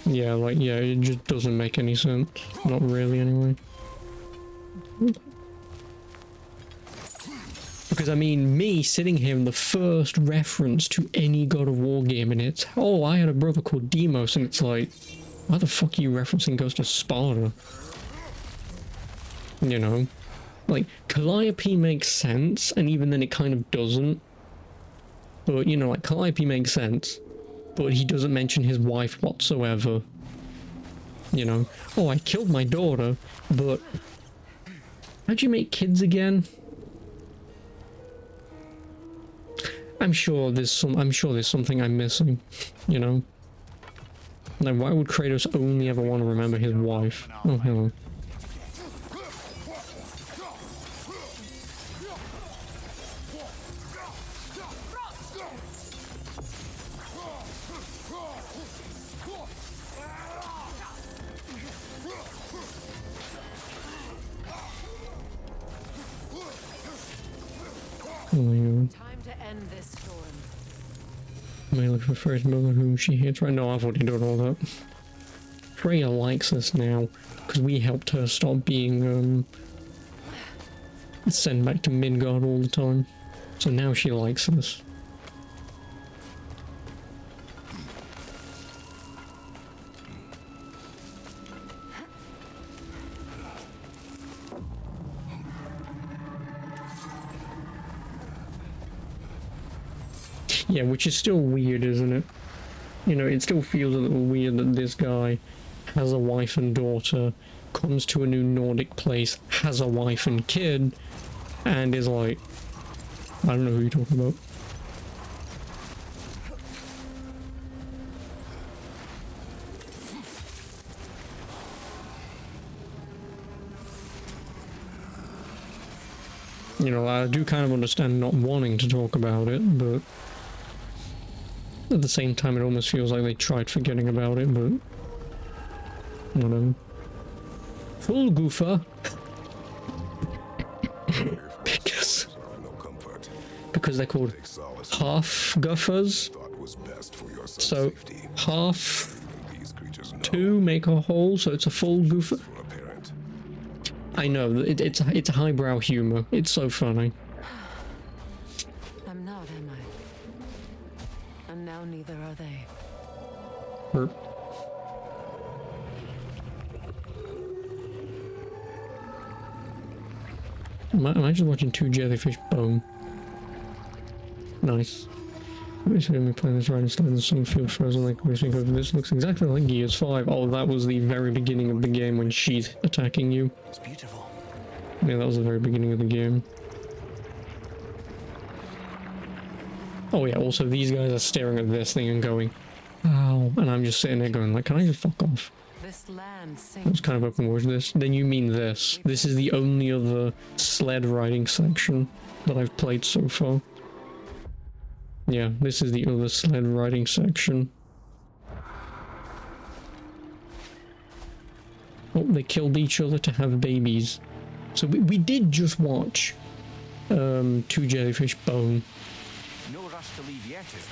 Yeah, like, yeah, it just doesn't make any sense. Not really, anyway. Because, I mean, me sitting here in the first reference to any God of War game, and it's, oh, I had a brother called Deimos, and it's like, why the fuck are you referencing Ghost of Sparta? You know? Like, Calliope makes sense, and even then it kind of doesn't. But, you know, like, Calliope makes sense, but he doesn't mention his wife whatsoever. You know? Oh, I killed my daughter, but... How'd you make kids again? I'm sure there's something I'm missing, you know? Like, why would Kratos only ever want to remember his wife? Oh, hello. Time to end this storm. May look for first mother whom she hates right now. I've already done all that. Freya likes us now because we helped her stop being sent back to Midgard all the time. So now she likes us. Yeah, which is still weird, isn't it? You know, it still feels a little weird that this guy has a wife and daughter, comes to a new Nordic place, has a wife and kid, and is like, I don't know who you're talking about. You know, I do kind of understand not wanting to talk about it, but at the same time it almost feels like they tried forgetting about it, but whatever. Full goofer. because they're called half guffers. So half two make a whole, so it's a full goofer. I know, it's highbrow humor. It's so funny. I'm not, am I? And now neither are they. Burp. Am I just watching two jellyfish bone? Nice. Basically, we playing this right inside the sun field frozen like we think of this. Looks exactly like Gears 5. Oh, that was the very beginning of the game when she's attacking you. It's beautiful. Yeah, that was the very beginning of the game. Oh yeah, also these guys are staring at this thing and going, ow. And I'm just sitting there going like, can I just fuck off? This land sinks. That was kind of open world. This. Then you mean this. This is the only other sled riding section that I've played so far. Yeah, this is the other sled riding section. Oh, they killed each other to have babies. So we did just watch two jellyfish bone. No rush to leave yet, is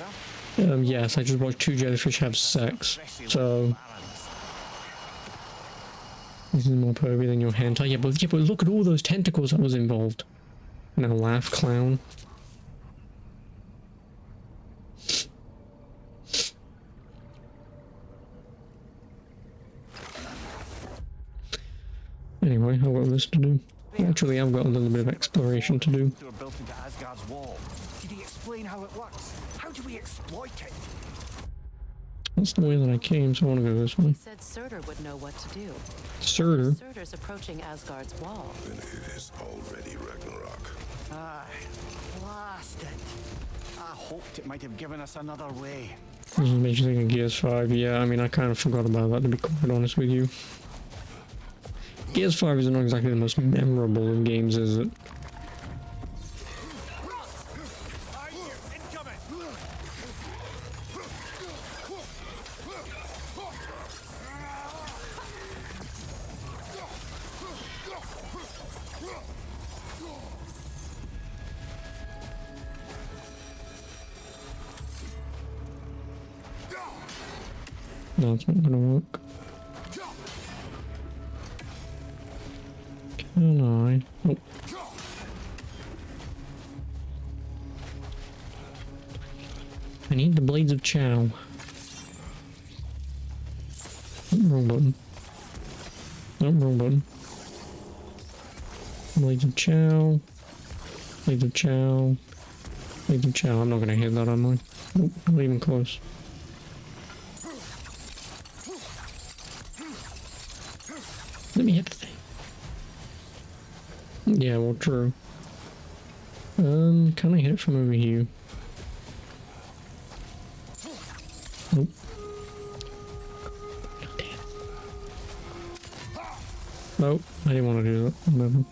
there? Yes, I just watched two jellyfish have sex. So this is more pervy than your hentai. Yeah, but look at all those tentacles that was involved. Now laugh, clown. Anyway, I've got this to do. Actually, I've got a little bit of exploration to do. They were built into Asgard's wall. Did he explain how it works? How do we exploit it? That's the way that I came, so I want to go this way. He said Surtur would know what to do. Surtur? Surtur's approaching Asgard's wall. Then it is already Ragnarok. Aye, blast it. I hoped it might have given us another way. This makes you think of Gears 5. Yeah, I mean, I kind of forgot about that, to be quite honest with you. Gears 5 is not exactly the most memorable of games, is it? No, it's not gonna work. Can I? Oh. I need the blades of Chow. Oh, wrong button. Oh, wrong button. Blades of Chow. Blades of Chow. Blades of Chow. I'm not gonna hit that, am I? Nope, not even close. Let me hit the thing. Yeah, well, true. Can I hit it from over here? Nope. Nope, I didn't want to do that. Whatever.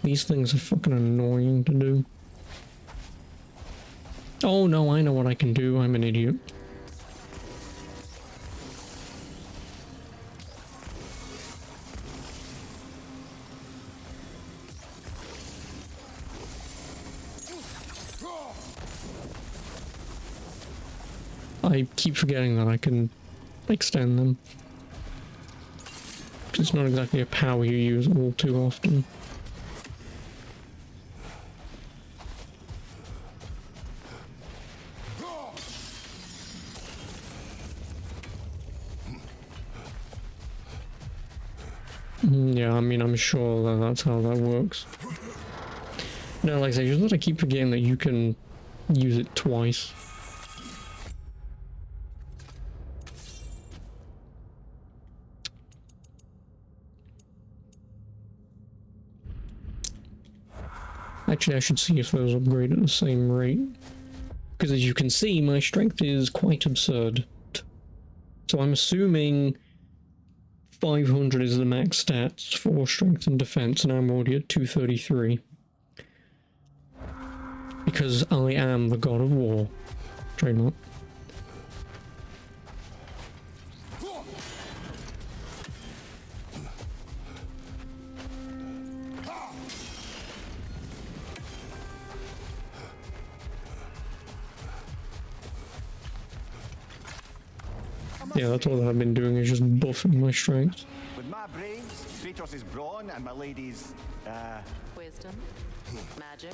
These things are fucking annoying to do. Oh no, I know what I can do. I'm an idiot. I keep forgetting that I can extend them. 'Cause it's not exactly a power you use all too often. Yeah, I mean, I'm sure that that's how that works. No, like I say, just that I keep forgetting that you can use it twice. Actually, I should see if those upgrade at the same rate. Because as you can see, my strength is quite absurd. So I'm assuming 500 is the max stats for strength and defense, and I'm already at 233. Because I am the god of war. Trademark. Yeah, that's all that I've been doing, is just buffing my strength. With my brains, Kratos' brawn, and my lady's, Wisdom, magic,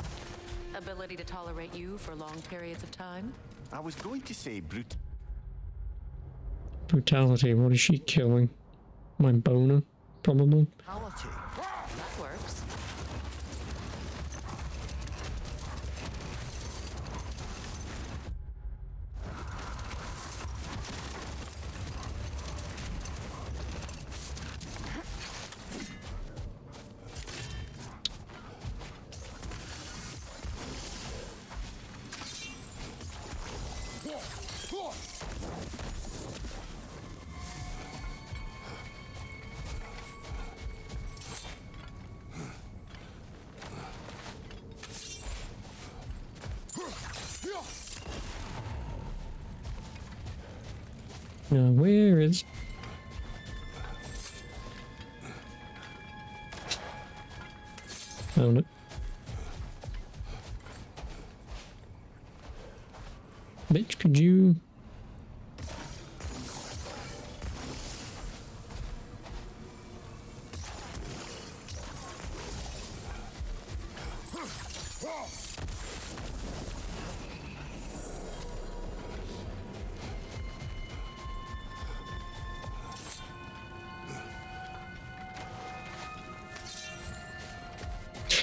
ability to tolerate you for long periods of time. I was going to say Brutality, what is she killing? My boner, probably. brutality. That works. Now, where is... Found it. Bitch, could you...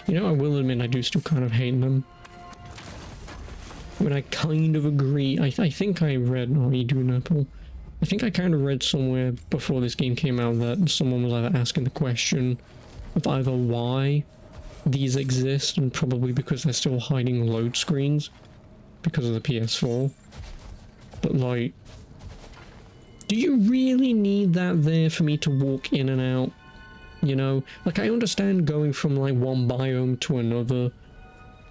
You know, I will admit I do still kind of hate them. When I kind of agree, I think I read, oh, you do an apple. I think I kind of read somewhere before this game came out that someone was either asking the question of either why these exist, and probably because they're still hiding load screens because of the PS4. But like, do you really need that there for me to walk in and out? You know, like I understand going from like one biome to another.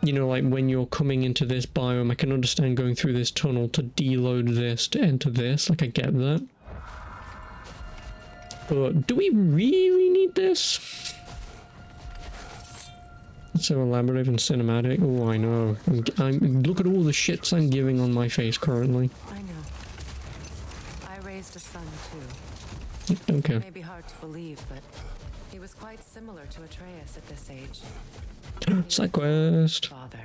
You know, like when you're coming into this biome, I can understand going through this tunnel to deload this to enter this. Like I get that. But do we really need this? It's so elaborative and cinematic. Oh, I know. I'm look at all the shits I'm giving on my face currently. I know. I raised a son too. Okay. It may be hard to believe, but he was quite similar to Atreus at this age. Side quest. Father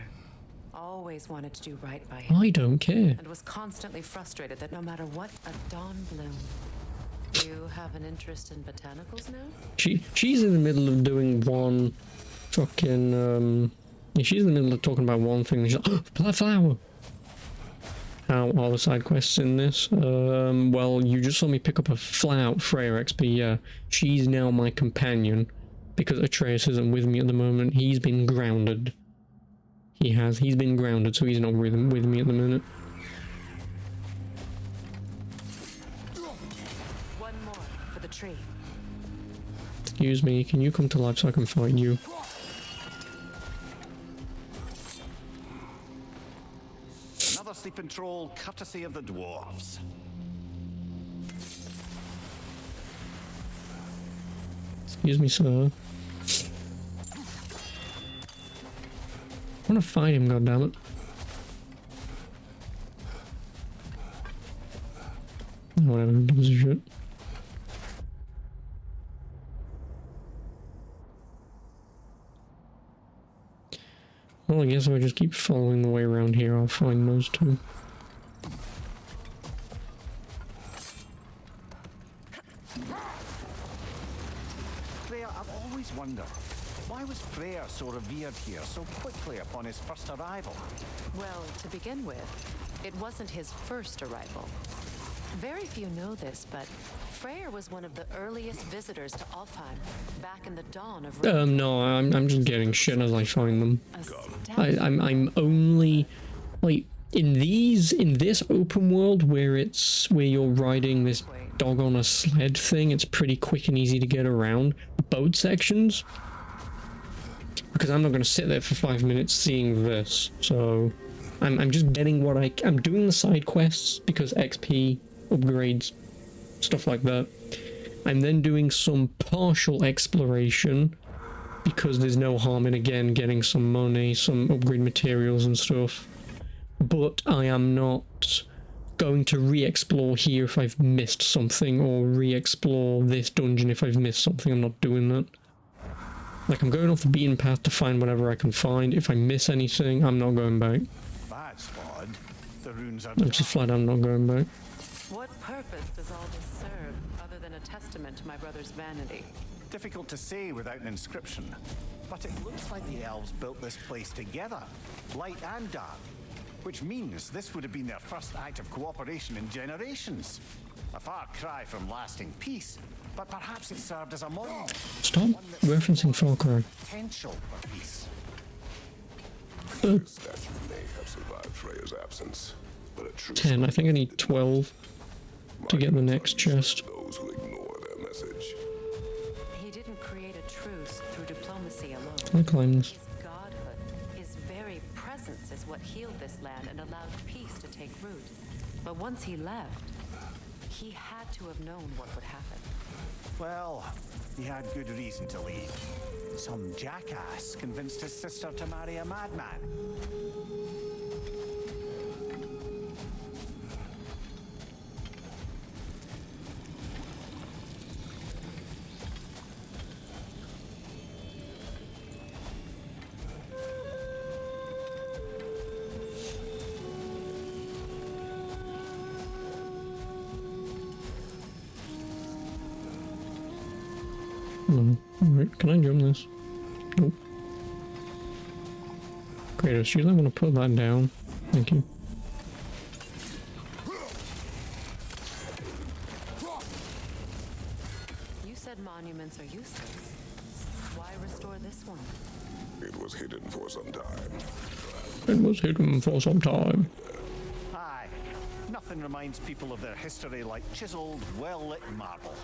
always wanted to do right by him. I don't care. And was constantly frustrated that no matter what a dawn bloomed. You have an interest in botanicals now? She's in the middle of doing one fucking yeah, she's in the middle of talking about one thing and she's like, oh, flower. How are the side quests in this? Well, you just saw me pick up a flat-out Freya XP, yeah. She's now my companion. Because Atreus isn't with me at the moment, he's been grounded. He's been grounded, so he's not with me at the minute. One more for the tree. Excuse me, can you come to life so I can fight you? Another sleeping troll, courtesy of the dwarves. Excuse me, sir. I want to fight him, goddammit. whatever, who gives a shit. Well, I guess if I just keep following the way around here, I'll find those two. Freya, I've always wondered, why was Freya so revered here so quickly upon his first arrival? Well, to begin with, it wasn't his first arrival. Very few know this, but Freyr was one of the earliest visitors to Alfheim, back in the dawn of No, I'm just getting shit as I find them. I'm only, like, in this open world where you're riding this dog on a sled thing, it's pretty quick and easy to get around. Boat sections, because I'm not going to sit there for 5 minutes seeing this, so I'm just getting what I'm doing the side quests because XP upgrades, stuff like that. I'm then doing some partial exploration because there's no harm in, again, getting some money, some upgrade materials and stuff. But I am not going to re-explore here if I've missed something, or re-explore this dungeon if I've missed something. I'm not doing that. Like, I'm going off the beaten path to find whatever I can find. If I miss anything, I'm not going back. That's odd. The runes are I'm just flat out not going back. What purpose does all this serve, other than a testament to my brother's vanity? difficult to say without an inscription. But it looks like the elves built this place together, light and dark. Which means this would have been their first act of cooperation in generations. A far cry from lasting peace, but perhaps it served as a monument. Stop referencing Far Cry. Potential for peace. The statue may have survived Freya's absence, but a true 10. I think I need 12 to get the next chest. those who ignore their message. He didn't create a truce through diplomacy alone. I climb this. His godhood, his very presence is what healed this land and allowed peace to take root. But once he left, he had to have known what would happen. Well, he had good reason to leave. Some jackass convinced his sister to marry a madman. Alright, can I jump this? Nope. Kratos, you might want to put that down. Thank you. You said monuments are useless. Why restore this one? It was hidden for some time. It was hidden for some time. Aye, nothing reminds people of their history like chiseled, well-lit marble.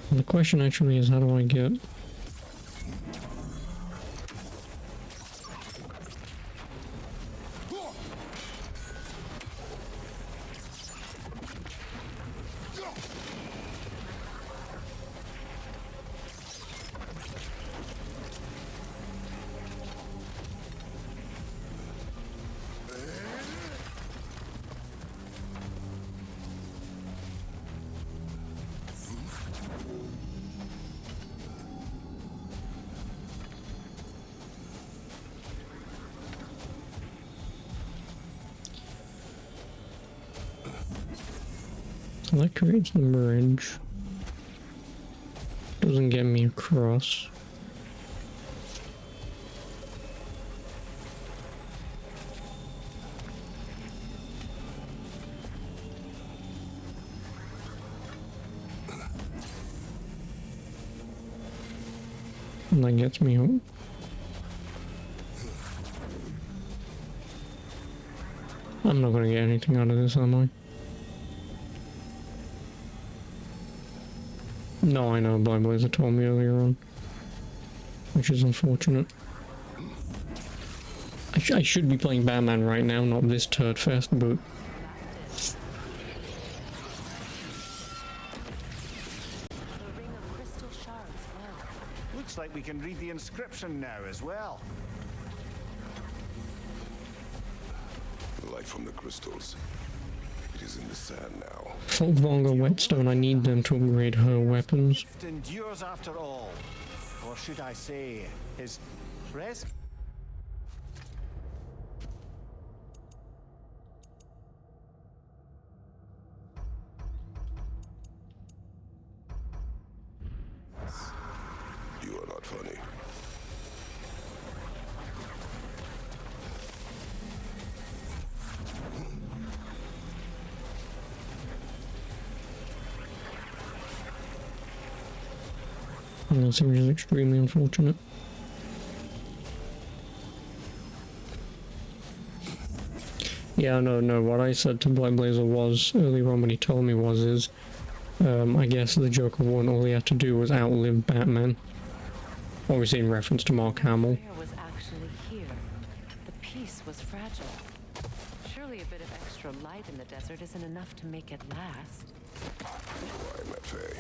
The question actually is, how do I get... That creates the bridge. Doesn't get me across. And that gets me home. I'm not gonna get anything out of this, am I? No, I know, Blind Blazer told me earlier on. Which is unfortunate. I should be playing Batman right now, not this turd fest, but... Looks like we can read the inscription now as well. The light from the crystals. It is in the sand now. Folkvanger Whetstone, I need them to upgrade her weapons. Endures after all. Or should I say, his res? You are not funny. Yes, which is extremely unfortunate. Yeah, no, what I said to Blind Blazer was, earlier on when he told me was, I guess the Joker won, all he had to do was outlive Batman. Obviously in reference to Mark Hamill. The bear was actually here. The peace was fragile. Surely a bit of extra light in the desert isn't enough to make it last. Before I met Faye,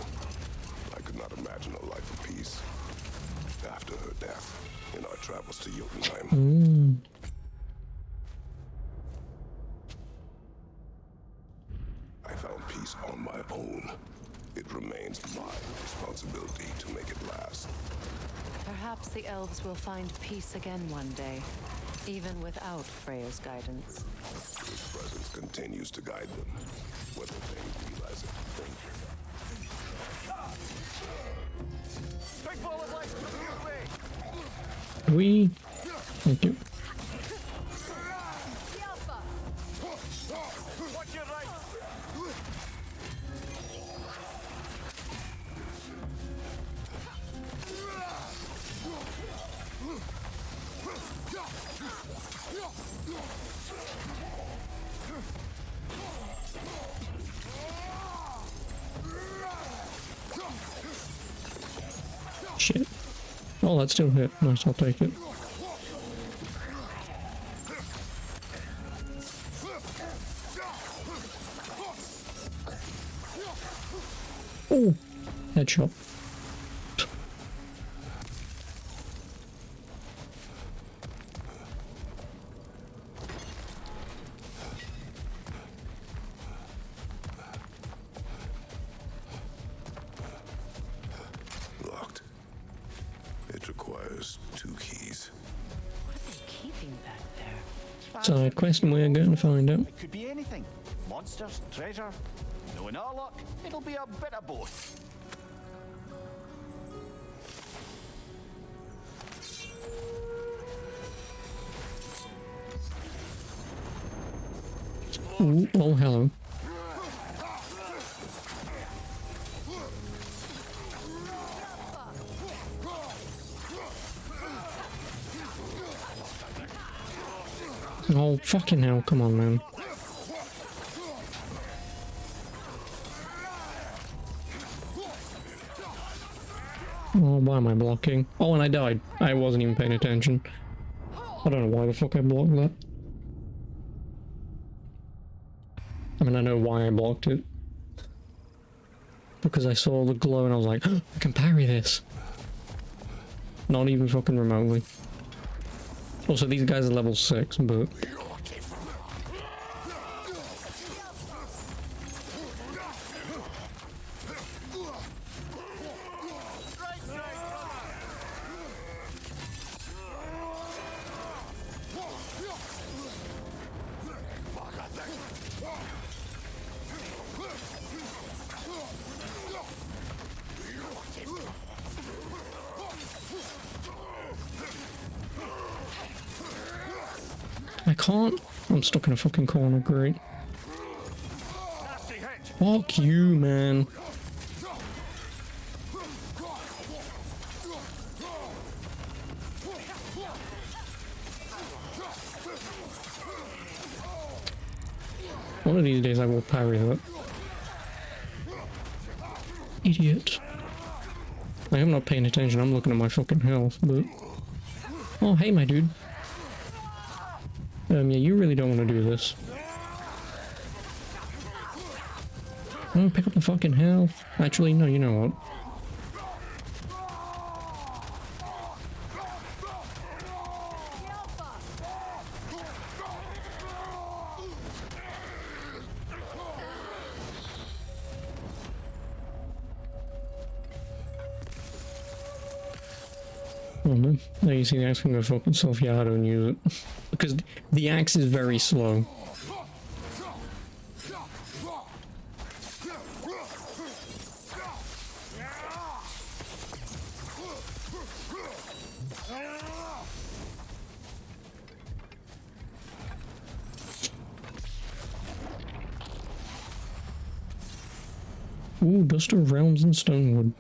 I could not imagine a life of peace. After her death, in our travels to Jotunheim. I found peace on my own. It remains my responsibility to make it last. Perhaps the elves will find peace again one day, even without Freya's guidance. His presence continues to guide them, whether they realize it or not. Big ball of light coming your way. Thank you. Watch your right. Shit. Oh, that still hit. Nice, I'll take it. Oh! Headshot. Locked. It requires 2 keys. What are they keeping back there? Side quest, and we're going to find out. It could be anything. Monsters, treasure. Knowing our luck, it'll be a bit of both. Ooh, oh, hello. Oh, fucking hell, come on, man. Oh, why am I blocking? Oh, and I died. I wasn't even paying attention. I don't know why the fuck I blocked that. I mean, I know why I blocked it. Because I saw the glow and I was like, oh, I can parry this. Not even fucking remotely. Also, these guys are level 6, but... I can't. I'm stuck in a fucking corner, great. Fuck you, man. One of these days I will parry that. Idiot. Like, I'm not paying attention, I'm looking at my fucking health, but... Oh, hey, my dude. Yeah, you really don't want to do this. Oh, pick up the fucking health. Actually, no, you know what? Oh no. Now you see the axe can go fuck itself. Yeah, I don't use it. Because the axe is very slow. Ooh, Dust of Realms and Stonewood.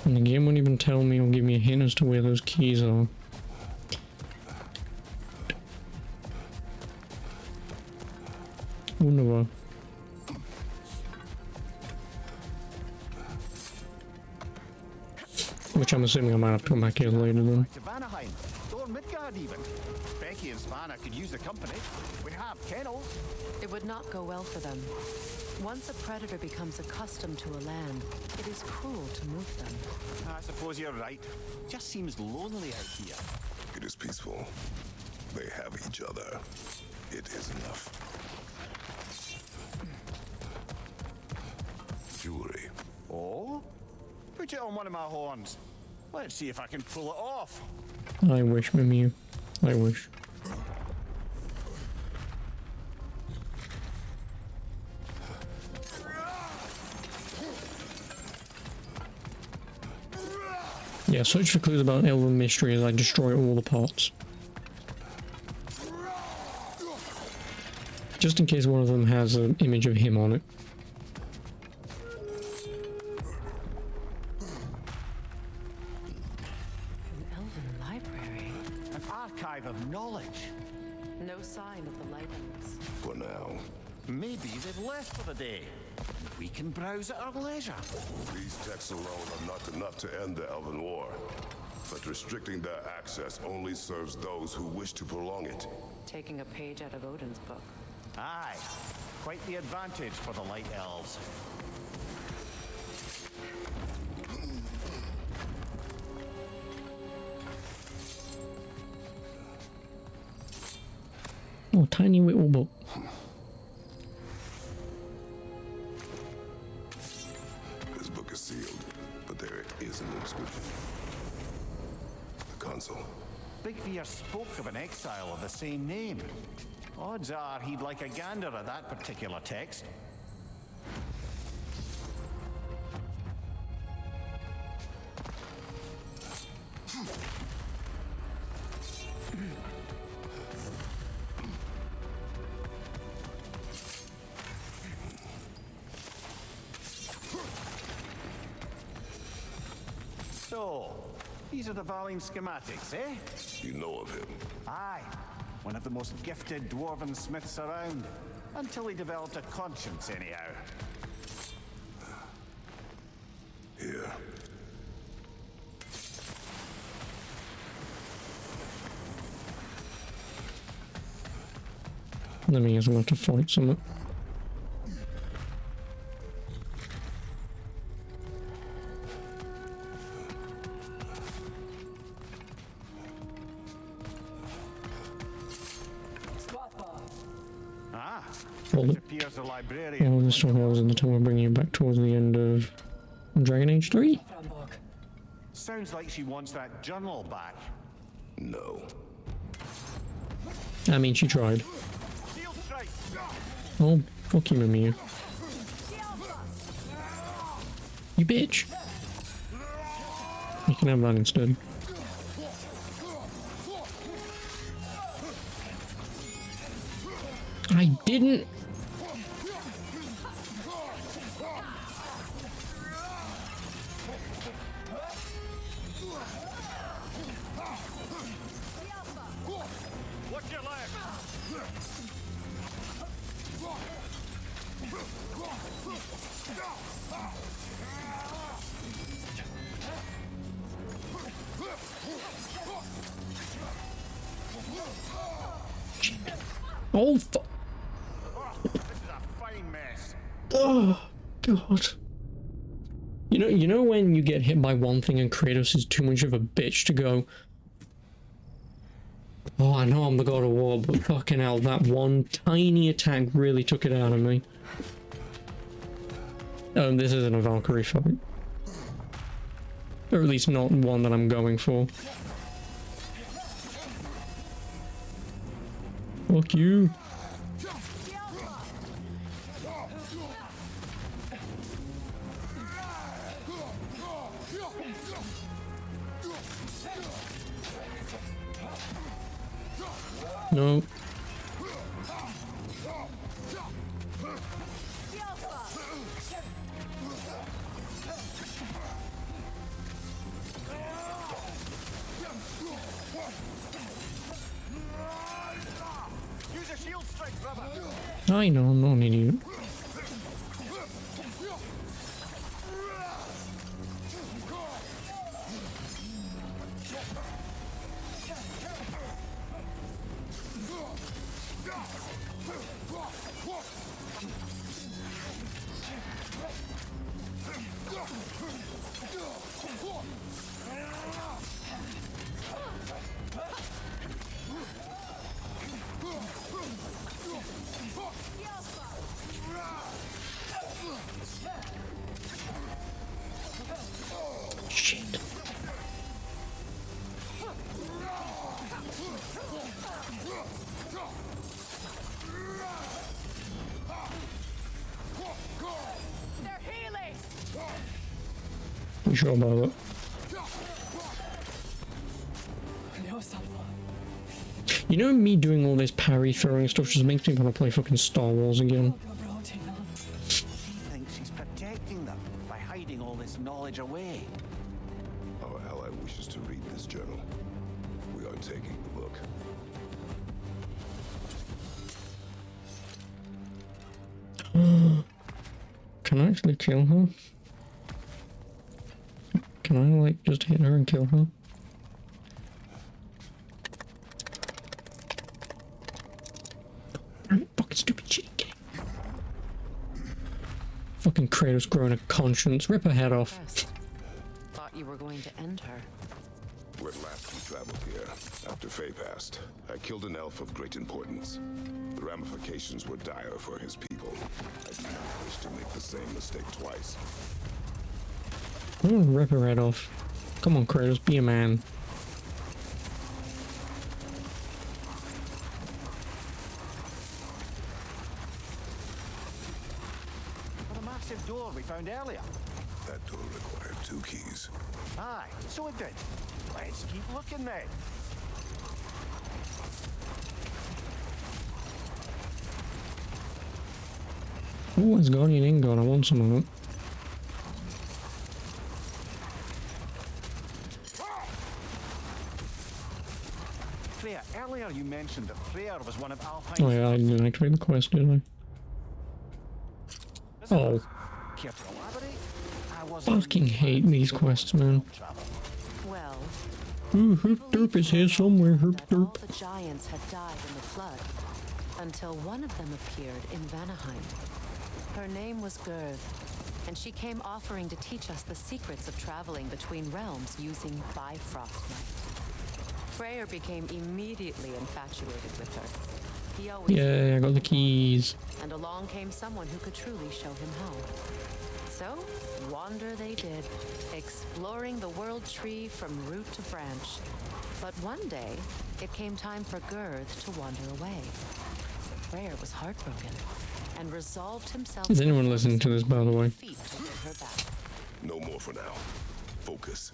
And the game won't even tell me or give me a hint as to where those keys are. Wunderbar. Which I'm assuming I might have to come back here later then. To Vanaheim, or Midgard even. Becky and Svanna could use the company. We have kennels. It would not go well for them. Once a predator becomes accustomed to a land, it is cruel to move them. I suppose you're right. Just seems lonely out here. It is peaceful. They have each other. It is enough. Jewelry. Oh? Put it on one of my horns. Let's see if I can pull it off. I wish, Mimiu. I wish. Yeah, search for clues about Elven mystery as I destroy all the pots. Just in case one of them has an image of him on it. An elven library. An archive of knowledge. No sign of the Lightnings. For now. Maybe they've left for the day. We can browse at our leisure. These texts alone are not enough to end the Elven War. But restricting their access only serves those who wish to prolong it. Taking a page out of Odin's book. Aye. Quite the advantage for the Light Elves. Oh, tiny little book. This book is sealed, but there is an inscription. The console. Big Fear spoke of an exile of the same name. Odds are he'd like a gander at that particular text. So, these are the Valine schematics, eh? You know of him. Aye. One of the most gifted dwarven smiths around. Until he developed a conscience, anyhow. Here. That means I'm going to fight someone. Ah, Hold it it. appears the librarian. Oh, this stronghold in the tunnel will bring you back towards the end of Dragon Age 3? Sounds like she wants that journal back. No. I mean, she tried. Shield strike! Oh, fuck you, Mimiu. You bitch! You can have that instead. I didn't! Oh, This is a fine mess. oh, God. You know when you get hit by one thing and Kratos is too much of a bitch to go, oh, I know I'm the god of war, but fucking hell, that one tiny attack really took it out of me. This isn't a Valkyrie fight. Or at least not one that I'm going for. Fuck you. No. Use a shield strike, brother. I know, I'm not an idiot. Shit. They're healing! You sure about that? You know, me doing all this parry throwing stuff just makes me want to play fucking Star Wars again. She thinks she's protecting them by hiding all this knowledge away. Our ally wishes to read this journal. We are taking the book. Can I actually kill her? Can I, like, just hit her and kill her? Fucking stupid cheating game. Fucking Kratos growing a conscience. Rip her head off. Thought you were going to end her. When last we traveled here, after Faye passed, I killed an elf of great importance. The ramifications were dire for his people. I do not wish to make the same mistake twice. I'm gonna rip her head off. Come on, Kratos, be a man. What a massive door we found earlier. That door required 2 keys. Aye, so it did. Let's keep looking then. Oh, it's Guardian Ingot. I want some of it. Freya, earlier you mentioned that Freyr was one of Alpine's... Oh yeah, I didn't activate the quest, did I? Oh. Care to elaborate? I wasn't Fucking hate these quests, man. Well, Ooh, Herp Derp is here somewhere, Herp that all Derp. the giants had died in the flood, until one of them appeared in Vanaheim. Her name was Gerd, and she came offering to teach us the secrets of traveling between realms using Bifrost light. Freyr became immediately infatuated with her. He always Yeah, I got the keys. and along came someone who could truly show him how. So, wander they did, exploring the world tree from root to branch. But one day, it came time for Gerd to wander away. Freyr was heartbroken and resolved himself Is anyone listening to this, by the way? feet to get her back. No more for now. Focus.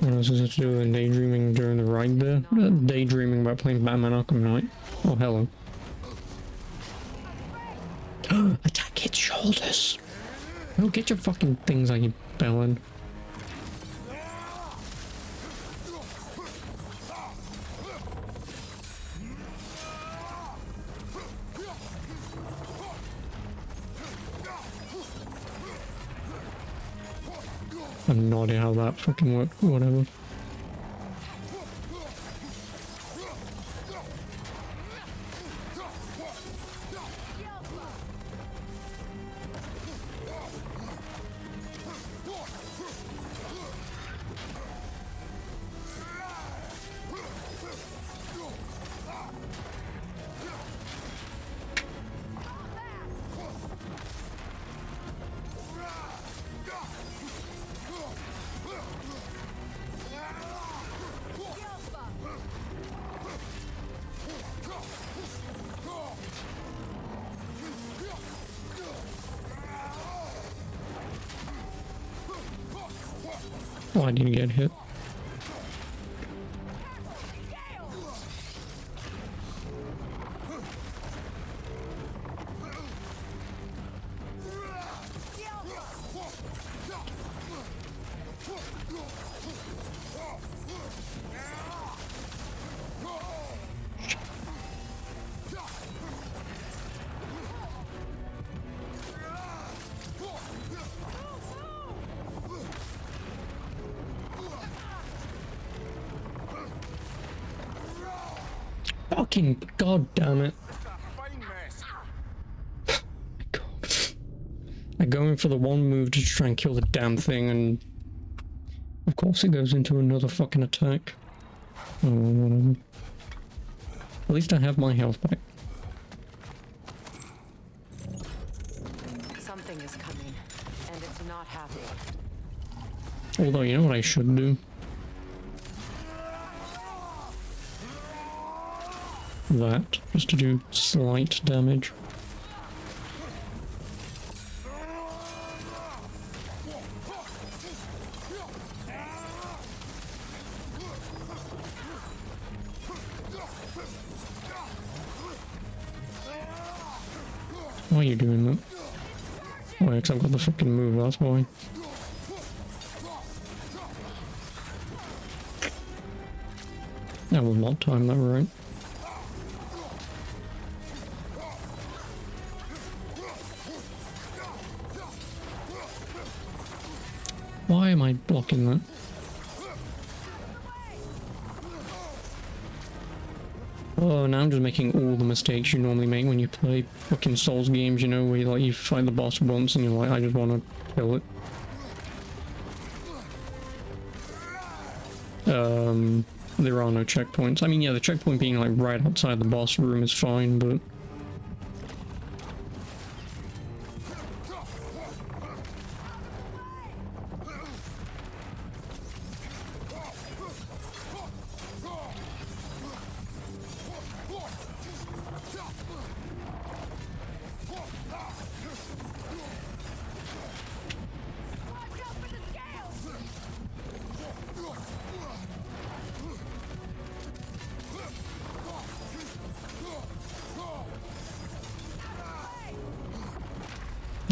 What else does it have to do with daydreaming during the ride there? Daydreaming about playing Batman Arkham Knight. Oh, hello. Attack his shoulders. Oh, get your fucking things out, you bellend. I have no idea how that fucking worked, but whatever. Oh, I didn't get hit. Fucking god damn it. God. I go in for the one move to try and kill the damn thing, and of course it goes into another fucking attack. Oh, whatever. At least I have my health back. Something is coming, and it's not happy. Although, you know what I should do? That, just to do slight damage. Why are you doing that? Oh, yeah, 'cause I've got the fucking move, that's why. I will not time that right. Why am I blocking that? Oh, now I'm just making all the mistakes you normally make when you play fucking Souls games, you know, where you fight the boss once and you're like, I just want to kill it. There are no checkpoints. I mean, yeah, the checkpoint being like right outside the boss room is fine, but...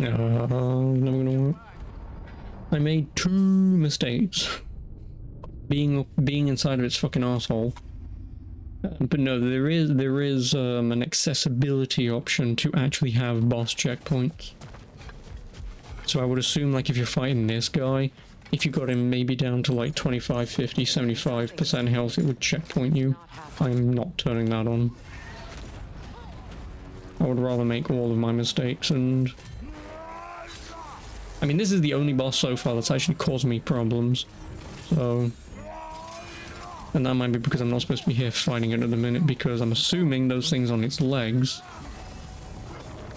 never gonna work. I made 2 mistakes. Being inside of its fucking asshole. But no, there is an accessibility option to actually have boss checkpoints. So I would assume, like, if you're fighting this guy, if you got him maybe down to like 25, 50, 75% health, it would checkpoint you. I'm not turning that on. I would rather make all of my mistakes and... I mean, this is the only boss so far that's actually caused me problems. So... And that might be because I'm not supposed to be here fighting it at the minute, because I'm assuming those things on its legs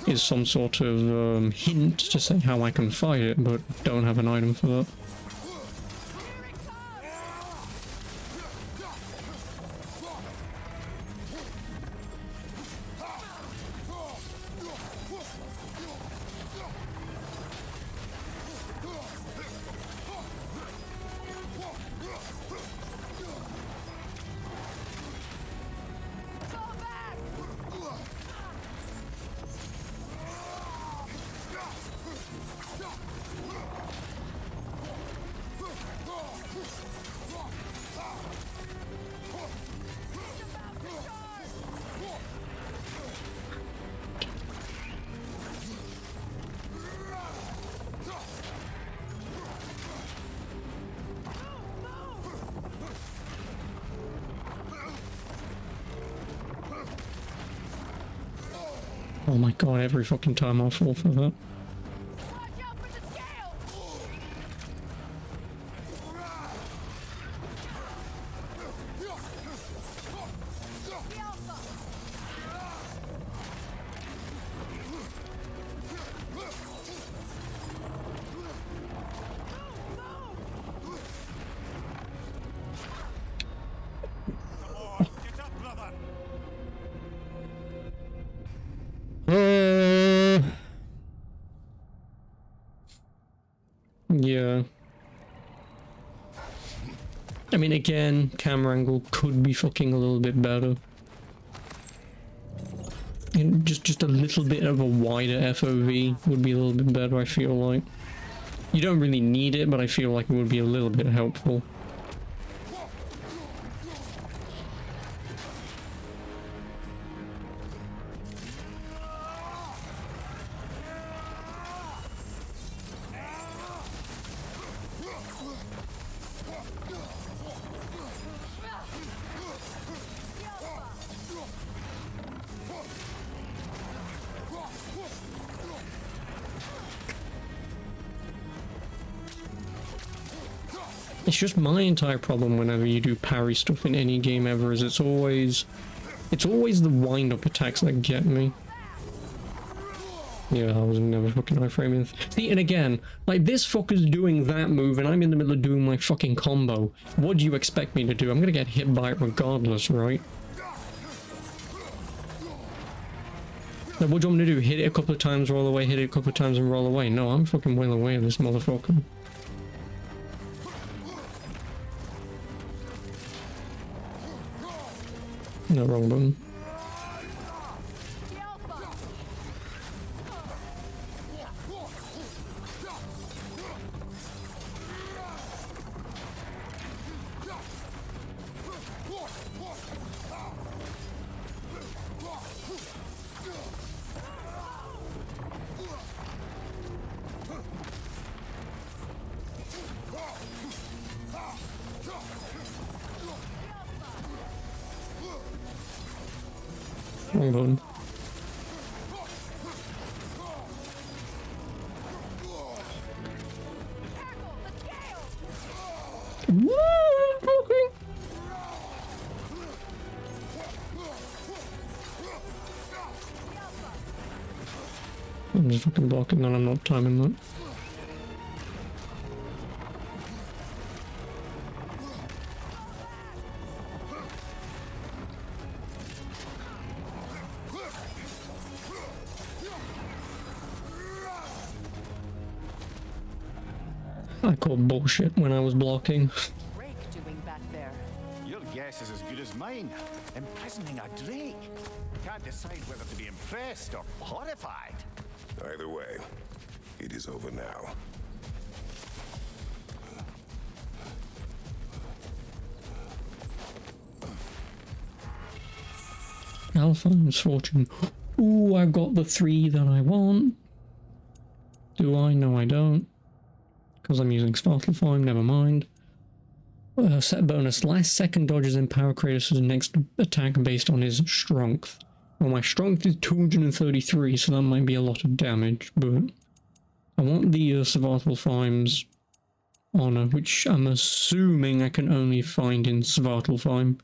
is some sort of hint to say how I can fight it, but don't have an item for that. Oh my god, every fucking time I fall for that. Yeah. I mean, again, camera angle could be fucking a little bit better. And just a little bit of a wider FOV would be a little bit better, I feel like. You don't really need it, but I feel like it would be a little bit helpful. It's just my entire problem whenever you do parry stuff in any game ever is it's always the wind-up attacks that get me. Yeah, I was never fucking iframing. See, and again, like this fucker's doing that move and I'm in the middle of doing my fucking combo. What do you expect me to do? I'm gonna get hit by it regardless, right? Now, what do you want me to do? Hit it a couple of times, roll away, hit it a couple of times and roll away? No, I'm fucking well away of this motherfucker. No, wrong button. Wrong button. I'm just fucking blocking and I'm not timing that. I called bullshit when I was blocking. Drake doing back there? Your guess is as good as mine. Imprisoning a Drake. Can't decide whether to be impressed or horrified. Either way, it is over now. Alpha's fortune. Ooh, I've got the 3 that I want. Do I? No, I don't. Because I'm using Svartalfheim, never mind. Set bonus. Last second dodges empower Kratos' next attack based on his strength. Well, my strength is 233, so that might be a lot of damage, but I want the Svartalfheim's honor, which I'm assuming I can only find in Svartalfheim.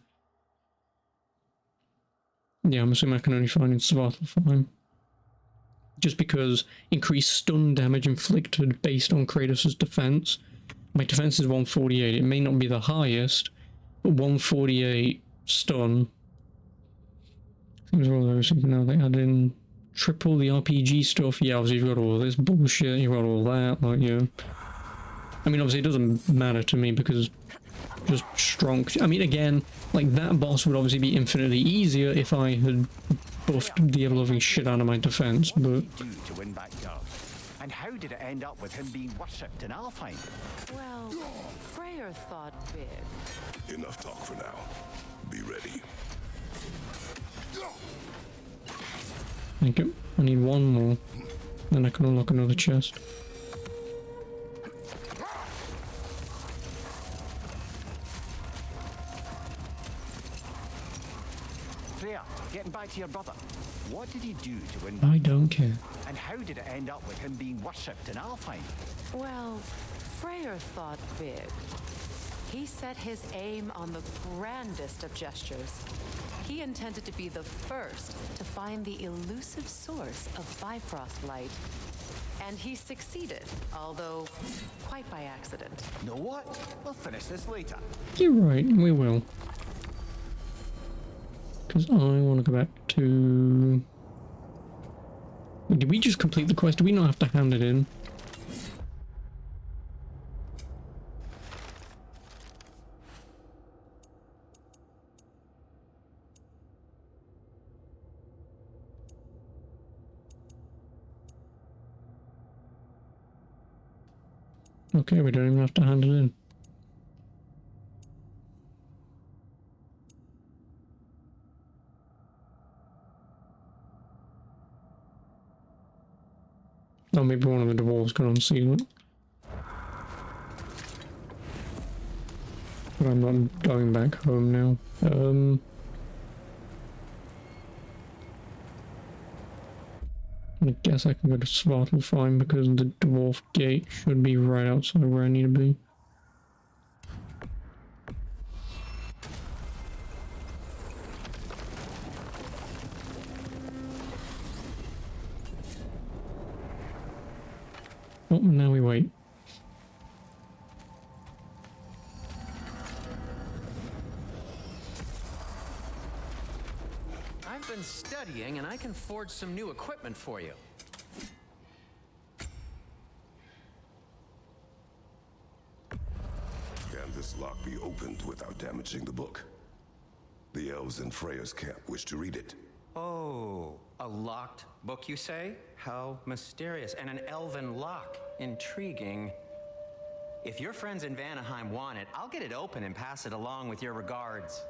Yeah, I'm assuming I can only find in Svartalfheim. Just because increased stun damage inflicted based on Kratos' defense. My defense is 148. It may not be the highest, but 148 stun. Seems all those now they add in triple the RPG stuff. Yeah, obviously you've got all this bullshit, you've got all that, like, yeah. I mean, obviously it doesn't matter to me because just strong. I mean, again, like that boss would obviously be infinitely easier if I had buffed the ever-loving shit out of my defense, but... to win back Darth? And how did it end up with him being worshipped in Alfheim? Well, Freyr thought big. Enough talk for now. Be ready. Thank you. I need one more. Then I can unlock another chest. Freya, getting back to your brother. What did he do to win? I don't care. And how did it end up with him being worshipped in Alfheim? Well, Freyr thought big. He set his aim on the grandest of gestures. He intended to be the first to find the elusive source of Bifrost light. And he succeeded, although quite by accident. Know what? We'll finish this later. You're right, we will. Because I want to go back to... Did we just complete the quest? Do we not have to hand it in? Okay, we don't even have to hand it in. Oh, maybe one of the dwarves can unseal it. But I'm not going back home now. I guess I can go to Svartalfheim because the dwarf gate should be right outside where I need to be. Oh, now we wait. I've been studying and I can forge some new equipment for you. Can this lock be opened without damaging the book? The elves in Freya's camp wish to read it. Oh, a locked book, you say? How mysterious. And an elven lock. Intriguing. If your friends in Vanaheim want it, I'll get it open and pass it along with your regards.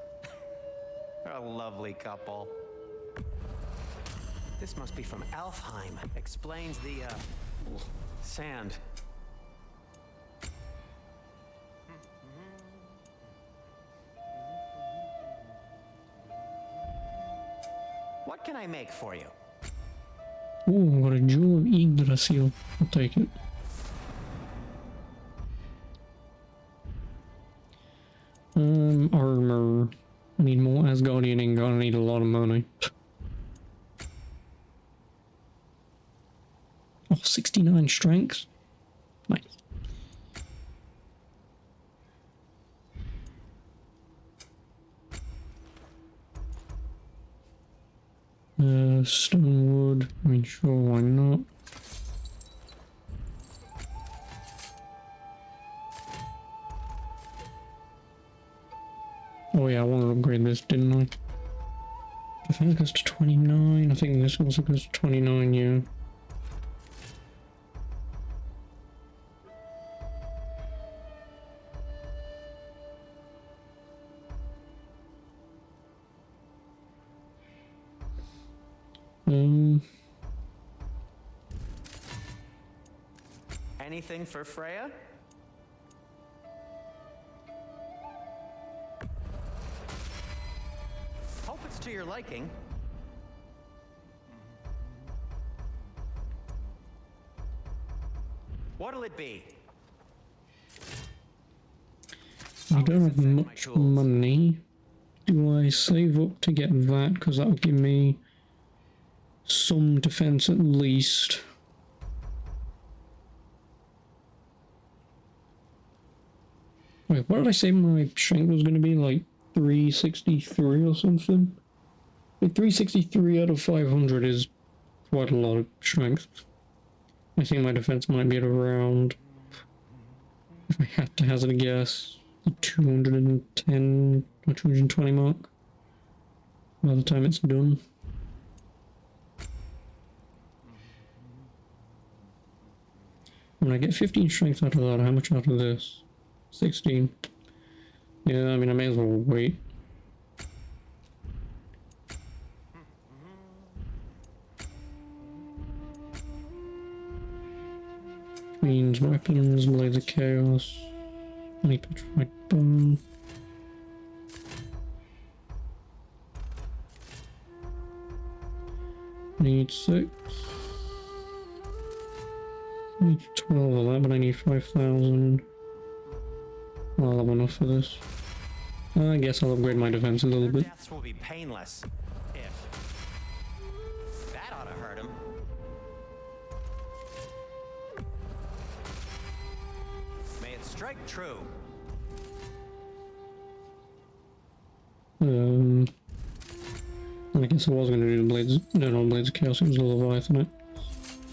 They're a lovely couple. This must be from Alfheim. Explains the, sand. What can I make for you? Ooh, got a Jewel of Yggdrasil. I'll take it. Armor. I need more Asgardian ink. I need a lot of money. Oh, 69 strength. Nice. Stonewood. I mean, sure, why not? Oh yeah, I want to upgrade this, didn't I? Defense goes to 29. I think this also goes to 29, yeah. Anything for Freya? Hope it's to your liking. What'll it be? I don't have much money. Do I save up to get that? Because that'll give me some defense at least. Wait, what did I say my strength was going to be? Like 363 or something? Like 363 out of 500 is quite a lot of strength. I think my defense might be at around, if I had to hazard a guess, the 210 or 220 mark by the time it's done. When I get 15 strength out of that, how much out of this? 16. Yeah, I mean, I may as well wait. Means weapons, Blades of Chaos, any petrified bone. Need 6. Need 12 of that, but I need 5,000. I'll have enough for this. I guess I'll upgrade my defense a little Their bit. deaths will be painless. If. That ought to hurt him. May it strike true. I guess I was going to do the Blades. No, not Blades of Chaos, it was the Leviathan.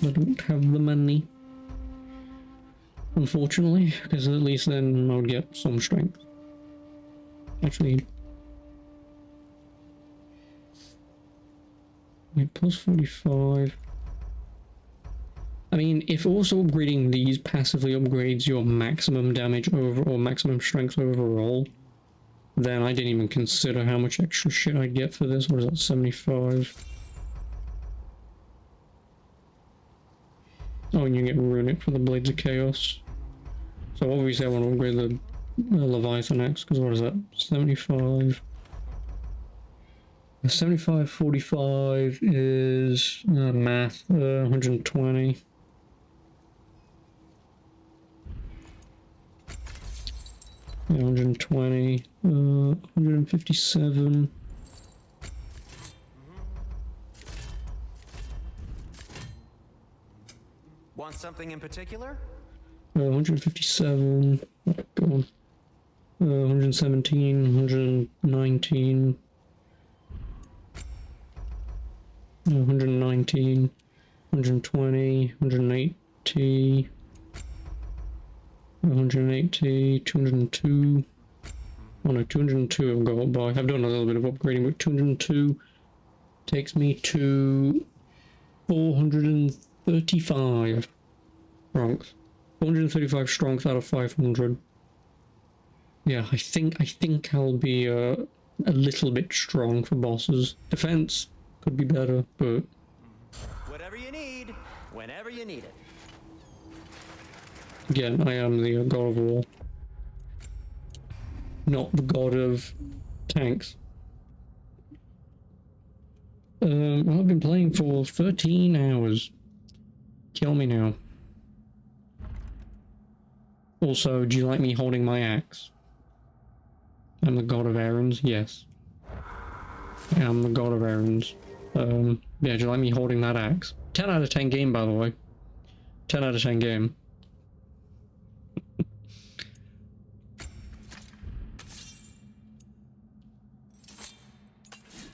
I don't have the money. Unfortunately, because at least then I would get some strength. Actually, wait, plus 45. I mean, if also upgrading these passively upgrades your maximum damage over or maximum strength overall, then I didn't even consider how much extra shit I'd get for this. What is that, 75? Oh, and you get Runic for the Blades of Chaos. So obviously I want to upgrade the Leviathan Axe, because what is that? 75. 75, 45 is math, 120. Yeah, 120, 157. Want something in particular? 157. Go on. 117, 119. 119, 120, 180, 180, 202. Oh no, 202 I've got by. I've done a little bit of upgrading, but 202 takes me to 435 strength. 435 strength out of 500. Yeah, I think I'll be a little bit strong for bosses. Defense could be better, but Whatever you need, whenever you need it. again, I am the god of war, not the god of tanks. Well, I've been playing for 13 hours. Kill me now. Also, do you like me holding my axe? I'm the god of errands, yes. I am the god of errands. Yeah, do you like me holding that axe? 10 out of 10 game, by the way. 10 out of 10 game.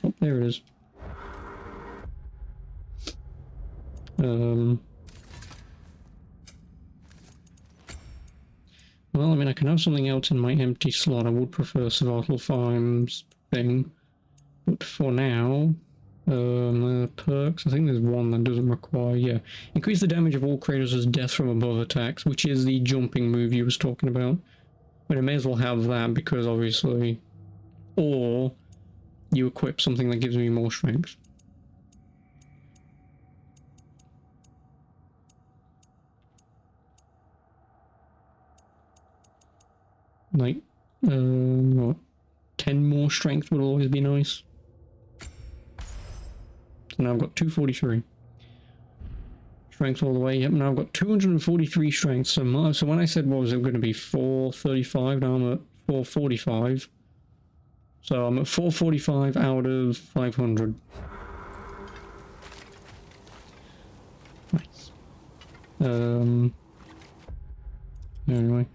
Oh, there it is. Well, I mean, I can have something else in my empty slot. I would prefer Survival Farms thing. But for now, perks, I think there's one that doesn't require, yeah. Increase the damage of all creatures' death from above attacks, which is the jumping move you was talking about. But I may as well have that because obviously, or you equip something that gives me more strength. Like, what? 10 more strength would always be nice. So now I've got 243. Strength all the way. Yep, now I've got 243 strength. So when I said, what was it going to be, 435, now I'm at 445. So I'm at 445 out of 500. Nice. Anyway,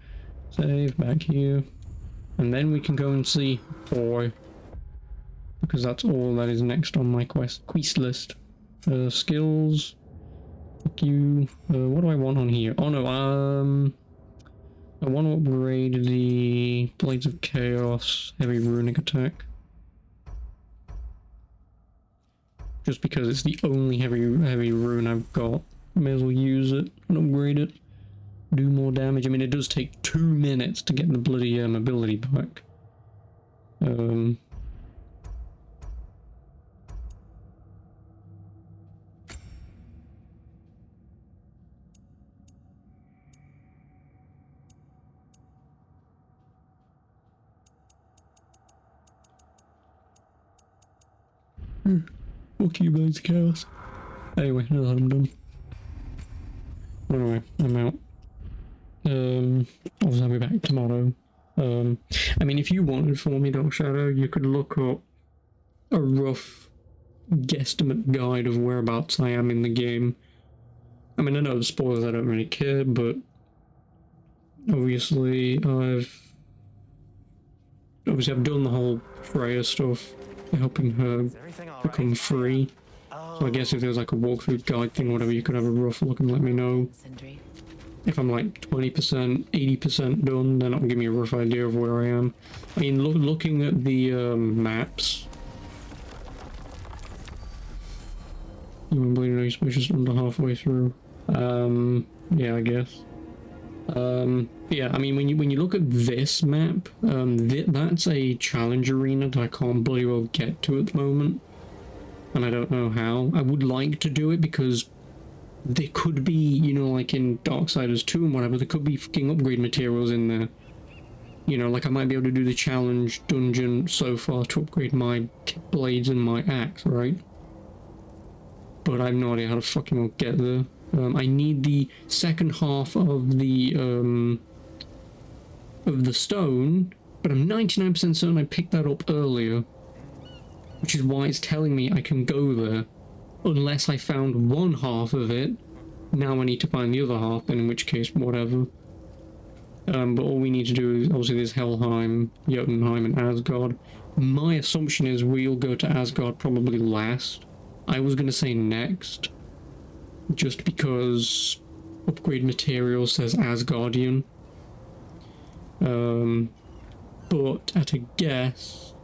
save back here. And then we can go and see Boy. Because that's all that is next on my quest list. Skills. Fuck you. What do I want on here? Oh no, I want to upgrade the Blades of Chaos Heavy Runic Attack. Just because it's the only heavy rune I've got. May as well use it and upgrade it. Do more damage. I mean, it does take 2 minutes to get the bloody ability back. Fuck you, Blades of Chaos. Anyway, now that I'm done. Anyway, I'm out. Obviously I'll be back tomorrow. I mean, if you wanted for me, Dark Shadow, you could look up a rough guesstimate guide of whereabouts I am in the game. I mean, I know the spoilers, I don't really care, but obviously I've done the whole Freya stuff, helping her become free. So I guess if there's like a walkthrough guide thing, whatever, you could have a rough look and let me know. If I'm like 20%, 80% done, then it'll give me a rough idea of where I am. I mean, looking at the maps, you wouldn't believe you're supposed to just under halfway through. Yeah, I guess. Yeah, I mean, when you look at this map, that's a challenge arena that I can't bloody well get to at the moment, and I don't know how. I would like to do it because there could be, you know, like in Darksiders 2 and whatever, there could be fucking upgrade materials in there. You know, like I might be able to do the challenge dungeon so far to upgrade my blades and my axe, right? But I have no idea how to fucking well get there. I need the second half of the stone, but I'm 99% certain I picked that up earlier, which is why it's telling me I can go there. Unless I found one half of it, now I need to find the other half, then in which case, whatever. But all we need to do is, obviously there's Helheim, Jotunheim and Asgard. My assumption is we'll go to Asgard probably last. I was going to say next, just because upgrade material says Asgardian. But at a guess,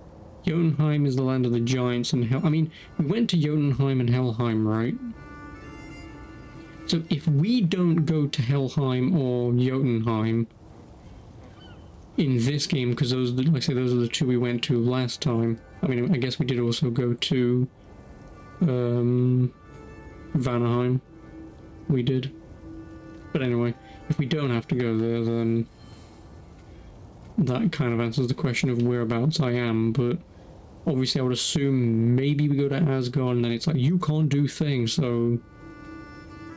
Jotunheim is the land of the giants and I mean, we went to Jotunheim and Helheim, right? So if we don't go to Helheim or Jotunheim in this game, because those, like I say, those are the two we went to last time. I mean, I guess we did also go to Vanaheim. We did. But anyway, if we don't have to go there, then that kind of answers the question of whereabouts I am, but obviously I would assume maybe we go to Asgard and then it's like, you can't do things, so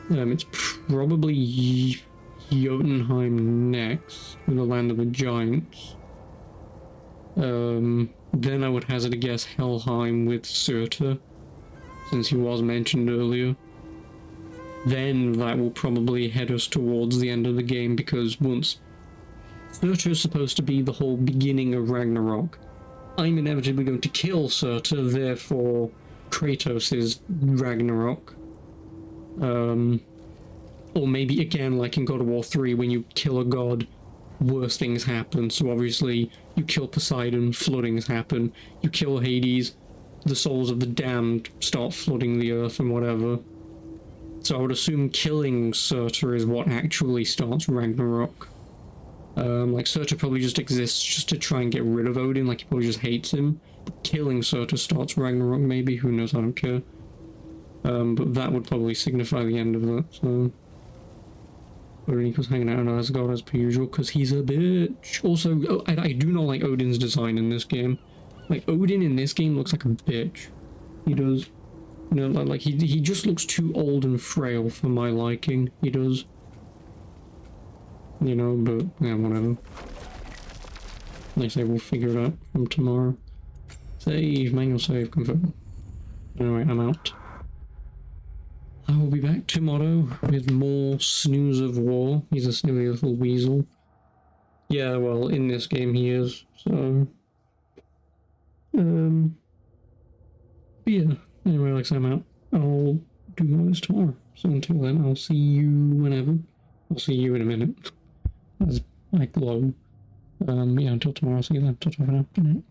it's probably Jotunheim next, the land of the giants. Then I would hazard a guess Helheim with Surtur, since he was mentioned earlier. Then that will probably head us towards the end of the game, because once Surtur is supposed to be the whole beginning of Ragnarok, I'm inevitably going to kill Surtur, therefore Kratos is Ragnarok. Or maybe again, like in God of War 3, when you kill a god, worse things happen. So obviously, you kill Poseidon, floodings happen. You kill Hades, the souls of the damned start flooding the earth and whatever. So I would assume killing Surtur is what actually starts Ragnarok. Like Surtur probably just exists just to try and get rid of Odin, like he probably just hates him. But killing Surtur starts Ragnarok, maybe, who knows, I don't care. But that would probably signify the end of that, so... Odin was hanging out on Asgard as per usual, because he's a bitch. Also, I do not like Odin's design in this game. Like, Odin in this game looks like a bitch. He does. You know, like he just looks too old and frail for my liking. He does. You know, but, yeah, whatever. Like I say, we'll figure it out from tomorrow. Save, manual save, confirm. Anyway, I'm out. I will be back tomorrow with more Snooze of War. He's a snoozy little weasel. Yeah, well, in this game he is, so... yeah, anyway, like I say, I'm out. I'll do more of this tomorrow. So until then, I'll see you whenever. I'll see you in a minute. As I glow. Yeah, until tomorrow, I'll see you then. Ta-ta for now. Good night.